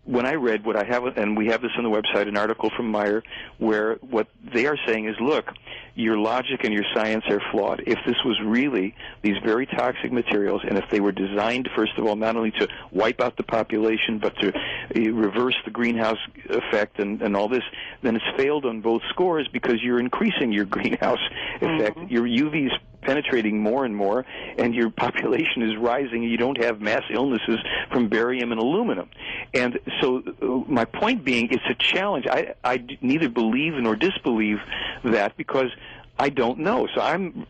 [SPEAKER 13] when I read what I have, and we have this on the website, an article from Meier, where what they are saying is, look, your logic and your science are flawed. If this was really these very toxic materials, and if they were designed, first of all, not only to wipe out the population, but to reverse the greenhouse effect and all this, then it's failed on both scores because you're increasing your greenhouse effect. Your UV's penetrating more and more, and your population is rising, and you don't have mass illnesses from barium and aluminum. And so my point being, it's a challenge. I neither believe nor disbelieve that because I don't know. So I'm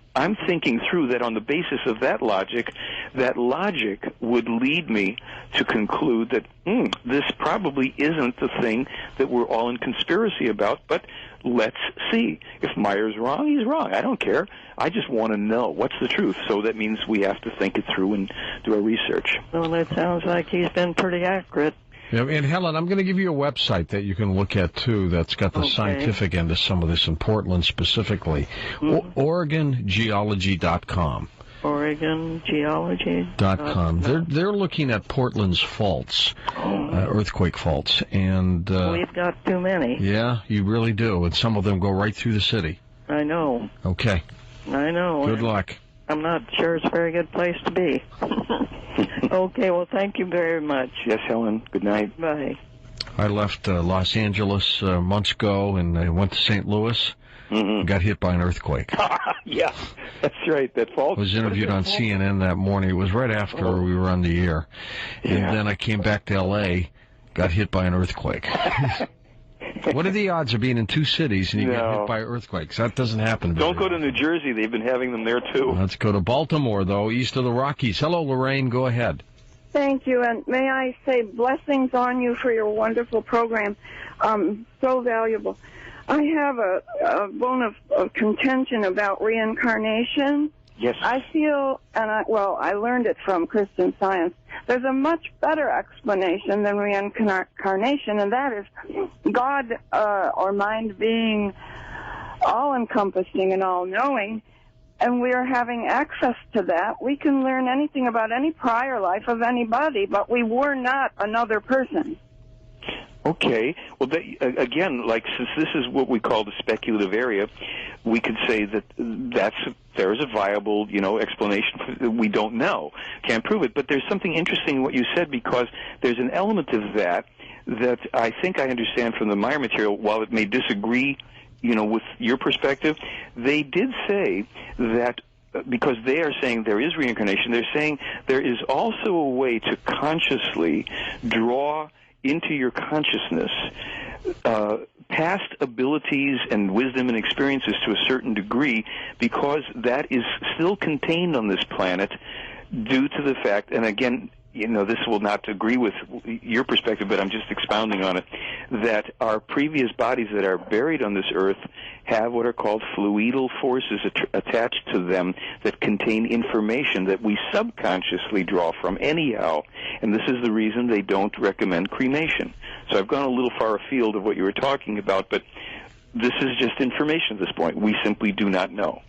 [SPEAKER 13] thinking through that on the basis of that logic would lead me to conclude that this probably isn't the thing that we're all in conspiracy about, but let's see. If Meier's wrong, he's wrong. I don't care. I just want to know what's the truth. So that means we have to think it through and do our research.
[SPEAKER 18] Well, it sounds like he's been pretty accurate.
[SPEAKER 1] Yeah, and Helen, I'm going to give you a website that you can look at, too, that's got the scientific end of some of this in Portland specifically. OregonGeology.com. OregonGeology.com. They're looking at Portland's faults, earthquake faults. And
[SPEAKER 18] we've got too many.
[SPEAKER 1] Yeah, you really do. And some of them go right through the city.
[SPEAKER 18] I know.
[SPEAKER 1] Okay.
[SPEAKER 18] I know.
[SPEAKER 1] Good luck.
[SPEAKER 18] I'm not sure it's a very good place to be. Okay, well, thank you very much.
[SPEAKER 13] Yes, Helen. Good night.
[SPEAKER 18] Bye.
[SPEAKER 1] I left Los Angeles months ago, and I went to St. Louis and got hit by an earthquake.
[SPEAKER 13] Yeah, that's right. That fault.
[SPEAKER 1] I was interviewed on CNN that morning. It was right after we were on the air. And then I came back to L.A., got hit by an earthquake. What are the odds of being in two cities and you get hit by earthquakes? That doesn't happen.
[SPEAKER 13] Don't go to New Jersey. They've been having them there, too.
[SPEAKER 1] Let's go to Baltimore, though, east of the Rockies. Hello, Lorraine. Go ahead.
[SPEAKER 19] Thank you, and may I say blessings on you for your wonderful program. So valuable. I have a bone of contention about reincarnation.
[SPEAKER 13] Yes.
[SPEAKER 19] I feel, and I learned it from Christian Science, there's a much better explanation than reincarnation, and that is God or mind being all-encompassing and all-knowing, and we are having access to that. We can learn anything about any prior life of anybody, but we were not another person.
[SPEAKER 13] Okay. Well, again, since this is what we call the speculative area, we could say that there is a viable, explanation. We don't know. Can't prove it. But there's something interesting in what you said, because there's an element of that I think I understand from the Meier material, while it may disagree, with your perspective. They did say that because they are saying there is reincarnation, they're saying there is also a way to consciously draw into your consciousness past abilities and wisdom and experiences to a certain degree, because that is still contained on this planet due to the fact, and again, this will not agree with your perspective, but I'm just expounding on it, that our previous bodies that are buried on this earth have what are called fluidal forces attached to them that contain information that we subconsciously draw from anyhow. And this is the reason they don't recommend cremation. So I've gone a little far afield of what you were talking about, but this is just information at this point. We simply do not know.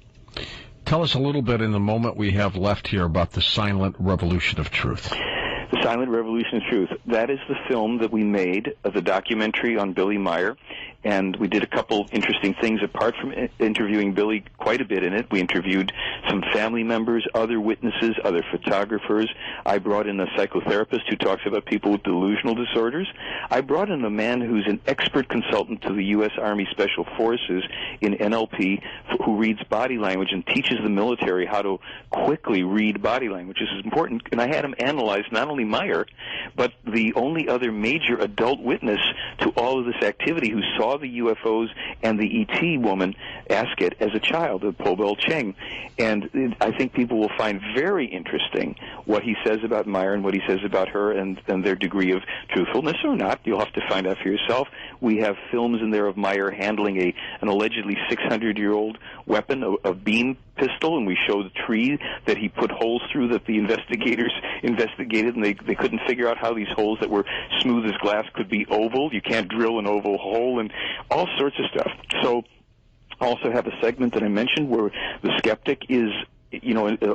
[SPEAKER 1] Tell us a little bit in the moment we have left here about the Silent Revolution of Truth.
[SPEAKER 13] The Silent Revolution of Truth. That is the film that we made, the documentary on Billy Meier, and we did a couple interesting things apart from interviewing Billy quite a bit in it. We interviewed some family members, other witnesses, other photographers. I brought in a psychotherapist who talks about people with delusional disorders. I brought in a man who's an expert consultant to the U.S. Army Special Forces in NLP who reads body language and teaches the military how to quickly read body language. This is important, and I had him analyze not only Meier, but the only other major adult witness to all of this activity who saw the UFOs and the E.T. woman ask it as a child, the Pobel Cheng. And I think people will find very interesting what he says about Meier and what he says about her and their degree of truthfulness or not. You'll have to find out for yourself. We have films in there of Meier handling an allegedly 600-year-old weapon, a beam pistol, and we show the tree that he put holes through that the investigators investigated, and they couldn't figure out how these holes that were smooth as glass could be oval. You can't drill an oval hole, and all sorts of stuff. So I also have a segment that I mentioned where the skeptic is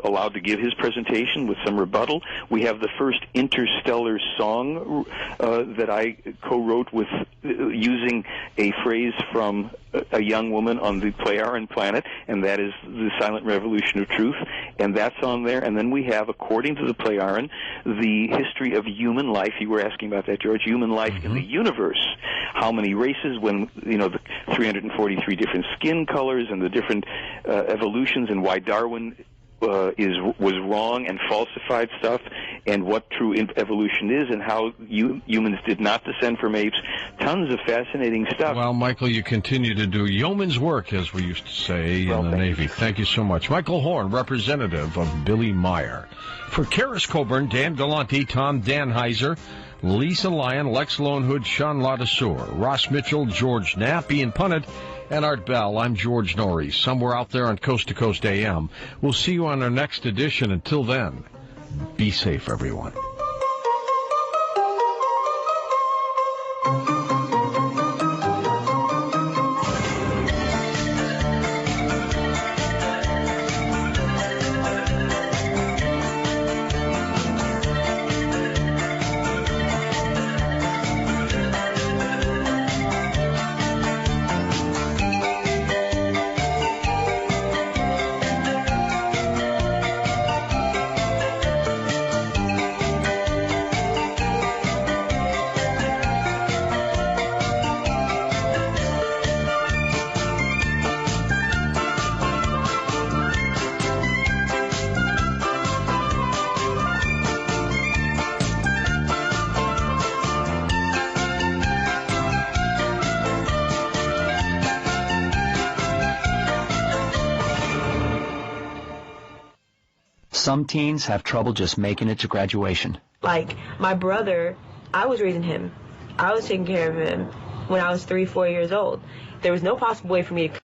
[SPEAKER 13] allowed to give his presentation with some rebuttal. We have the first interstellar song that I co-wrote with using a phrase from a young woman on the Plejaren planet, and that is the Silent Revolution of Truth, and that's on there. And then we have, according to the Plejaren, the history of human life. You were asking about that, George. Human life in the universe. How many races, when, the 343 different skin colors and the different evolutions, and why Darwin was wrong and falsified stuff, and what true evolution is, and how humans did not descend from apes. Tons of fascinating stuff.
[SPEAKER 1] Well, Michael, you continue to do yeoman's work, as we used to say in the Navy. Thank you so much. Michael Horn, representative of Billy Meier. For Karis Coburn, Dan Galante, Tom Danheiser, Lisa Lyon, Lex Lonehood, Sean Ladesseur, Ross Mitchell, George Knapp, Ian Punnett, and Art Bell. I'm George Noory, somewhere out there on Coast to Coast AM. We'll see you on our next edition. Until then, be safe, everyone.
[SPEAKER 4] Some teens have trouble just making it to graduation.
[SPEAKER 20] Like, my brother, I was raising him. I was taking care of him when I was 3, 4 years old. There was no possible way for me to